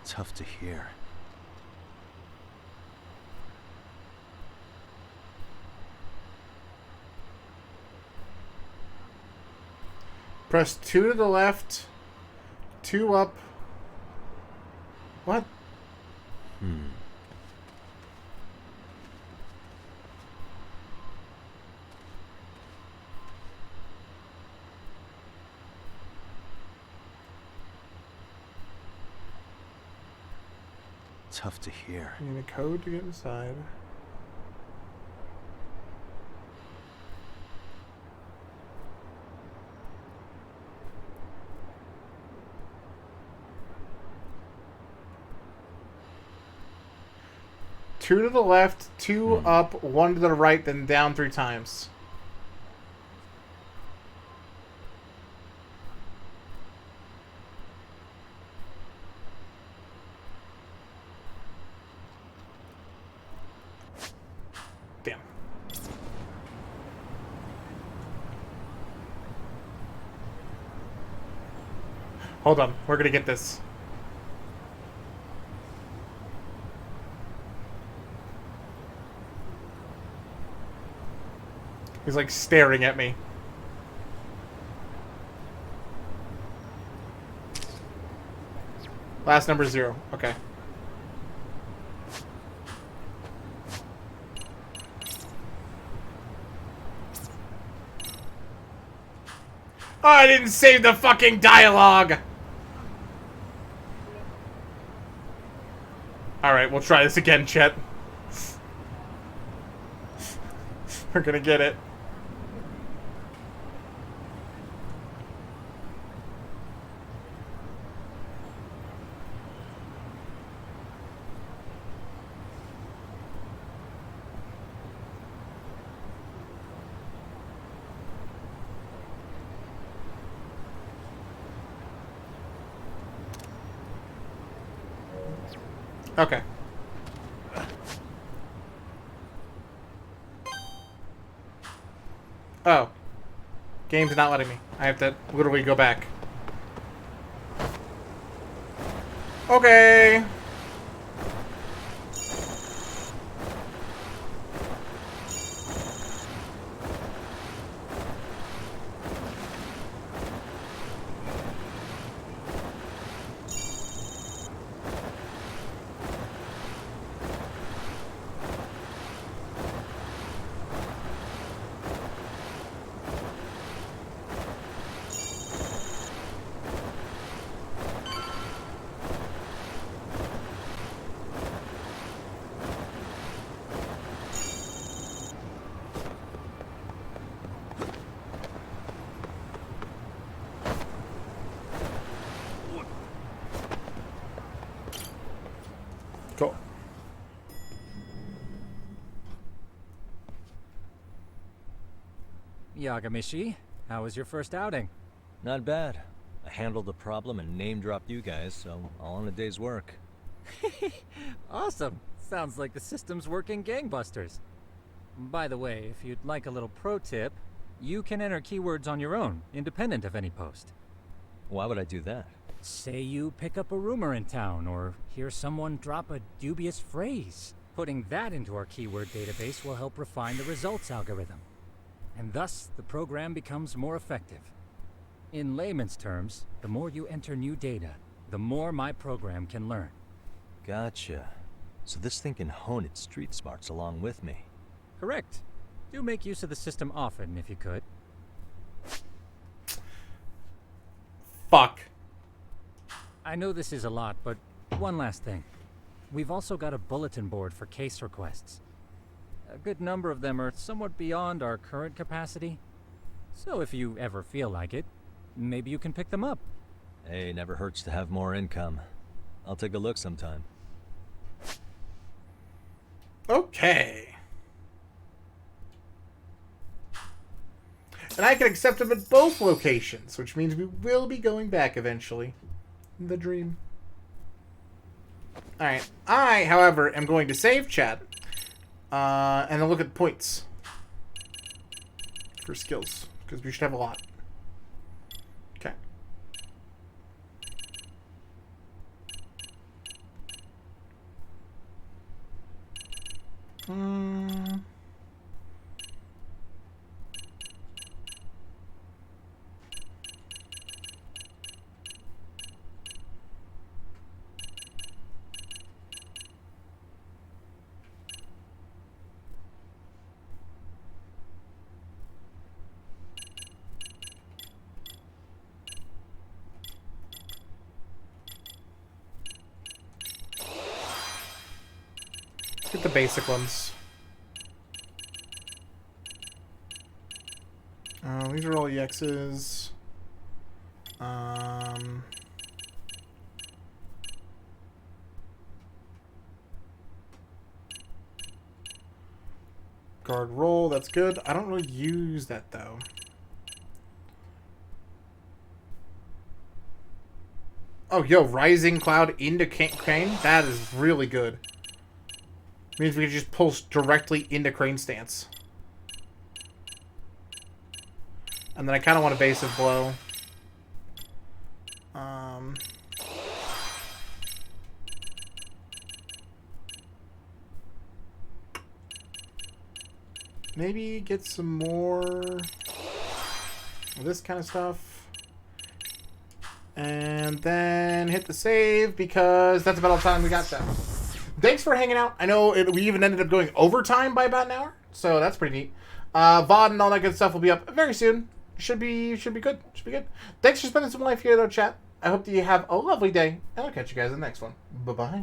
Tough to hear. Press 2 to the left, 2 up. What? Tough to hear. You need a code to get inside. Two to the left, 2 up, 1 to the right, then down 3 times. Hold on. We're gonna get this. He's like staring at me. Last number 0. Okay. Oh, I didn't save the fucking dialogue! Alright, we'll try this again, Chet. We're gonna get it. Okay. Oh. Game's not letting me. I have to literally go back. Okay. Cool. Yagamishi, how was your first outing? Not bad. I handled the problem and name-dropped you guys, so all in a day's work. Awesome. Sounds like the system's working gangbusters. By the way, if you'd like a little pro tip, you can enter keywords on your own, independent of any post. Why would I do that? Say you pick up a rumor in town, or hear someone drop a dubious phrase. Putting that into our keyword database will help refine the results algorithm. And thus, the program becomes more effective. In layman's terms, the more you enter new data, the more my program can learn. Gotcha. So this thing can hone its street smarts along with me. Correct. Do make use of the system often, if you could. Fuck. I know this is a lot, but one last thing. We've also got a bulletin board for case requests. A good number of them are somewhat beyond our current capacity. So if you ever feel like it, maybe you can pick them up. Hey, never hurts to have more income. I'll take a look sometime. Okay. And I can accept them at both locations, which means we will be going back eventually. The dream. Alright. I, however, am going to save chat. And then look at points. For skills. Because we should have a lot. Okay. Get the basic ones. These are all EXs. Guard roll, that's good. I don't really use that though. Oh, yo, Rising Cloud into Crane? That is really good. Means we can just pulse directly into Crane stance. And then I kind of want evasive blow. Maybe get some more of this kind of stuff. And then hit the save because that's about all the time we got that. Thanks for hanging out. I know we even ended up going overtime by about an hour, so that's pretty neat. VOD and all that good stuff will be up very soon. Should be good. Should be good. Thanks for spending some life here, though, chat. I hope that you have a lovely day, and I'll catch you guys in the next one. Bye-bye.